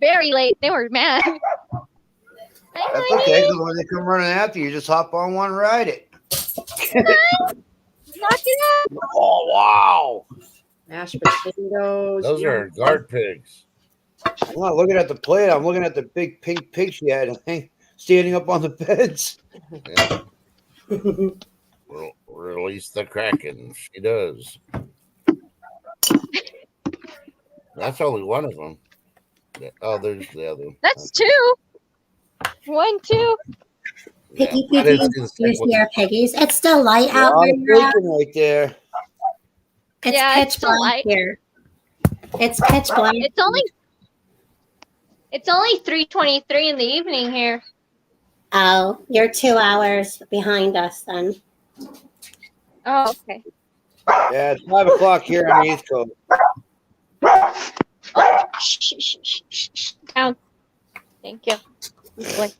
Speaker 4: very late. They were mad.
Speaker 6: That's okay, because when they come running after you, just hop on one and ride it.
Speaker 4: Knock it up.
Speaker 6: Oh, wow.
Speaker 5: Mashed potatoes.
Speaker 3: Those are guard pigs.
Speaker 6: I'm not looking at the plate. I'm looking at the big pink pig she had standing up on the beds.
Speaker 3: Yeah. Release the Kraken. She does. That's only one of them. Oh, there's the other.
Speaker 4: That's two. 1, 2.
Speaker 1: Piggy,
Speaker 3: Yeah,
Speaker 1: piggy, you see our piggies. It's still light out
Speaker 6: Wow,
Speaker 1: where you're at.
Speaker 6: bacon right there.
Speaker 1: It's
Speaker 4: Yeah, it's
Speaker 1: pitch
Speaker 4: still
Speaker 1: black
Speaker 4: light.
Speaker 1: here. It's pitch black.
Speaker 4: It's only 3:23 in the evening here.
Speaker 1: Oh, you're 2 hours behind us then.
Speaker 4: Oh, okay.
Speaker 6: Yeah, it's 5 o'clock here on the East Coast.
Speaker 4: Oh, shh. Down. Thank you. Good boy.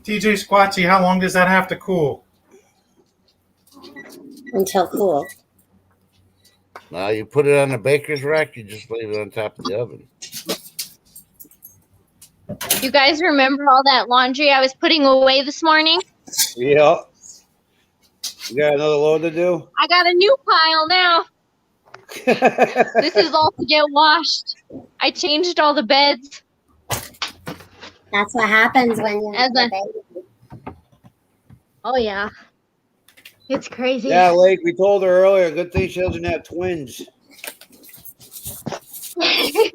Speaker 2: TJ Squatchy, how long does that have to cool?
Speaker 1: Until cool.
Speaker 3: Now you put it on the baker's rack, you just leave it on top of the oven.
Speaker 4: You guys remember all that laundry I was putting away this morning?
Speaker 6: Yeah. You got another load to do?
Speaker 4: I got a new pile now. This is all to get washed. I changed all the beds.
Speaker 1: That's what happens when you have
Speaker 4: As
Speaker 1: a
Speaker 4: a-
Speaker 1: baby.
Speaker 4: Oh yeah. It's crazy.
Speaker 6: Yeah, Lake, we told her earlier. Good thing she doesn't have twins. You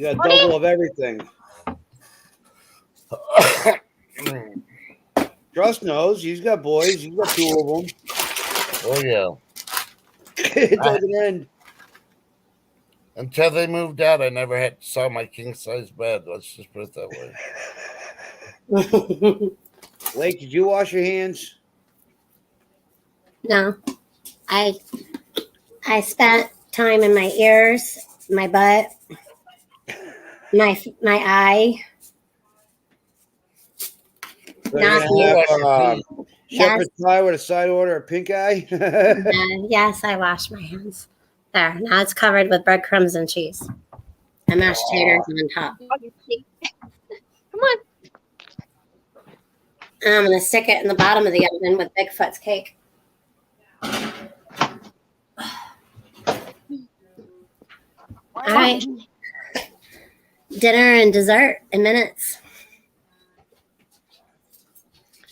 Speaker 6: got double of everything. Trust knows. He's got boys. He's got 2 of them.
Speaker 3: Oh, yeah.
Speaker 6: It doesn't end.
Speaker 3: Until they moved out, I never saw my king-size bed. Let's just put it that way.
Speaker 6: Lake, did you wash your hands?
Speaker 1: No, I spent time in my ears, my butt, my eye.
Speaker 6: So
Speaker 1: Not
Speaker 6: you're
Speaker 1: you.
Speaker 6: gonna have
Speaker 1: Yes.
Speaker 6: shepherd's pie with a side order of pink eye.
Speaker 1: Yes, I washed my hands. There. Now it's covered with breadcrumbs and cheese. And mashed taters on top.
Speaker 4: Come on.
Speaker 1: And I'm going to stick it in the bottom of the oven with Bigfoot's cake. All right. Dinner and dessert in minutes.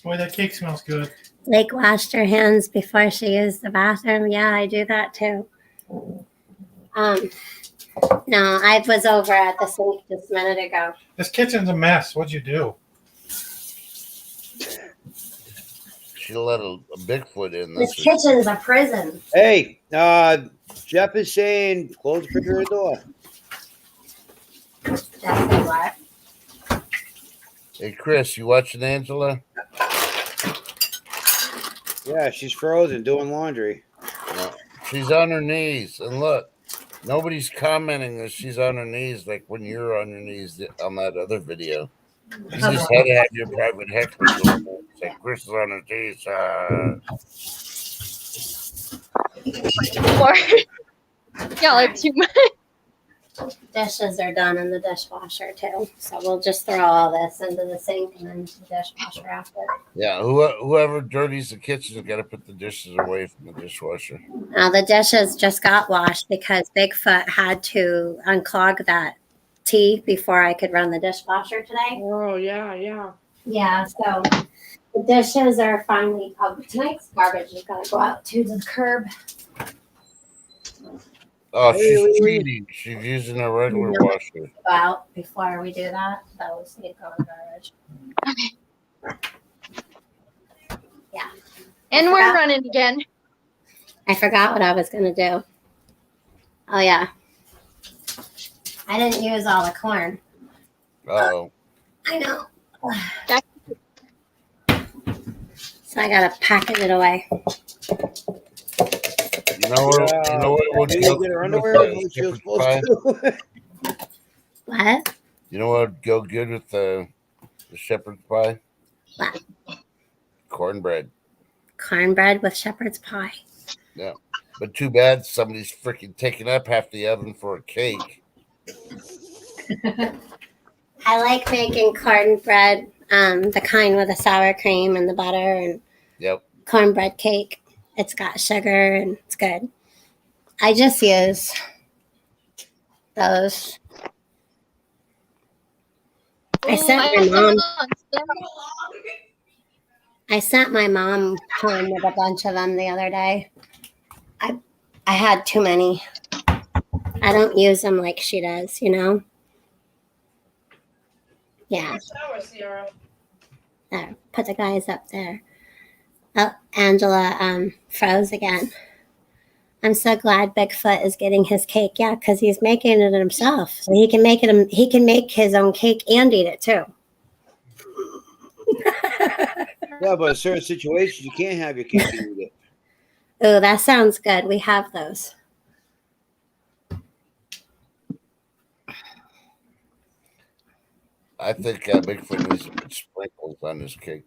Speaker 2: Boy, that cake smells good.
Speaker 1: Lake washed her hands before she used the bathroom. Yeah, I do that too. No, I was over at the sink just a minute ago.
Speaker 2: This kitchen's a mess. What'd you do?
Speaker 3: She let a Bigfoot in.
Speaker 1: This kitchen's a prison.
Speaker 6: Hey, Jeff is saying close the refrigerator door.
Speaker 1: That's a what?
Speaker 3: Hey, Chris, you watching Angela?
Speaker 6: Yeah, she's frozen doing laundry.
Speaker 3: No. She's on her knees. And look, nobody's commenting that she's on her knees like when you're on your knees on that other video. You just had to have your private heckler going on. It's like Chris is on her knees.
Speaker 4: Y'all are too much.
Speaker 1: Dishes are done in the dishwasher too. So we'll just throw all this into the sink and then the dishwasher after.
Speaker 3: Yeah, whoever dirties the kitchen has got to put the dishes away from the dishwasher.
Speaker 1: Now the dishes just got washed because Bigfoot had to unclog that tea before I could run the dishwasher today.
Speaker 5: Oh, yeah, yeah.
Speaker 1: Yeah, so the dishes are finally tonight's garbage is gonna go out to the curb.
Speaker 3: Oh, she's cheating. She's using a regular washer.
Speaker 1: Go out before we do that. Those need to go in the garbage. Yeah.
Speaker 4: And we're running again.
Speaker 1: I forgot what I was gonna do. Oh yeah. I didn't use all the corn.
Speaker 3: Oh.
Speaker 1: I know. So I gotta packet it away.
Speaker 3: You know what would
Speaker 6: go get her underwear? What she was supposed to.
Speaker 1: What?
Speaker 3: You know what would go good with the shepherd's pie?
Speaker 1: What?
Speaker 3: Cornbread.
Speaker 1: Cornbread with shepherd's pie.
Speaker 3: Yeah. But too bad somebody's freaking taking up half the oven for a cake.
Speaker 1: I like making cornbread, the kind with the sour cream and the butter and cornbread cake. It's got sugar and it's good. I just use those. I sent my mom home with a bunch of them the other day. I had too many. I don't use them like she does, you know? Yeah. There, put the guys up there. Oh, Angela froze again. I'm so glad Bigfoot is getting his cake. Yeah, because he's making it himself. So he can make it. He can make his own cake and eat it too.
Speaker 6: Yeah, but in certain situations, you can't have your cake and eat it.
Speaker 1: Oh, that sounds good. We have those.
Speaker 3: I think Bigfoot needs to put sprinkles on his cake.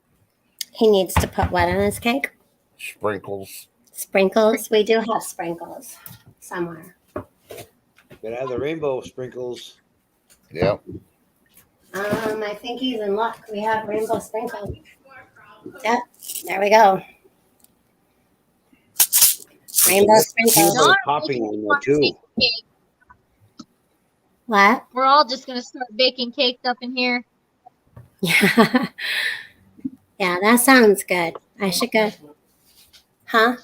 Speaker 1: He needs to put what on his cake?
Speaker 3: Sprinkles.
Speaker 1: Sprinkles? We do have sprinkles somewhere.
Speaker 6: Gotta have the rainbow sprinkles.
Speaker 3: Yep.
Speaker 1: I think he's in luck. We have rainbow sprinkles. Yep. There we go. Rainbow sprinkles.
Speaker 6: Popping on there too.
Speaker 1: What?
Speaker 4: We're all just gonna start baking cakes up in here.
Speaker 1: Yeah. Yeah, that sounds good. I should go. Huh?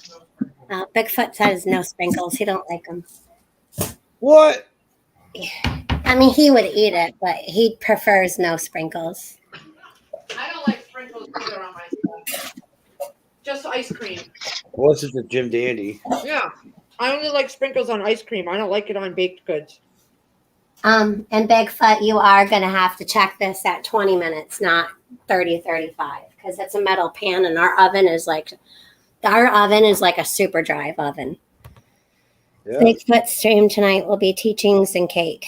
Speaker 1: Bigfoot says no sprinkles. He don't like them.
Speaker 6: What?
Speaker 1: I mean, he would eat it, but he prefers no sprinkles.
Speaker 5: I don't like sprinkles either on my stuff. Just ice cream.
Speaker 6: Well, this is a Jim Dandy.
Speaker 5: Yeah. I only like sprinkles on ice cream. I don't like it on baked goods.
Speaker 1: And Bigfoot, you are going to have to check this at 20 minutes, not 30, 35, because it's a metal pan and our oven is like Our oven is like a super drive oven.
Speaker 6: Yeah.
Speaker 1: Bigfoot stream tonight will be teachings and cake.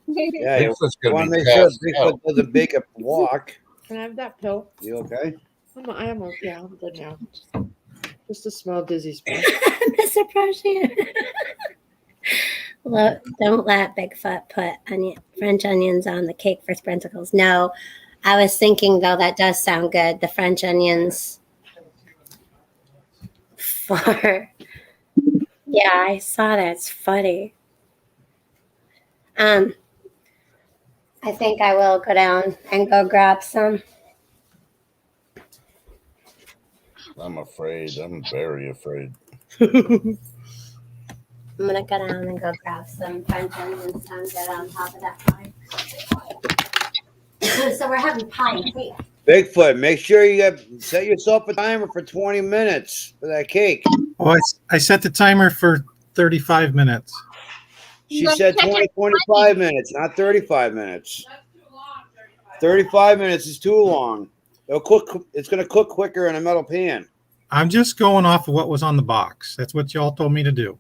Speaker 6: Yeah, you
Speaker 3: Bigfoot's
Speaker 6: want
Speaker 3: gonna
Speaker 6: to
Speaker 3: be
Speaker 6: make sure
Speaker 3: passed
Speaker 6: Bigfoot
Speaker 3: out.
Speaker 6: doesn't bake a walk.
Speaker 5: Can I have that pill?
Speaker 6: You okay?
Speaker 5: Yeah, I'm good now. Just a small dizzy spell.
Speaker 1: Mr. Prushian. Don't let Bigfoot put French onions on the cake for sprinkles. No, I was thinking though that does sound good. The French onions for yeah, I saw that. It's funny. I think I will go down and go grab some.
Speaker 3: I'm afraid. I'm very afraid.
Speaker 1: I'm gonna go down and go grab some French onions and get on top of that pie. So we're having pie and cake.
Speaker 6: Bigfoot, make sure you set yourself a timer for 20 minutes for that cake.
Speaker 2: Oh, I set the timer for 35 minutes.
Speaker 6: She said 25 minutes, not 35 minutes. 35 minutes is too long. It's going to cook quicker in a metal pan.
Speaker 2: I'm just going off of what was on the box. That's what y'all told me to do.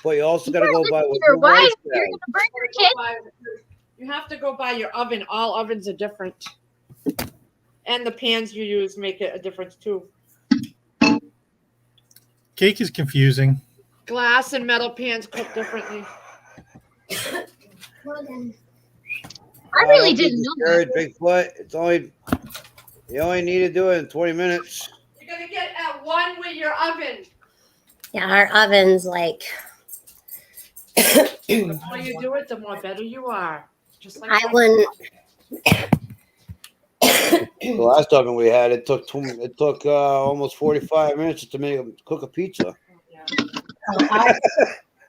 Speaker 6: But you also got to go by what
Speaker 4: Your
Speaker 6: your wife
Speaker 4: wife, you're
Speaker 6: said.
Speaker 4: gonna burn your kid.
Speaker 5: You have to go by your oven. All ovens are different. And the pans you use make it a difference too.
Speaker 2: Cake is confusing.
Speaker 5: Glass and metal pans cook differently.
Speaker 4: I really didn't know that.
Speaker 6: Bigfoot. You only need to do it in 20 minutes.
Speaker 5: You're gonna get at one with your oven.
Speaker 1: Yeah, our oven's like
Speaker 5: The more you do it, the more better you are. Just like
Speaker 1: I wouldn't.
Speaker 6: The last oven we had, it took almost 45 minutes to cook a pizza.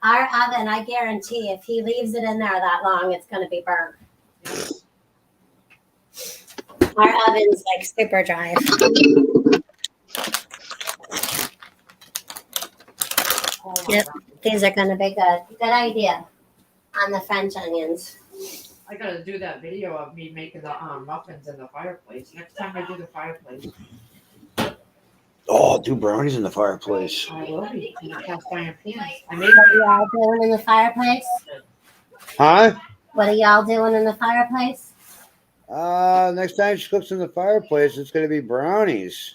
Speaker 1: Our oven, I guarantee, if he leaves it in there that long, it's going to be burnt. Our oven's like super dry. Yep, these are going to be good. Good idea on the French onions.
Speaker 5: I gotta do that video of me making the muffins in the fireplace. Next time I do the fireplace,
Speaker 6: Oh, do brownies in the fireplace.
Speaker 5: I will be in a cast iron pan. I made
Speaker 1: What are y'all doing in the fireplace?
Speaker 6: Huh?
Speaker 1: What are y'all doing in the fireplace?
Speaker 6: Next time she cooks in the fireplace, it's gonna be brownies.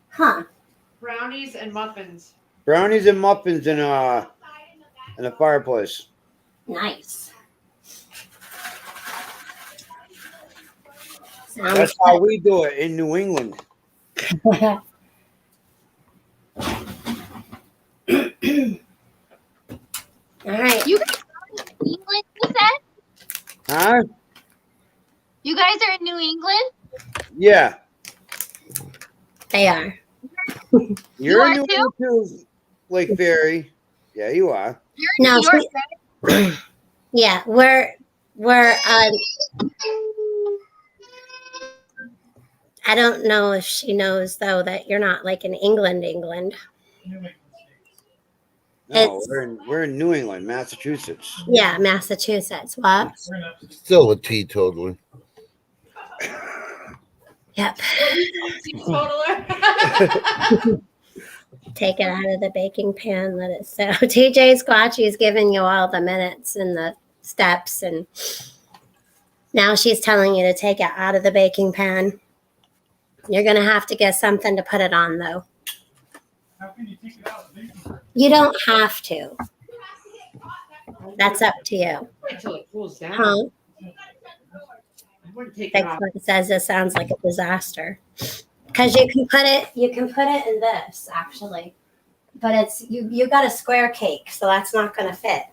Speaker 1: Huh.
Speaker 5: brownies and muffins.
Speaker 6: Brownies and muffins in the fireplace.
Speaker 1: Nice.
Speaker 6: That's how we do it in New England.
Speaker 1: All right.
Speaker 4: You guys are in New England, you said?
Speaker 6: Huh?
Speaker 4: You guys are in New England?
Speaker 6: Yeah.
Speaker 1: They are.
Speaker 6: You're
Speaker 4: are
Speaker 6: in New England too, Lake Ferry. Yeah, you are.
Speaker 4: You're in
Speaker 1: No,
Speaker 4: New York, right?
Speaker 1: Yeah, we're I don't know if she knows though that you're not like in England.
Speaker 6: No, we're in New England, Massachusetts.
Speaker 1: Yeah, Massachusetts. What?
Speaker 3: Still a teetotaler.
Speaker 1: Yep.
Speaker 5: Teetotaler.
Speaker 1: Take it out of the baking pan. Let it so. TJ Squatchy is giving you all the minutes and the steps, and now she's telling you to take it out of the baking pan. You're gonna have to get something to put it on, though.
Speaker 2: How can you take it out of the baking pan?
Speaker 1: You don't have to. That's up to you.
Speaker 5: Until it cools down.
Speaker 1: Huh?
Speaker 5: I wouldn't take it off.
Speaker 1: Bigfoot says this sounds like a disaster. Because you can put it in this actually, but it's you got a square cake, so that's not going to fit.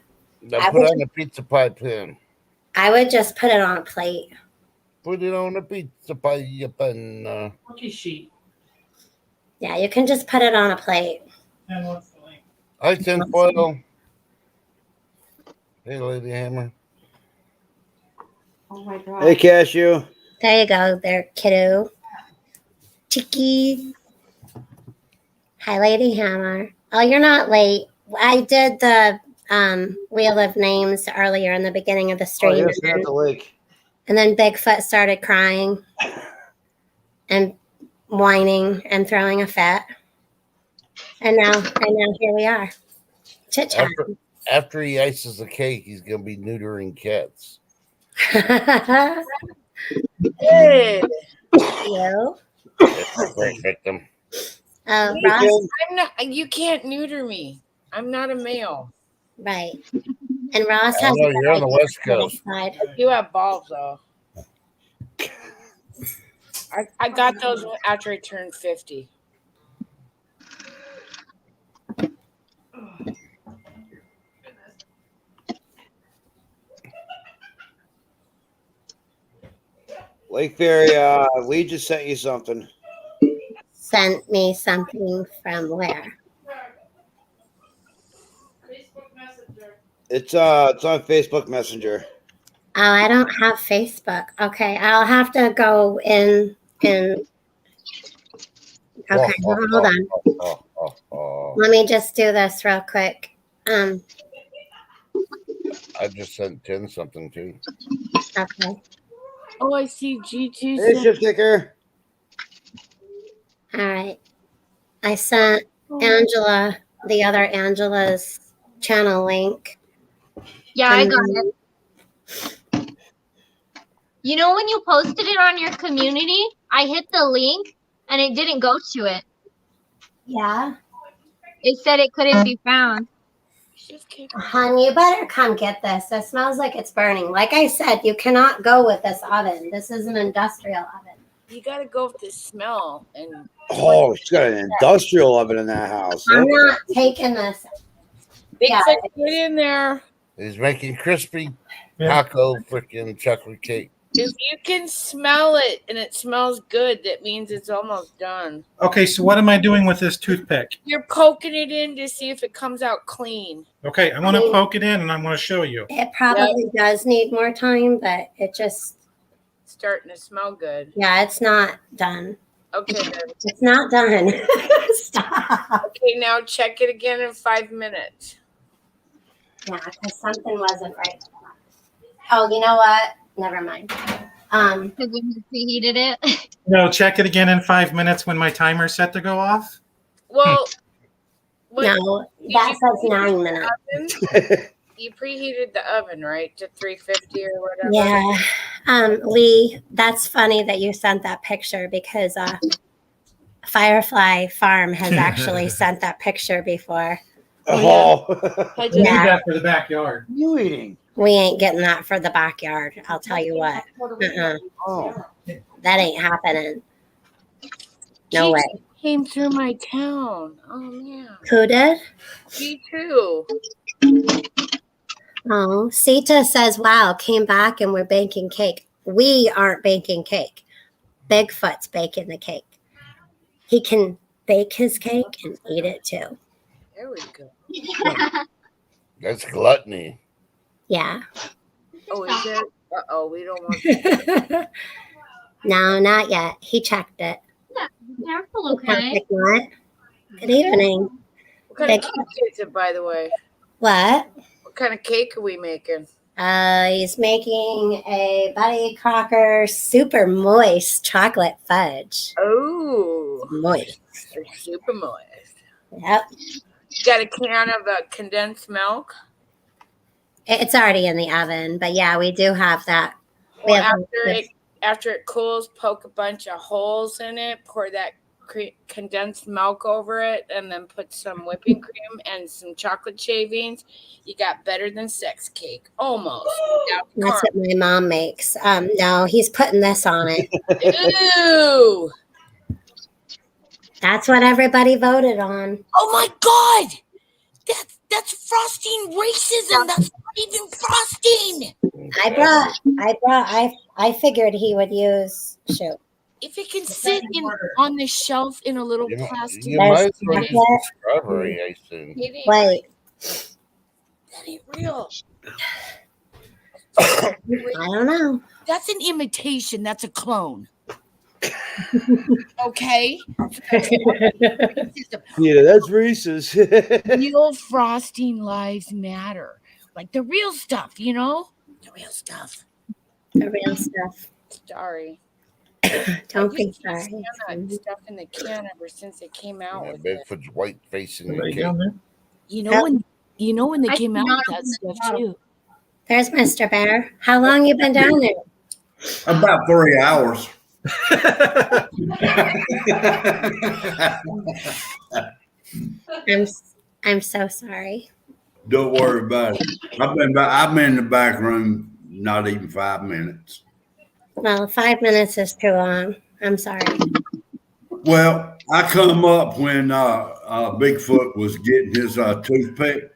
Speaker 3: Now put on a pizza pie pan.
Speaker 1: I would just put it on a plate.
Speaker 3: Put it on a pizza pie pan.
Speaker 5: Cookie sheet.
Speaker 1: Yeah, you can just put it on a plate.
Speaker 2: And what's the link?
Speaker 3: I can foil. Hey, Lady Hammer.
Speaker 5: Oh my god.
Speaker 6: Hey, Cashew.
Speaker 1: There you go, there, kiddo. Tiki. Hi, Lady Hammer. Oh, you're not late. I did the Wheel of Names earlier in the beginning of the
Speaker 6: Oh,
Speaker 1: stream.
Speaker 6: yes, at the lake.
Speaker 1: And then Bigfoot started crying. And whining and throwing a fit. And now here we are. Chit chat.
Speaker 3: After he ices the cake, he's gonna be neutering cats.
Speaker 7: Hey,
Speaker 1: Hello.
Speaker 3: Great victim.
Speaker 1: Ross,
Speaker 7: I'm not. You can't neuter me. I'm not a male.
Speaker 1: right. And Ross
Speaker 3: I
Speaker 1: has
Speaker 3: know
Speaker 1: a
Speaker 3: you're on the West Coast.
Speaker 1: side.
Speaker 7: You have balls though. I got those after I turned 50.
Speaker 6: Lake Ferry, Lee just sent you something.
Speaker 1: Sent me something from where?
Speaker 6: It's on Facebook Messenger.
Speaker 1: Oh, I don't have Facebook. Okay, I'll have to go in and. Okay, hold on. Let me just do this real quick.
Speaker 3: I just sent 10 something too.
Speaker 1: Okay.
Speaker 7: Oh, I see G2.
Speaker 6: Hey, shift kicker.
Speaker 1: All right. I sent Angela, the other Angela's channel link.
Speaker 4: Yeah, I got it. You know when you posted it on your community, I hit the link and it didn't go to it.
Speaker 1: Yeah.
Speaker 4: It said it couldn't be found.
Speaker 1: Hon, you better come get this. It smells like it's burning. Like I said, you cannot go with this oven. This is an industrial oven.
Speaker 7: You gotta go with the smell and.
Speaker 6: Oh, she's got an industrial oven in that house.
Speaker 1: I'm not taking this.
Speaker 7: Bigfoot, get in there.
Speaker 3: He's making crispy taco freaking chocolate cake.
Speaker 7: If you can smell it and it smells good, that means it's almost done.
Speaker 2: Okay, so what am I doing with this toothpick?
Speaker 7: You're poking it in to see if it comes out clean.
Speaker 2: Okay, I want to poke it in and I want to show you.
Speaker 1: It probably does need more time, but it just.
Speaker 7: It's starting to smell good.
Speaker 1: Yeah, it's not done.
Speaker 7: Okay, then.
Speaker 1: It's not done. Stop.
Speaker 7: Okay, now check it again in 5 minutes.
Speaker 1: Yeah, because something wasn't right. Oh, you know what? Never mind.
Speaker 4: Because when you preheated it.
Speaker 2: No, check it again in 5 minutes when my timer's set to go off.
Speaker 7: Well,
Speaker 1: no, that says 9 minutes.
Speaker 7: You preheated the oven, right, to 350 or whatever?
Speaker 1: Yeah. Lee, that's funny that you sent that picture because Firefly Farm has actually sent that picture before.
Speaker 6: Oh.
Speaker 2: I did that for the backyard.
Speaker 6: You eating?
Speaker 1: We ain't getting that for the backyard. I'll tell you what.
Speaker 6: Oh.
Speaker 1: That ain't happening. No way.
Speaker 7: Came through my town. Oh, man.
Speaker 1: Who did?
Speaker 7: Me too.
Speaker 1: Oh, Sita says, wow, came back and we're baking cake. We aren't baking cake. Bigfoot's baking the cake. He can bake his cake and eat it too.
Speaker 7: There we go.
Speaker 3: That's gluttony.
Speaker 1: Yeah.
Speaker 7: Oh, is it? Uh-oh, we don't want to.
Speaker 1: No, not yet. He checked it.
Speaker 4: Yeah, careful, okay?
Speaker 1: Good evening.
Speaker 7: What kind of cake is it, by the way?
Speaker 1: What?
Speaker 7: What kind of cake are we making?
Speaker 1: He's making a Buddy Crocker super moist chocolate fudge.
Speaker 7: Oh.
Speaker 1: Moist.
Speaker 7: Super moist.
Speaker 1: Yep.
Speaker 7: Got a can of condensed milk?
Speaker 1: It's already in the oven, but yeah, we do have that.
Speaker 7: Well, after it cools, poke a bunch of holes in it, pour that condensed milk over it, and then put some whipping cream and some chocolate shavings. You got better than sex cake, almost.
Speaker 1: That's what my mom makes. No, he's putting this on it.
Speaker 7: Ew!
Speaker 1: That's what everybody voted on.
Speaker 7: Oh my God! That's frosting racism. That's not even frosting.
Speaker 1: I figured he would use shoot.
Speaker 7: If it can sit on the shelf in a little plastic.
Speaker 3: You might as well use strawberry icing.
Speaker 1: Wait.
Speaker 7: That ain't real.
Speaker 1: I don't know.
Speaker 7: That's an imitation. That's a clone. Okay.
Speaker 6: Yeah, that's racist.
Speaker 7: Real frosting lives matter. Like the real stuff, you know? The real stuff.
Speaker 1: The real stuff.
Speaker 7: Sorry.
Speaker 1: Don't
Speaker 7: I
Speaker 1: be
Speaker 7: just can't
Speaker 1: sorry.
Speaker 7: stand that stuff in the can ever since they came out
Speaker 3: Yeah,
Speaker 7: with it.
Speaker 3: Bigfoot's white facing the
Speaker 2: Right
Speaker 3: cake.
Speaker 2: down there.
Speaker 7: When they
Speaker 4: I
Speaker 7: came out
Speaker 4: cannot
Speaker 7: with that
Speaker 4: open the
Speaker 7: stuff
Speaker 4: bottle.
Speaker 7: too.
Speaker 1: There's Mr. Bear. How long you been down there?
Speaker 8: About 3 hours.
Speaker 1: I'm I'm so sorry.
Speaker 8: Don't worry about it. I've been in the back room not even 5 minutes.
Speaker 1: Well, 5 minutes is too long. I'm sorry.
Speaker 8: Well, I come up when Bigfoot was getting his toothpick.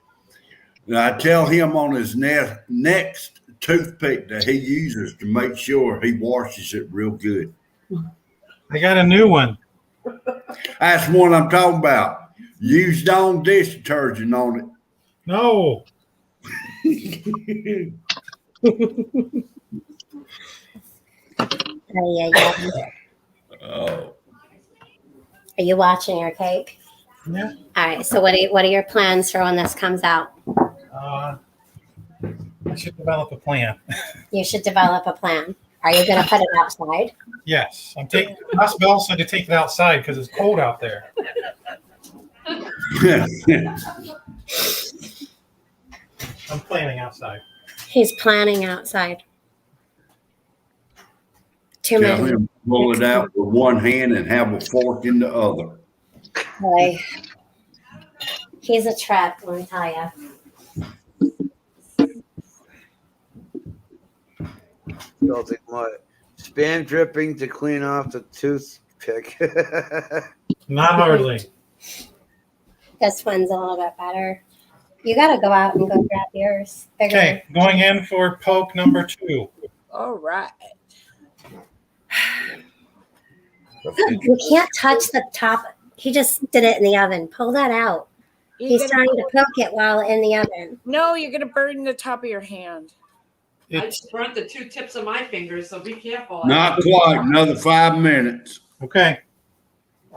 Speaker 8: And I tell him on his next toothpick that he uses to make sure he washes it real good.
Speaker 2: I got a new one.
Speaker 8: That's what I'm talking about. Use Dawn dish detergent on
Speaker 2: No.
Speaker 8: it.
Speaker 1: Yeah.
Speaker 8: Oh.
Speaker 1: Are you watching your cake?
Speaker 2: Yeah.
Speaker 1: All right. So what are your plans for when this comes out?
Speaker 2: I should develop a plan.
Speaker 1: You should develop a plan. Are you going to put it outside?
Speaker 2: Yes. I'm taking. Bell said to take it outside because it's cold out there. I'm planning outside.
Speaker 1: He's planning outside. Too
Speaker 8: Tell
Speaker 1: many.
Speaker 8: him pull it out with one hand and have a fork in the other.
Speaker 1: Boy. He's a trap, let me tell you.
Speaker 6: Salting what? Spam dripping to clean off the toothpick.
Speaker 2: Not hardly.
Speaker 1: This one's a little bit better. You got to go out and go grab yours. Bigger.
Speaker 2: Okay, going in for poke number 2.
Speaker 7: All right.
Speaker 1: You can't touch the top. He just did it in the oven. Pull that out. He's trying to poke it while in the oven.
Speaker 7: No, you're gonna burn the top of your hand.
Speaker 5: I
Speaker 2: It's
Speaker 5: just burnt the 2 tips of my fingers, so be careful.
Speaker 8: Not quite. Another 5 minutes.
Speaker 2: okay.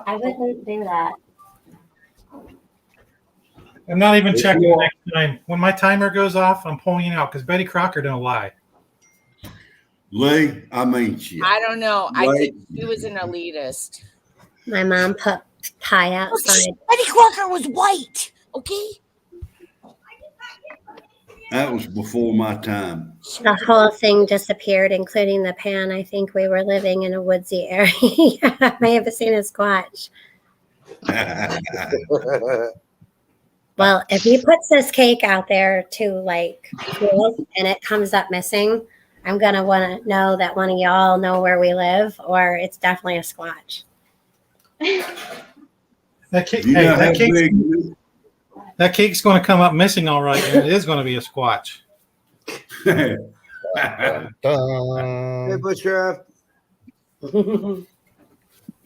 Speaker 1: I wouldn't do that.
Speaker 2: I'm not even checking the next time. When my timer goes off, I'm pulling it out because Betty Crocker don't lie.
Speaker 8: Lee, I mean shit.
Speaker 7: I don't know. I
Speaker 8: Right.
Speaker 7: think he was an elitist.
Speaker 1: My mom put pie outside.
Speaker 7: Betty Crocker was white. Okay.
Speaker 8: That was before my time.
Speaker 1: The whole thing disappeared, including the pan. I think we were living in a woodsy area. I may have seen a squatch. Well, if he puts this cake out there to like cool and it comes up missing, I'm gonna want to know that one of y'all know where we live, or it's definitely a squatch.
Speaker 2: That cake,
Speaker 8: You
Speaker 2: hey,
Speaker 8: know how
Speaker 2: that cake's,
Speaker 8: big-
Speaker 2: that cake's going to come up missing, all right, and it is going to be a squatch.
Speaker 3: Dun.
Speaker 6: Hey, Bushcraft.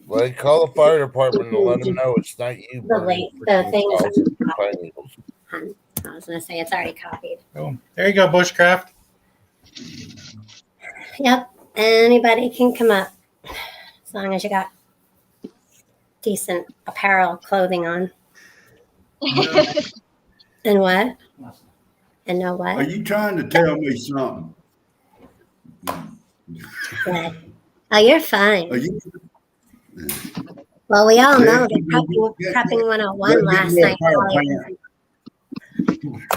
Speaker 3: Well, call the fire department and let them know it's not you.
Speaker 1: The link, the thing is,
Speaker 3: Pine needles.
Speaker 1: I was gonna say it's already copied.
Speaker 2: Boom. There you go, Bushcraft.
Speaker 1: Yep, anybody can come up as long as you got decent apparel, clothing on. And what? And know
Speaker 8: Are
Speaker 1: what?
Speaker 8: you trying to tell me something?
Speaker 1: What? Oh, you're fine.
Speaker 8: Are you?
Speaker 1: Well, we all know
Speaker 8: Yeah,
Speaker 1: that Prepping 101 last night.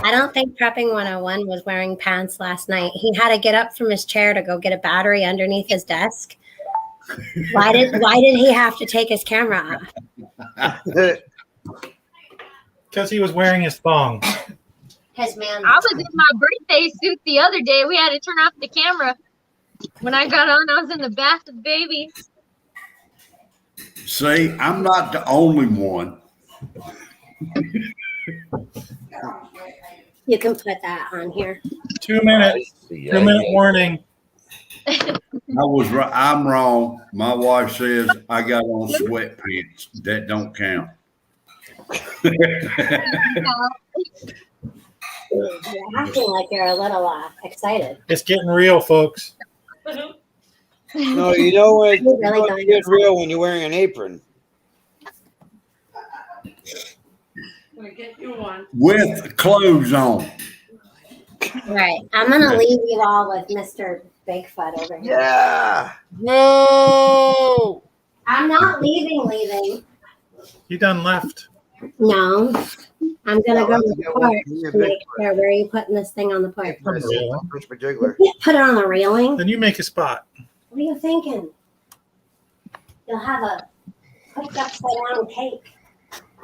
Speaker 1: I don't think Prepping 101 was wearing pants last night. He had to get up from his chair to go get a battery underneath his desk. Why did he have to take his camera off?
Speaker 2: Because he was wearing his thong.
Speaker 1: His man.
Speaker 4: I was in my birthday suit the other day. We had to turn off the camera. When I got on, I was in the bath with baby.
Speaker 8: See, I'm not the only one.
Speaker 1: You can put that on here.
Speaker 2: 2 minutes. 2 minute warning.
Speaker 8: I'm wrong. My wife says I got on sweatpants. That don't count.
Speaker 1: You're acting like you're a little excited.
Speaker 2: It's getting real, folks.
Speaker 6: No, you know what?
Speaker 1: You really
Speaker 6: You
Speaker 1: don't
Speaker 6: get real when you're wearing an apron.
Speaker 5: I'm gonna get you one.
Speaker 8: With clothes on.
Speaker 1: Right. I'm gonna leave you all with Mr. Bigfoot over here.
Speaker 6: Yeah.
Speaker 3: No.
Speaker 1: I'm not leaving.
Speaker 2: You done left.
Speaker 1: No. I'm gonna go to the
Speaker 6: Yeah, well,
Speaker 1: porch
Speaker 6: yeah,
Speaker 1: to make sure. Where are you putting this thing on the porch?
Speaker 2: On the railing.
Speaker 1: You can't put it on the railing.
Speaker 2: Then you make a spot.
Speaker 1: What are you thinking? You'll have a cooked upside down cake.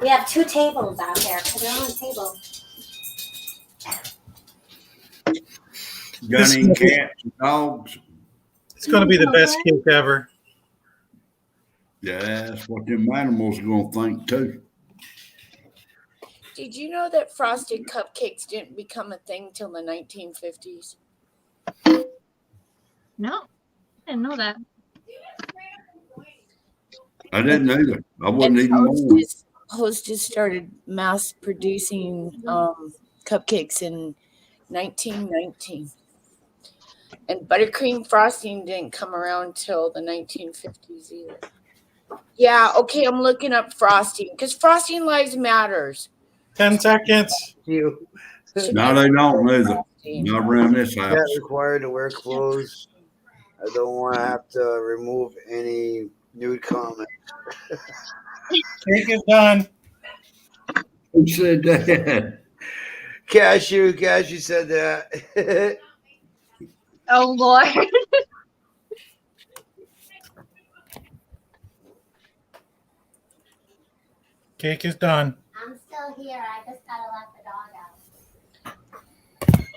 Speaker 1: We have 2 tables out there. Put it on the table.
Speaker 8: Got any cats and dogs?
Speaker 2: It's going to be the best cake ever.
Speaker 8: Yeah, that's what them animals are gonna think too.
Speaker 7: Did you know that frosted cupcakes didn't become a thing till the 1950s?
Speaker 4: No, I didn't know that.
Speaker 8: I didn't either. I wasn't
Speaker 7: And
Speaker 8: even born.
Speaker 7: Hostess started mass producing cupcakes in 1919. And buttercream frosting didn't come around till the 1950s either. Yeah, okay, I'm looking up frosting because frosting lives matters.
Speaker 2: 10 seconds.
Speaker 6: You
Speaker 8: No, they don't either. Not around this house.
Speaker 6: not required to wear clothes. I don't want to have to remove any nude comment.
Speaker 2: Cake is done.
Speaker 8: Who said that?
Speaker 6: Cashew said that.
Speaker 4: Oh Lord.
Speaker 2: Cake is done.
Speaker 1: I'm still here. I just gotta let the dog out.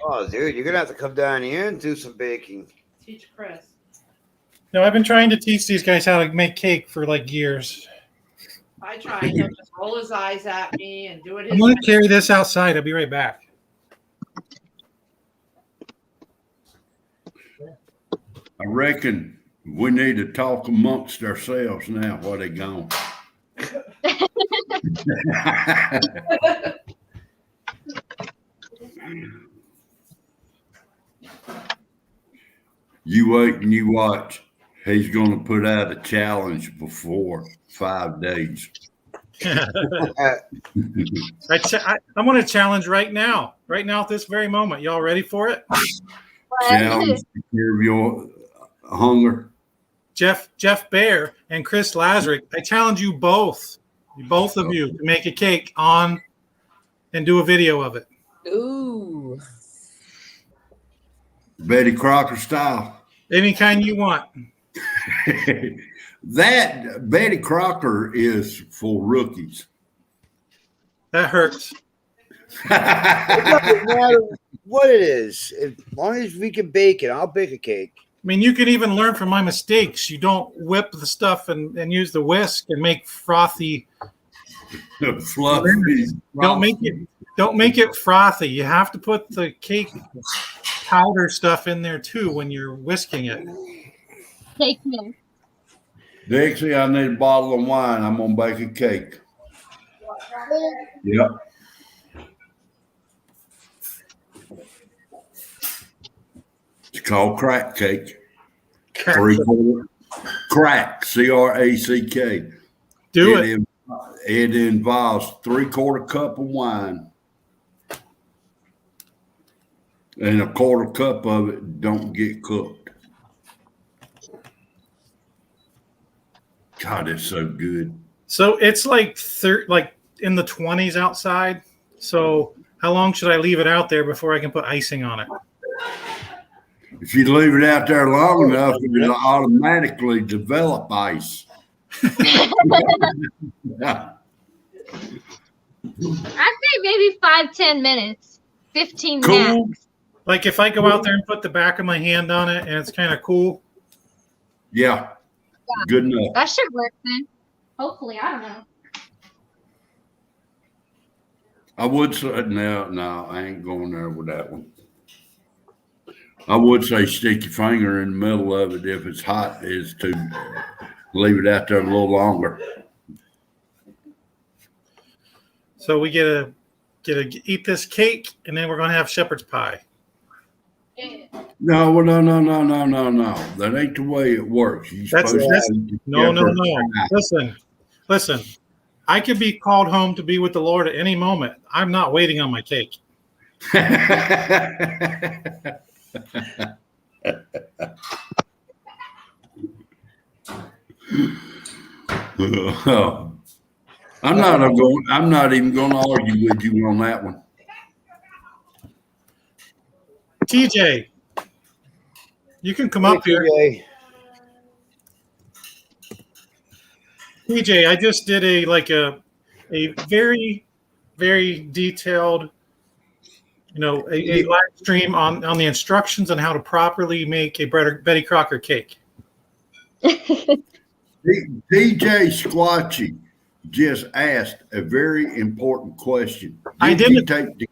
Speaker 6: Oh, dude, you're gonna have to come down here and do some baking.
Speaker 5: Teach Chris.
Speaker 2: No, I've been trying to teach these guys how to make cake for like years.
Speaker 5: I tried. He'll just roll his eyes at me and do it.
Speaker 2: I'm going to carry this outside. I'll be right back.
Speaker 8: I reckon we need to talk amongst ourselves now while they gone. You wait and you watch. He's going to put out a challenge before 5 days.
Speaker 2: I want to challenge right now at this very moment. Y'all ready for it?
Speaker 8: Challenge to curb your hunger.
Speaker 2: Jeff Bear and Chris Lazarick, I challenge you both of you, to make a cake on and do a video of it.
Speaker 7: Ooh.
Speaker 8: Betty Crocker style.
Speaker 2: Any kind you want.
Speaker 8: That Betty Crocker is for rookies.
Speaker 2: That hurts.
Speaker 6: It doesn't matter what it is. As long as we can bake it, I'll bake a cake.
Speaker 2: I mean, you can even learn from my mistakes. You don't whip the stuff and use the whisk and make frothy.
Speaker 8: Fluffy.
Speaker 2: Don't make it frothy. You have to put the cake powder stuff in there too when you're whisking it.
Speaker 4: Take me.
Speaker 8: Dixie, I need a bottle of wine. I'm gonna bake a cake. Yep. It's called crack cake. 3/4 crack, CRACK.
Speaker 2: Do it.
Speaker 8: It involves 3/4 cup of wine. And a 1/4 cup of it don't get cooked. God, it's so good.
Speaker 2: So it's like in the 20s outside. So how long should I leave it out there before I can put icing on it?
Speaker 8: If you leave it out there long enough, it'll automatically develop ice.
Speaker 4: I'd say maybe 5-10 minutes. 15
Speaker 8: Cool.
Speaker 4: max.
Speaker 2: Like if I go out there and put the back of my hand on it and it's kind of cool.
Speaker 8: Yeah. Good enough.
Speaker 4: That should work then. Hopefully, I don't know.
Speaker 8: I would say no, I ain't going there with that one. I would say stick your finger in the middle of it if it's hot, is to leave it out there a little longer.
Speaker 2: So we get to eat this cake and then we're gonna have shepherd's pie.
Speaker 8: No. That ain't the way it works. You're
Speaker 2: That's
Speaker 8: supposed
Speaker 2: that's
Speaker 8: to
Speaker 2: no. Listen. I could be called home to be with the Lord at any moment. I'm not waiting on my cake.
Speaker 3: Hey,
Speaker 8: I'm not even going to argue with you on that one.
Speaker 2: TJ, you can come
Speaker 6: Hey,
Speaker 2: up here.
Speaker 6: TJ.
Speaker 2: TJ, I just did a very, very detailed, a live stream on the instructions on how to properly make a Betty Crocker cake.
Speaker 8: TJ Squatchy just asked a very important question.
Speaker 2: I didn't
Speaker 8: take
Speaker 2: it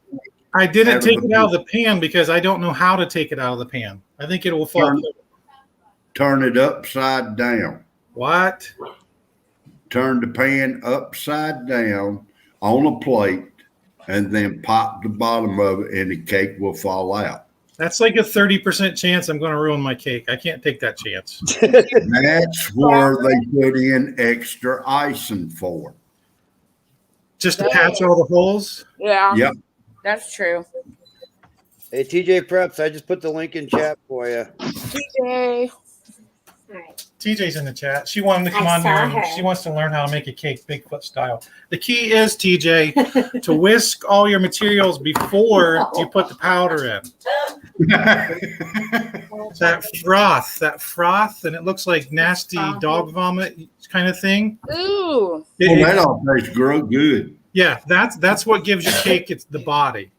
Speaker 2: out of the pan because I don't know how to take it out of the pan. I think it will fall.
Speaker 8: Turn it upside down.
Speaker 2: What?
Speaker 8: Turn the pan upside down on a plate and then pop the bottom of it and the cake will fall out.
Speaker 2: That's like a 30% chance I'm going to ruin my cake. I can't take that chance.
Speaker 8: That's where they put in extra icing for.
Speaker 2: Just to patch all the holes?
Speaker 7: Yeah.
Speaker 8: Yep.
Speaker 7: That's true.
Speaker 6: Hey, TJ Preps, I just put the link in chat for you.
Speaker 7: TJ.
Speaker 1: All right.
Speaker 2: TJ's in the chat. She wanted to come on here and she wants to learn how to make a cake Bigfoot style. The key is, TJ, to whisk all your materials before you put the powder in. That froth, and it looks like nasty dog vomit kind of thing.
Speaker 7: Ooh.
Speaker 8: That all tastes good.
Speaker 2: Yeah, that's what gives your cake the body.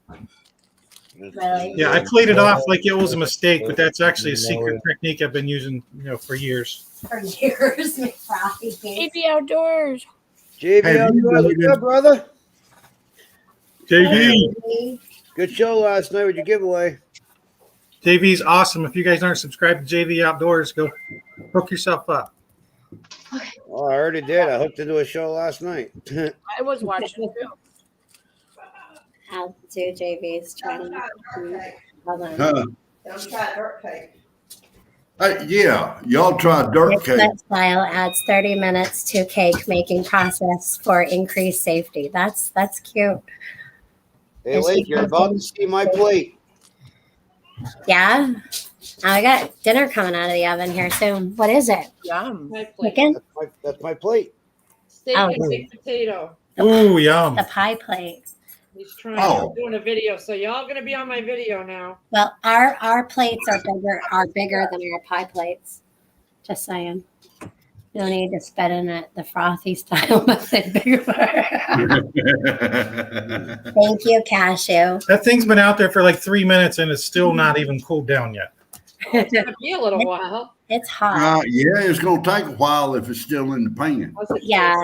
Speaker 1: Really?
Speaker 2: Yeah, I played it off like it was a mistake, but that's actually a secret technique I've been using, for years.
Speaker 1: For years, frothy cake.
Speaker 7: JV Outdoors.
Speaker 6: JV Outdoors, what's up, brother?
Speaker 2: JV.
Speaker 6: Good show last night with your giveaway.
Speaker 2: JV's awesome. If you guys aren't subscribed to JV Outdoors, go hook yourself up.
Speaker 6: Oh, I already did. I hooked into a show last night.
Speaker 7: I was watching too.
Speaker 1: I'll do JV's trying. Hold on.
Speaker 5: Don't try dirt cake.
Speaker 8: Yeah, y'all try dirt cake.
Speaker 1: That style adds 30 minutes to cake making process for increased safety. That's cute.
Speaker 6: Hey, Lake, you're about to see my plate.
Speaker 1: Yeah. I got dinner coming out of the oven here soon. What is it?
Speaker 7: Yum.
Speaker 5: My plate.
Speaker 1: Chicken?
Speaker 6: That's my plate.
Speaker 5: Steak
Speaker 1: Oh,
Speaker 5: and baked potato.
Speaker 2: Ooh, yum.
Speaker 1: The pie plate.
Speaker 5: He's trying. I'm doing a video, so y'all gonna be on my video now.
Speaker 1: Well, our plates are bigger than our pie plates. Just saying. You'll need to spit in it the frothy style method. Thank you, Cashew.
Speaker 2: That thing's been out there for like 3 minutes and it's still not even cooled down yet.
Speaker 5: It's gonna be a little while.
Speaker 1: It's hot.
Speaker 8: Yeah, it's going to take a while if it's still in the pan.
Speaker 1: Yeah,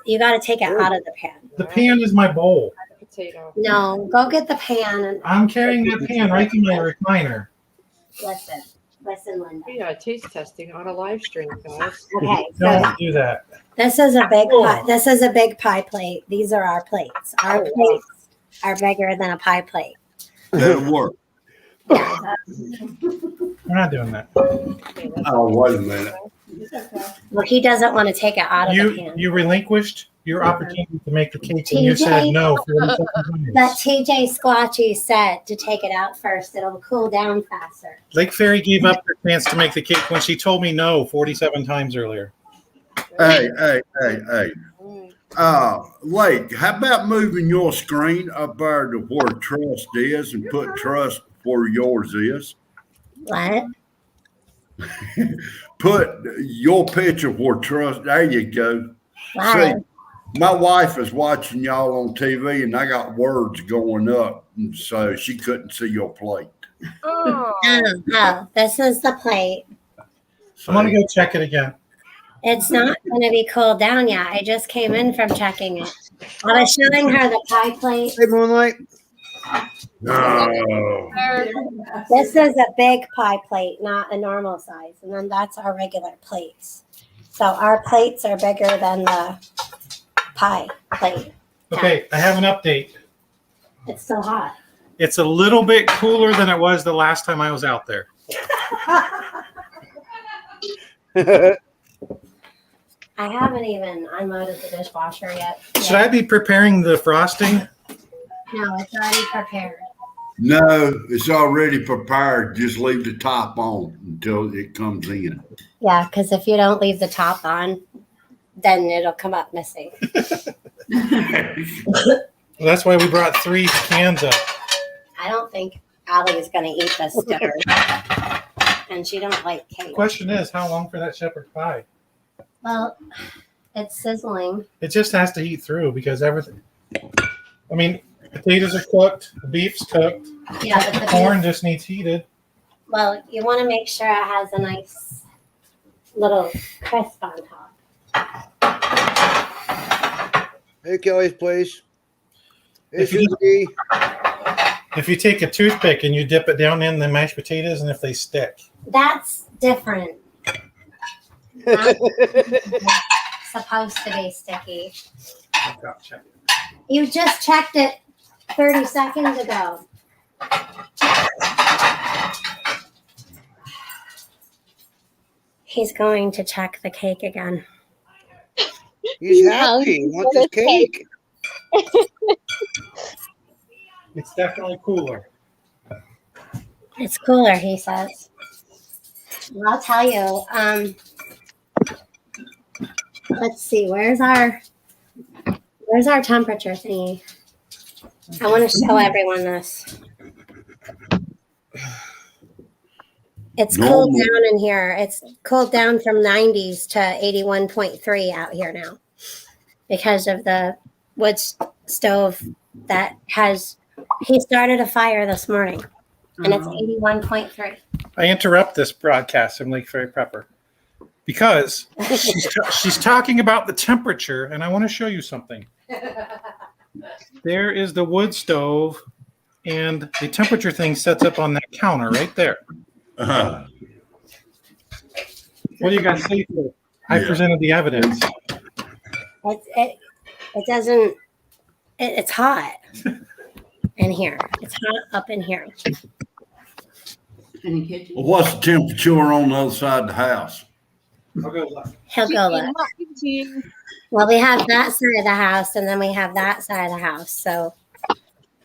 Speaker 1: you got to take it out of the pan.
Speaker 2: The pan is my bowl.
Speaker 5: Potato.
Speaker 1: No, go get the pan. And
Speaker 2: I'm carrying that pan right to my recliner.
Speaker 1: Listen, Linda.
Speaker 5: Yeah, taste testing on a live stream, guys.
Speaker 1: Okay, so
Speaker 2: Don't do that.
Speaker 1: this is a big pie. This is a big pie plate. These are our plates. Our plates are bigger than a pie plate.
Speaker 8: That'll work.
Speaker 2: We're not doing that.
Speaker 8: Oh, wait a minute.
Speaker 1: Well, he doesn't want to take it out of the pan.
Speaker 2: You relinquished your opportunity to make the cake and you said no.
Speaker 1: But TJ Squatchy said to take it out first. It'll cool down faster.
Speaker 2: Lake Fairy gave up her chance to make the cake when she told me no 47 times earlier.
Speaker 8: Hey. Lake, how about moving your screen up there to where trust is and put trust where yours is?
Speaker 1: What?
Speaker 8: Put your picture where trust. There you go.
Speaker 1: Wow.
Speaker 8: See, my wife is watching y'all on TV, and I got words going up, and so she couldn't see your plate.
Speaker 7: Oh.
Speaker 1: Oh, this is the plate.
Speaker 2: I'm going to go check it again.
Speaker 1: It's not going to be cooled down yet. I just came in from checking it. I was showing her the pie plate.
Speaker 6: Hey, Moonlight.
Speaker 8: Oh.
Speaker 1: This is a big pie plate, not a normal size. And then that's our regular plates. So our plates are bigger than the pie plate.
Speaker 2: Okay, I have an update.
Speaker 1: It's still hot.
Speaker 2: It's a little bit cooler than it was the last time I was out there.
Speaker 1: I haven't even unloaded the dishwasher yet.
Speaker 2: Should I be preparing the frosting?
Speaker 1: No, it's already prepared.
Speaker 8: No, it's already prepared. Just leave the top on until it comes in.
Speaker 1: Yeah, because if you don't leave the top on, then it'll come up missing.
Speaker 2: Well, that's why we brought 3 cans up.
Speaker 1: I don't think Allie is going to eat this dinner. And she don't like
Speaker 2: The
Speaker 1: cake.
Speaker 2: question is, how long for that shepherd pie?
Speaker 1: Well, it's sizzling.
Speaker 2: It just has to heat through because everything. I mean, potatoes are cooked, the beef's cooked,
Speaker 1: Yeah, but the
Speaker 2: corn just needs heated.
Speaker 1: well, you want to make sure it has a nice little crisp on top.
Speaker 6: Hey, Kelly's place. Hey,
Speaker 2: If you-
Speaker 6: Susie.
Speaker 2: If you take a toothpick and you dip it down in the mashed potatoes, and if they stick,
Speaker 1: That's different. That's supposed to be sticky.
Speaker 2: gotcha.
Speaker 1: You just checked it 30 seconds ago. He's going to check the cake again.
Speaker 6: He's happy. He wants his cake.
Speaker 2: It's definitely cooler.
Speaker 1: It's cooler, he says. Well, I'll tell you. Let's see. Where's our temperature thingy? I want to show everyone this. It's cooled
Speaker 8: Normal.
Speaker 1: down in here. It's cooled down from 90s to 81.3 out here now because of the wood stove that has. He started a fire this morning, and it's 81.3.
Speaker 2: I interrupt this broadcast from Lake Ferry Prepper because she's talking about the temperature, and I want to show you something. There is the wood stove, and the temperature thing sets up on that counter right there.
Speaker 8: Uh-huh.
Speaker 2: What do you guys say to it? I
Speaker 8: Yeah.
Speaker 2: presented the evidence.
Speaker 1: It doesn't. It's hot in here. It's hot up in here.
Speaker 9: In the kitchen.
Speaker 8: Well, what's the temperature on the other side of the house?
Speaker 2: I'll go look.
Speaker 1: He'll go look. Well, we have that side of the house, and then we have that side of the house. So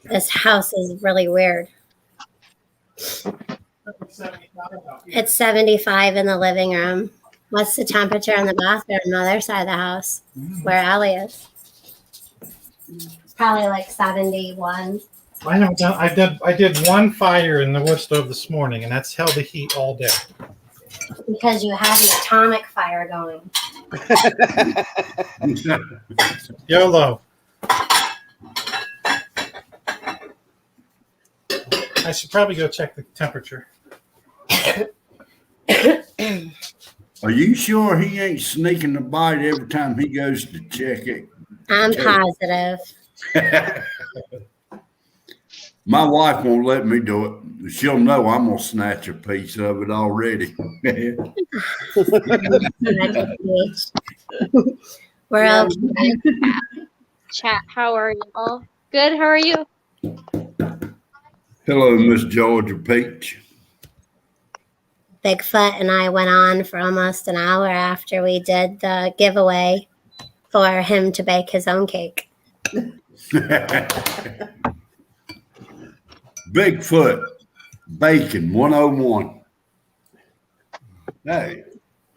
Speaker 1: this house is really weird. It's 75 in the living room. What's the temperature in the bathroom on the other side of the house where Allie is? It's probably like 71.
Speaker 2: I haven't done. I did one fire in the wood stove this morning, and that's held the heat all day.
Speaker 1: Because you have an atomic fire going.
Speaker 2: YOLO. I should probably go check the temperature.
Speaker 8: Are you sure he ain't sneaking a bite every time he goes to check it?
Speaker 1: I'm positive.
Speaker 8: My wife won't let me do it. She'll know I'm gonna snatch a piece of it already.
Speaker 1: We're okay.
Speaker 4: Chat, how are you all? Good, how are you?
Speaker 8: Hello, Miss Georgia Peach.
Speaker 1: Bigfoot and I went on for almost an hour after we did the giveaway for him to bake his own cake.
Speaker 8: Bigfoot Bacon 101. Hey,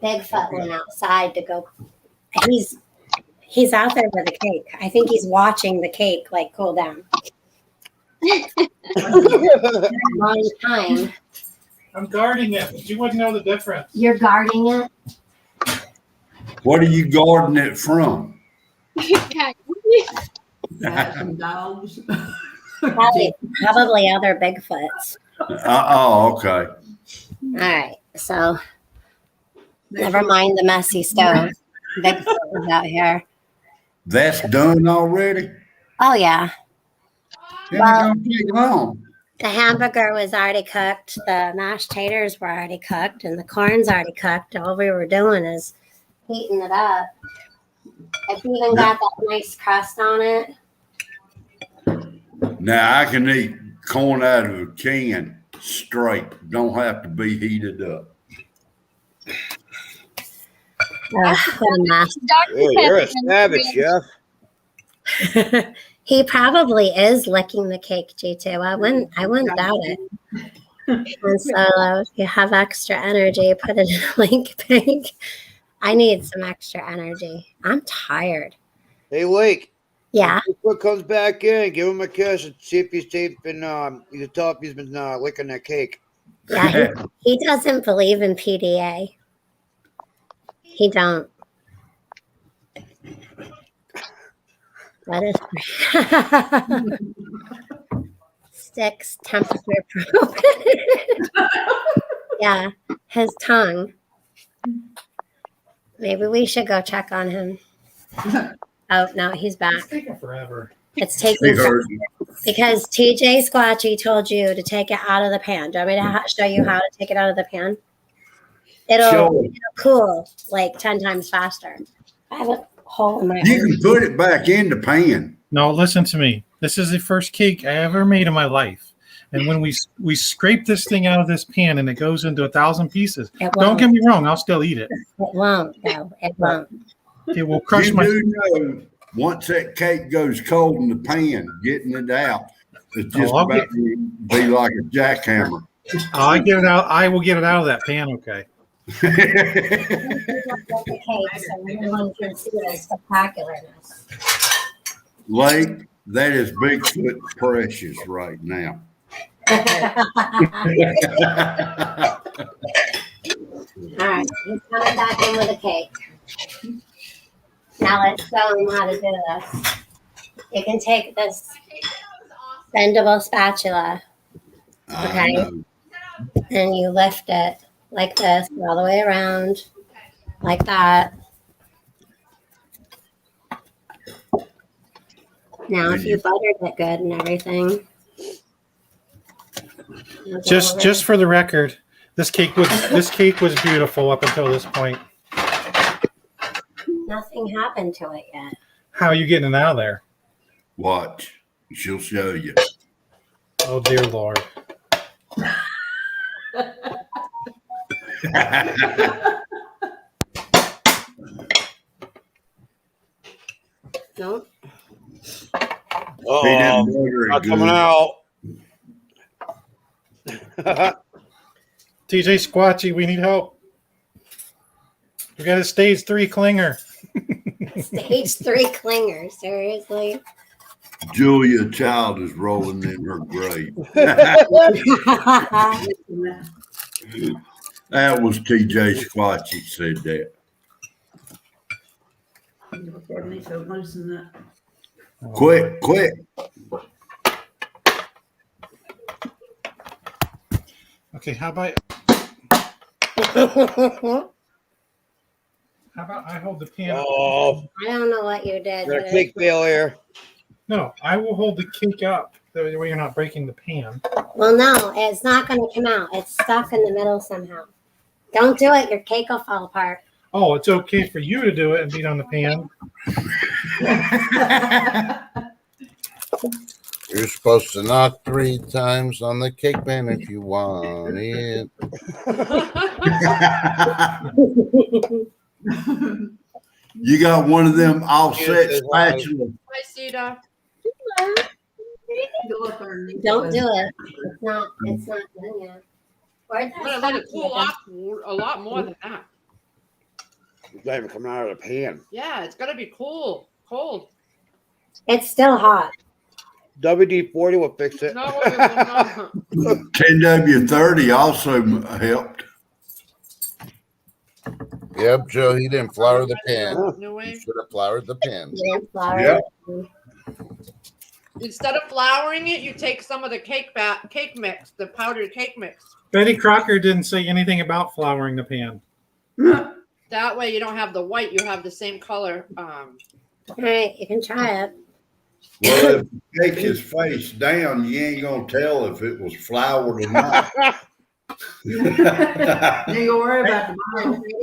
Speaker 1: Bigfoot went outside to go. He's out there with the cake. I think he's watching the cake like cool down. Long time.
Speaker 2: I'm guarding it, but you wouldn't know the difference.
Speaker 1: You're guarding it.
Speaker 8: what are you guarding it from?
Speaker 9: Cats and dogs.
Speaker 1: Probably other Bigfoots.
Speaker 8: Oh, okay.
Speaker 1: All right. So never mind the messy stove. Bigfoot was out here.
Speaker 8: That's done already?
Speaker 1: Oh yeah.
Speaker 8: It ain't
Speaker 1: Well-
Speaker 8: gonna take long.
Speaker 1: The hamburger was already cooked. The mashed taters were already cooked, and the corn's already cooked. All we were doing is heating it up. It's even got that nice crust on it.
Speaker 8: Now I can eat corn out of a can straight. Don't have to be heated up.
Speaker 1: What a mess.
Speaker 6: Hey, you're a savage, Jeff.
Speaker 1: He probably is licking the cake, G2. I wouldn't doubt it. And Solo, if you have extra energy, put it in a link bank. I need some extra energy. I'm tired.
Speaker 6: Hey, Lake.
Speaker 1: Yeah.
Speaker 6: When Bigfoot comes back in, give him a kiss and see if he's been. You can tell if he's been licking that cake.
Speaker 1: Yeah, he doesn't believe in PDA. He don't. What is sticks temperature probe? Yeah, his tongue. Maybe we should go check on him. Oh no, he's
Speaker 2: It's
Speaker 1: back.
Speaker 2: taking forever.
Speaker 1: It's taking forever because TJ Squatchy told you to take it out of the pan. Do you want me to show you how to take it out of the pan? It'll cool like 10 times faster. I have a hole in my
Speaker 8: You can put it back in the pan.
Speaker 2: No, listen to me. This is the first cake I ever made in my life. And when we scrape this thing out of this pan and it goes into 1,000 pieces, don't get me wrong, I'll still eat it.
Speaker 1: It won't, though. It won't.
Speaker 2: It will crush
Speaker 8: You
Speaker 2: my.
Speaker 8: do know once that cake goes cold in the pan, getting it out, it's just
Speaker 2: I'll
Speaker 8: about to be like a jackhammer.
Speaker 2: I get it out. I will get it out of that pan. Okay.
Speaker 1: The cake so everyone can see the spectacularness.
Speaker 8: Lake, that is Bigfoot precious right now.
Speaker 1: All right, he's coming back in with a cake. Now let's show him how to do this. You can take this bendable spatula, okay, and you lift it like this all the way around, like that. Now, if you buttered it good and everything.
Speaker 2: Just for the record, this cake was beautiful up until this point.
Speaker 1: Nothing happened to it yet.
Speaker 2: How are you getting it out of there?
Speaker 8: Watch. She'll show you.
Speaker 2: Oh dear Lord.
Speaker 1: Nope.
Speaker 6: Oh, not coming out.
Speaker 2: TJ Squatchy, we need help. We got a stage 3 clinger.
Speaker 1: Stage 3 clinger, seriously.
Speaker 8: Julia Child is rolling in her grave. That was TJ Squatchy said that. Quick.
Speaker 2: Okay, how about I hold the pan?
Speaker 6: Oh,
Speaker 1: I don't know what you did.
Speaker 6: got a cake failure.
Speaker 2: No, I will hold the cake up. That way you're not breaking the pan.
Speaker 1: Well, no, it's not going to come out. It's stuck in the middle somehow. Don't do it. Your cake will fall apart.
Speaker 2: Oh, it's okay for you to do it and beat on the pan.
Speaker 3: You're supposed to knock 3 times on the cake pan if you want it.
Speaker 8: You got one of them offset spatulas.
Speaker 5: Hi, Sita.
Speaker 1: Don't do it. It's not done yet.
Speaker 5: I'm gonna let it cool off a lot more than that.
Speaker 6: It's not even coming out of the pan.
Speaker 5: Yeah, it's gotta be cold.
Speaker 1: It's still hot.
Speaker 6: WD-40 will fix it.
Speaker 5: No, it will not.
Speaker 8: 10W30 also helped.
Speaker 3: Yep, Joe, he didn't flour the pan.
Speaker 5: No way.
Speaker 3: He should have floured the pan.
Speaker 1: Yeah, flour.
Speaker 8: Yep.
Speaker 5: Instead of flouring it, you take some of the cake mix, the powdered cake mix.
Speaker 2: Betty Crocker didn't say anything about flouring the pan.
Speaker 5: That way you don't have the white, you have the same color.
Speaker 1: All right, you can try it.
Speaker 8: Well, if you take his face down, you ain't gonna tell if it was floured or not.
Speaker 9: You worry about the bottom.
Speaker 1: You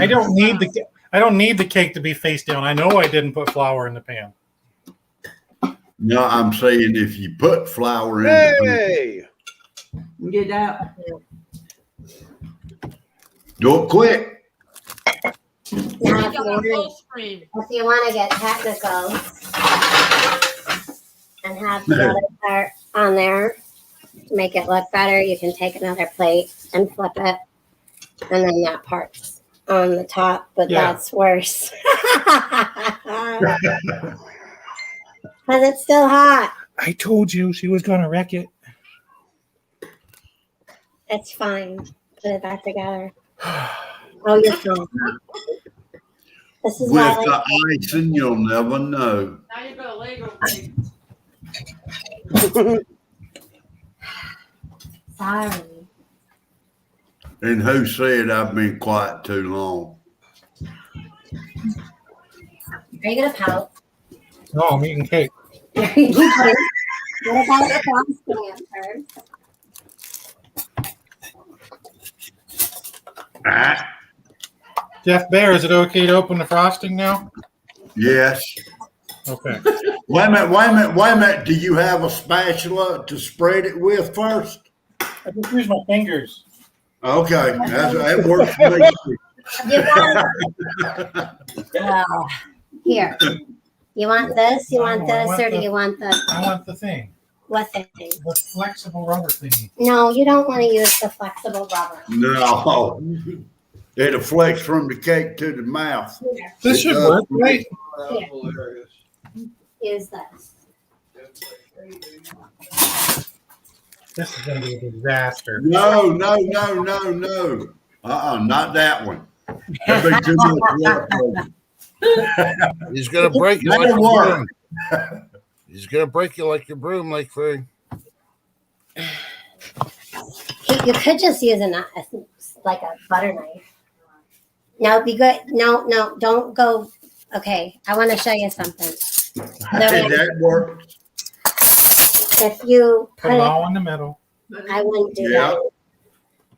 Speaker 1: don't need that.
Speaker 2: I don't need the cake to be face down. I know I didn't put flour in the pan.
Speaker 8: No, I'm saying if you put flour in the pan,
Speaker 6: Hey!
Speaker 9: Get out.
Speaker 8: do it quick.
Speaker 1: Now,
Speaker 5: Full screen.
Speaker 1: if you want to get technical, and have the other part on there to make it look better, you can take another plate and flip it, and then that part's on the top, but that's worse. Because it's still hot.
Speaker 2: I told you she was gonna wreck it.
Speaker 1: It's fine. Put it back together. Oh, you're fine. This is
Speaker 8: With
Speaker 1: why
Speaker 8: the icing, you'll never know.
Speaker 5: Now you've got a Lego plate.
Speaker 1: Sorry.
Speaker 8: And who said I've been quiet too long?
Speaker 1: Are you gonna pout?
Speaker 2: No, I'm eating cake.
Speaker 1: What about frosting it first?
Speaker 8: Ah,
Speaker 2: Jeff Bear, is it okay to open the frosting now?
Speaker 8: yes.
Speaker 2: Okay.
Speaker 8: Wait a minute. Do you have a spatula to spread it with first?
Speaker 2: I just use my fingers.
Speaker 8: Okay, that works for me.
Speaker 1: You got here. You want this? You want this, or do you want the?
Speaker 2: I want the thing.
Speaker 1: What thing?
Speaker 2: The flexible rubber thingy.
Speaker 1: No, you don't want to use the flexible rubber.
Speaker 8: No. It'll flex from the cake to the mouth.
Speaker 1: Here.
Speaker 2: This should work, right?
Speaker 1: Here. Use this.
Speaker 2: This is going to be a disaster.
Speaker 8: No. Not that one. That'd be too much work.
Speaker 3: He's gonna break you like a broom. He's gonna break you like your broom, like for.
Speaker 1: You could just use like a butter knife. No, be good. No, don't go. Okay, I want to show you something.
Speaker 8: That works.
Speaker 1: If you
Speaker 2: Put it all in the middle.
Speaker 1: I wouldn't do that.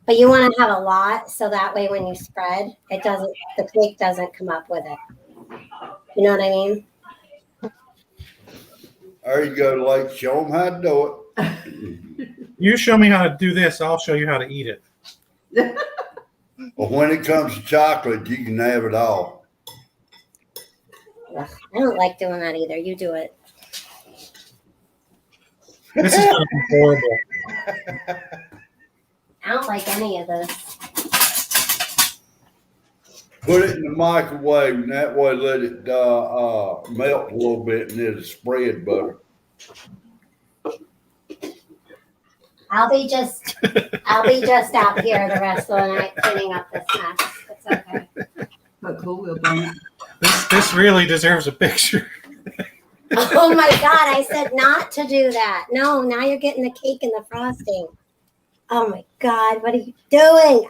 Speaker 1: But you want to have a lot, so that way when you spread, the cake doesn't come up with it. You know what I mean?
Speaker 8: There you go, Lake. Show them how to do it.
Speaker 2: You show me how to do this, I'll show you how to eat it.
Speaker 8: Well, when it comes to chocolate, you can have it all.
Speaker 1: Ugh, I don't like doing that either. You do it.
Speaker 2: This is going to be horrible.
Speaker 1: I don't like any of this.
Speaker 8: Put it in the microwave, and that way let it melt a little bit, and it'll spread better.
Speaker 1: I'll be just out here the rest of the night cleaning up this mess. It's okay.
Speaker 9: But cool, we'll burn it.
Speaker 2: This really deserves a picture.
Speaker 1: Oh my God, I said not to do that. No, now you're getting the cake and the frosting. Oh my God, what are you doing?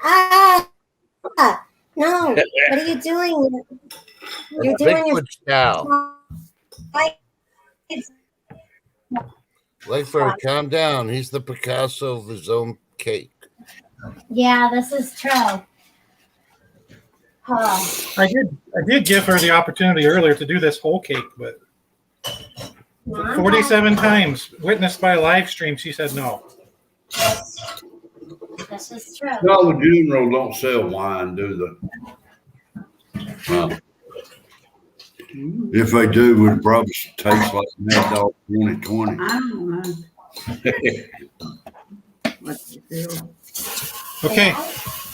Speaker 1: No, what are you doing? You're doing your
Speaker 3: style. Langford, calm down. He's the Picasso of his own cake.
Speaker 1: Yeah, this is true. Oh.
Speaker 2: I did give her the opportunity earlier to do this whole cake, but 47 times witnessed by live stream, she said no.
Speaker 1: This is true.
Speaker 8: Dollar General don't sell wine, do they? If they do, it would probably taste like Mad Dog 2020.
Speaker 9: I don't know. What you feel?
Speaker 2: Okay,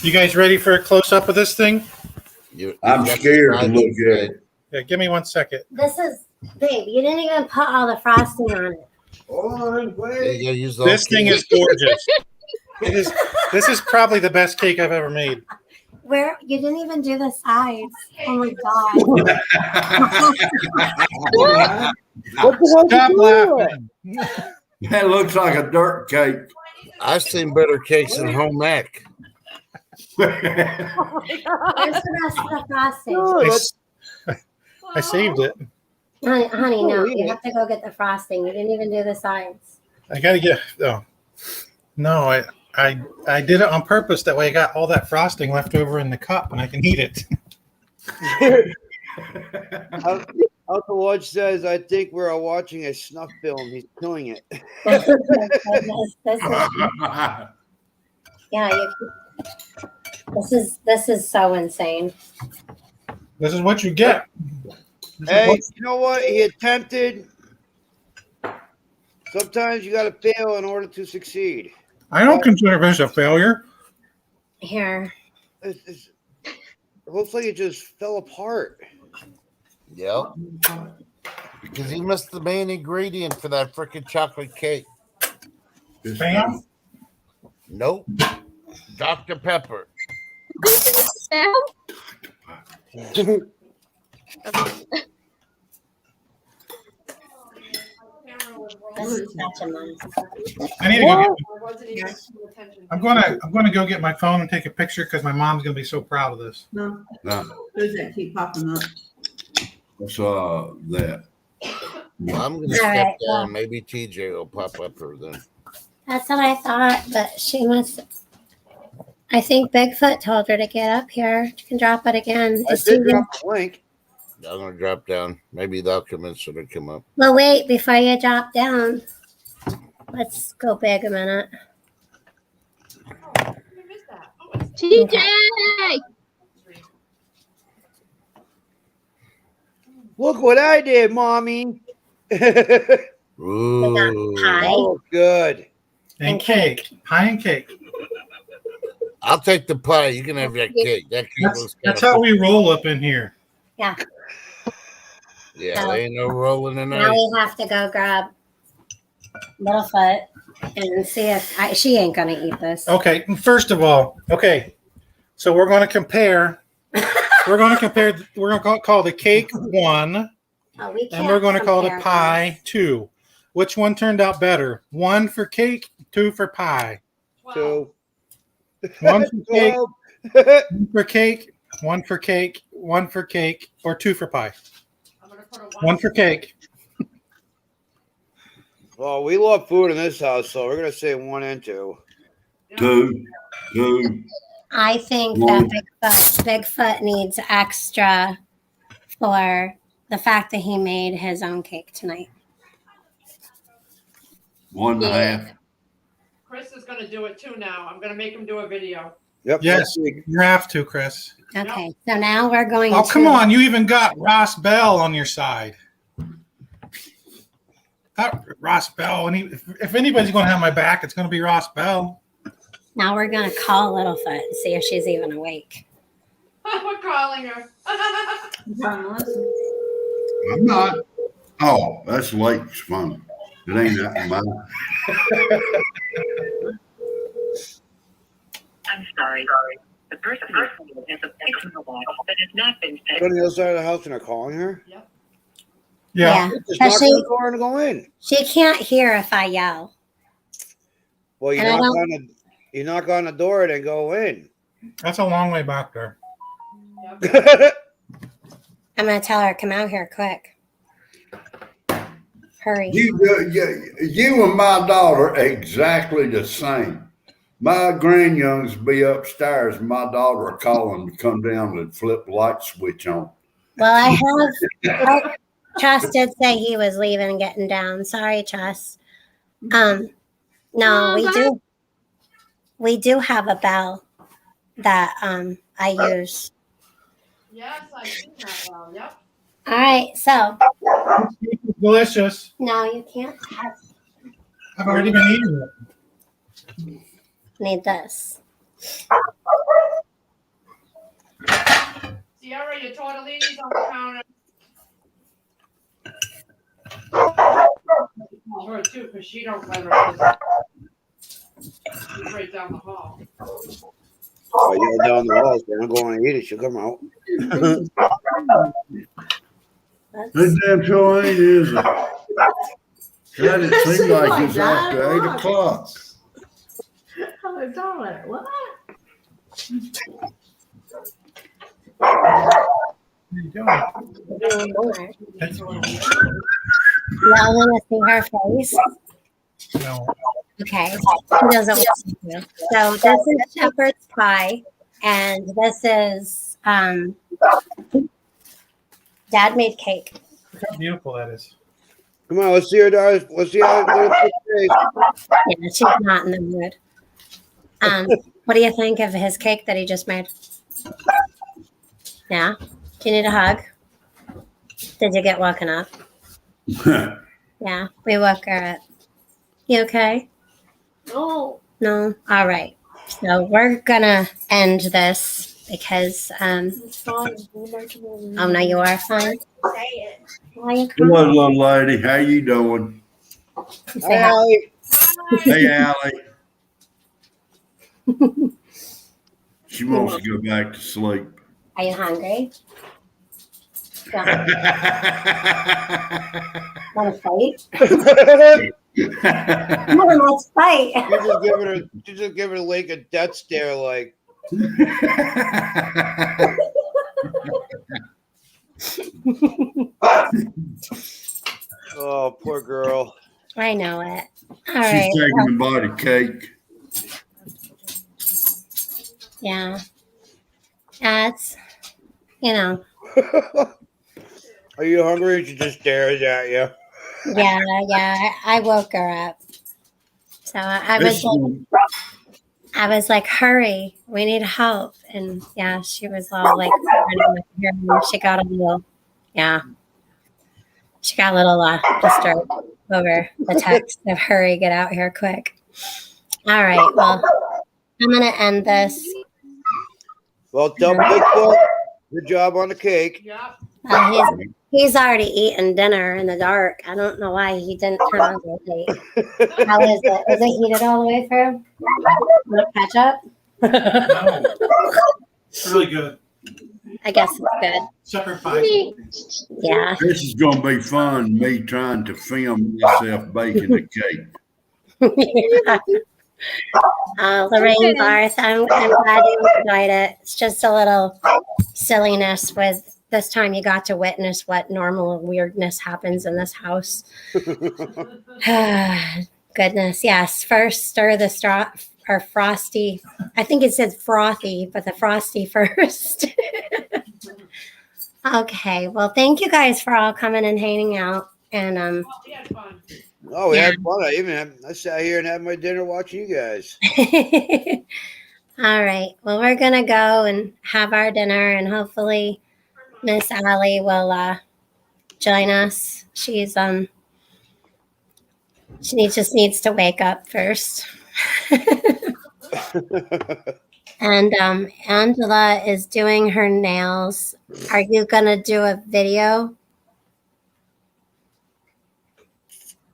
Speaker 2: you guys ready for a close-up of this thing?
Speaker 8: I'm scared to look at it.
Speaker 2: Yeah, give me 1 second.
Speaker 1: This is, babe, you didn't even put all the frosting on it.
Speaker 2: This thing is gorgeous. This is probably the best cake I've ever made.
Speaker 1: Where you didn't even do the sides. Oh my God.
Speaker 6: What the hell
Speaker 2: Stop
Speaker 6: you
Speaker 2: laughing.
Speaker 8: That looks like a dirt cake.
Speaker 3: I've seen better cakes than home ec.
Speaker 1: Where's the rest of the frosting?
Speaker 2: I saved it.
Speaker 1: Honey, no. You have to go get the frosting. You didn't even do the sides.
Speaker 2: I gotta get. Oh, no, I did it on purpose. That way, I got all that frosting left over in the cup, and I can eat it.
Speaker 6: Uncle Lodge says, I think we're watching a snuff film. He's killing it.
Speaker 1: This is so insane.
Speaker 2: This is what you get.
Speaker 6: Hey, you know what? He attempted Sometimes you got to fail in order to succeed.
Speaker 2: I don't consider this a failure.
Speaker 1: Here.
Speaker 6: It looks like it just fell apart.
Speaker 3: Yep. Because he missed the main ingredient for that freaking chocolate cake.
Speaker 2: Spam?
Speaker 3: Nope. Dr. Pepper.
Speaker 4: Sam?
Speaker 1: This is such a mess.
Speaker 2: I need to go get.
Speaker 5: I wasn't even paying attention.
Speaker 2: I'm gonna go get my phone and take a picture because my mom's gonna be so proud of this.
Speaker 9: No,
Speaker 8: No,
Speaker 9: who's that keep popping up?
Speaker 8: that's that.
Speaker 3: I'm going to
Speaker 1: All
Speaker 3: step
Speaker 1: right,
Speaker 3: down.
Speaker 1: well.
Speaker 3: Maybe TJ will pop up her then.
Speaker 1: That's what I thought, but she must. I think Bigfoot told her to get up here. She can drop it again.
Speaker 6: I
Speaker 1: Is
Speaker 6: did
Speaker 1: she-
Speaker 6: drop the link.
Speaker 3: I'm going to drop down. Maybe they'll convince her to come up.
Speaker 1: Well, wait, before you drop down, let's go big a minute.
Speaker 5: I missed that. Oh, it's
Speaker 4: TJ!
Speaker 6: Look what I did, mommy.
Speaker 3: Ooh.
Speaker 1: Pie
Speaker 6: Oh, good.
Speaker 2: And cake. Pie and cake.
Speaker 3: I'll take the pie. You can have that cake. That cake was
Speaker 2: That's how we roll up in here.
Speaker 1: Yeah.
Speaker 3: Yeah, there ain't no rolling
Speaker 1: Now
Speaker 3: tonight.
Speaker 1: we have to go grab Littlefoot and see if she ain't gonna eat this.
Speaker 2: Okay, first of all, okay, so we're going to compare. We're going to call the cake 1,
Speaker 1: Oh, we can't
Speaker 2: and we're going to call the
Speaker 1: compare
Speaker 2: pie 2. Which one turned out better? 1 for cake, 2 for pie.
Speaker 6: 2.
Speaker 2: 1 for cake,
Speaker 6: 12.
Speaker 2: 1 for cake, 1 for cake, 1 for cake, or 2 for pie.
Speaker 5: I'm gonna put a
Speaker 2: 1 for cake.
Speaker 6: Well, we love food in this house, so we're going to say 1 and 2.
Speaker 8: 2, 2.
Speaker 1: I think
Speaker 8: One.
Speaker 1: that Bigfoot needs extra for the fact that he made his own cake tonight.
Speaker 8: 1.5.
Speaker 5: Chris is gonna do it too now. I'm gonna make him do a video.
Speaker 6: Yep.
Speaker 2: Yes,
Speaker 6: next week.
Speaker 2: you have to, Chris.
Speaker 1: Okay, so now we're going
Speaker 2: Oh,
Speaker 1: to.
Speaker 2: come on. You even got Ross Bell on your side. Ross Bell. And if anybody's going to have my back, it's going to be Ross Bell.
Speaker 1: Now we're going to call Littlefoot and see if she's even awake.
Speaker 5: We're calling her.
Speaker 9: Trying to listen.
Speaker 8: I'm not. Oh, that's Lake's phone. It ain't that mine.
Speaker 10: I'm sorry. The person you called has a picture box that has not been
Speaker 6: Go
Speaker 10: set.
Speaker 6: to the other side of the house and they're calling her.
Speaker 2: Yeah.
Speaker 6: Just
Speaker 1: but
Speaker 6: knock on the door and go in.
Speaker 1: she can't hear if I yell.
Speaker 6: Well, you
Speaker 1: And I
Speaker 6: knock on the door and then go in.
Speaker 2: That's a long way back there.
Speaker 1: I'm going to tell her, come out here quick. Hurry.
Speaker 8: You and my daughter are exactly the same. My grandyoungs be upstairs, and my daughter are calling to come down and flip the light switch on.
Speaker 1: Well, I have. Trust did say he was leaving and getting down. Sorry, Trust. No, we do have a bell that I use.
Speaker 5: Yes, I've seen that well. Yep.
Speaker 1: All right, so
Speaker 2: Delicious.
Speaker 1: no, you can't have.
Speaker 2: I've already been eating it.
Speaker 1: Need this.
Speaker 5: Sierra, your tortellinis on the counter. Call her too, because she don't let her. She's right down the hall.
Speaker 6: Oh, you're down the hall, so I'm going to eat it. She'll come out.
Speaker 8: That damn sure ain't, is it? God, it seems like it's after 8 o'clock.
Speaker 9: Oh, darling, what?
Speaker 2: What are you doing?
Speaker 1: Doing more.
Speaker 2: That's-
Speaker 1: Y'all want to see her face?
Speaker 2: No.
Speaker 1: Okay, he doesn't want to. So this is shepherd's pie, and this is Dad made cake.
Speaker 2: Look how beautiful that is.
Speaker 6: Come on, let's see her, guys. Let's see how little face.
Speaker 1: Yeah, she's not in the mood. What do you think of his cake that he just made? Yeah. Do you need a hug? Did you get woken up? Yeah, we woke her up. You okay?
Speaker 5: No.
Speaker 1: No? All right. So we're gonna end this because
Speaker 5: It's fine.
Speaker 1: oh no, you are fine. Why are you
Speaker 8: Hello,
Speaker 1: crying?
Speaker 8: little lady. How you doing?
Speaker 1: Say
Speaker 6: Hi,
Speaker 1: hi.
Speaker 6: Allie.
Speaker 8: Hey, Allie. She wants to go back to sleep.
Speaker 1: Are you hungry? Go on. Want to fight? Come on, let's fight.
Speaker 6: She's just giving her Lake a death stare, like. Oh, poor girl.
Speaker 1: I know it. All
Speaker 8: She's
Speaker 1: right.
Speaker 8: taking a bite of cake.
Speaker 1: Yeah. That's, you know.
Speaker 6: Are you hungry? She just stares at you.
Speaker 1: Yeah. I woke her up. So I was like, hurry, we need help. And yeah, she was all like, she got a little, yeah, she got a little disturbed over the text of hurry, get out here quick. All right, well, I'm going to end this.
Speaker 6: Well, tell Bigfoot, good job on the cake.
Speaker 5: Yeah.
Speaker 1: He's already eaten dinner in the dark. I don't know why he didn't turn on the light. How is it? Is it heated all the way through? Want to catch up?
Speaker 2: No. It's really good.
Speaker 1: I guess it's good.
Speaker 2: Shepherd pie.
Speaker 1: Yeah.
Speaker 8: This is going to be fun, me trying to film myself baking a cake.
Speaker 1: Yeah. Lorraine Barth, I'm glad you enjoyed it. It's just a little silliness with this time you got to witness what normal weirdness happens in this house. Goodness, yes. First, stir the straw or frosty. I think it says frothy, but the frosty first. Okay, well, thank you guys for all coming and hanging out. And
Speaker 5: We had fun.
Speaker 6: Oh, we had fun. I sat here and had my dinner watching you guys.
Speaker 1: all right. Well, we're gonna go and have our dinner, and hopefully Miss Allie will join us. She's she just needs to wake up first. And Angela is doing her nails. Are you gonna do a video?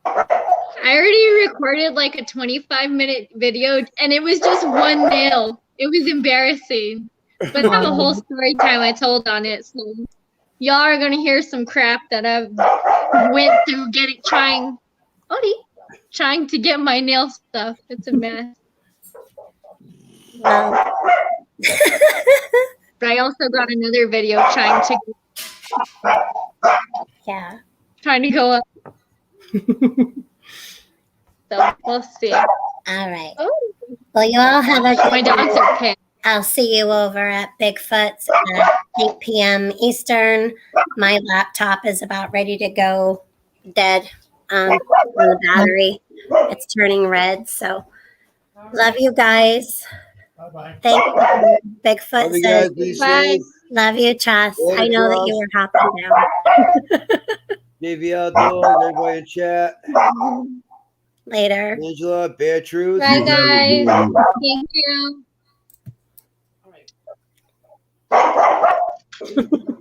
Speaker 4: I already recorded like a 25-minute video, and it was just one nail. It was embarrassing. But I have a whole story time I told on it, so y'all are gonna hear some crap that I've went through trying to get my nail stuff. It's a mess.
Speaker 1: Well,
Speaker 4: But I also got another video trying to go up. So we'll see.
Speaker 1: All right.
Speaker 4: Oh.
Speaker 1: Well, you all have a good
Speaker 4: My dogs
Speaker 1: night.
Speaker 4: are pissed.
Speaker 1: I'll see you over at Bigfoot's at 8 p.m. Eastern. My laptop is about ready to go dead on the battery. It's turning red. So love you guys.
Speaker 2: Bye-bye.
Speaker 1: Thank you. Bigfoot
Speaker 6: Love you guys.
Speaker 1: says,
Speaker 6: Be
Speaker 4: Bye.
Speaker 6: safe.
Speaker 1: love you, Chess.
Speaker 6: Later,
Speaker 1: I know that you were hopping down.
Speaker 6: JV Outdoors, everybody in chat.
Speaker 1: Later.
Speaker 6: Angela, Beatrice.
Speaker 4: Bye, guys.
Speaker 8: Good one.
Speaker 4: Thank you.
Speaker 5: All right.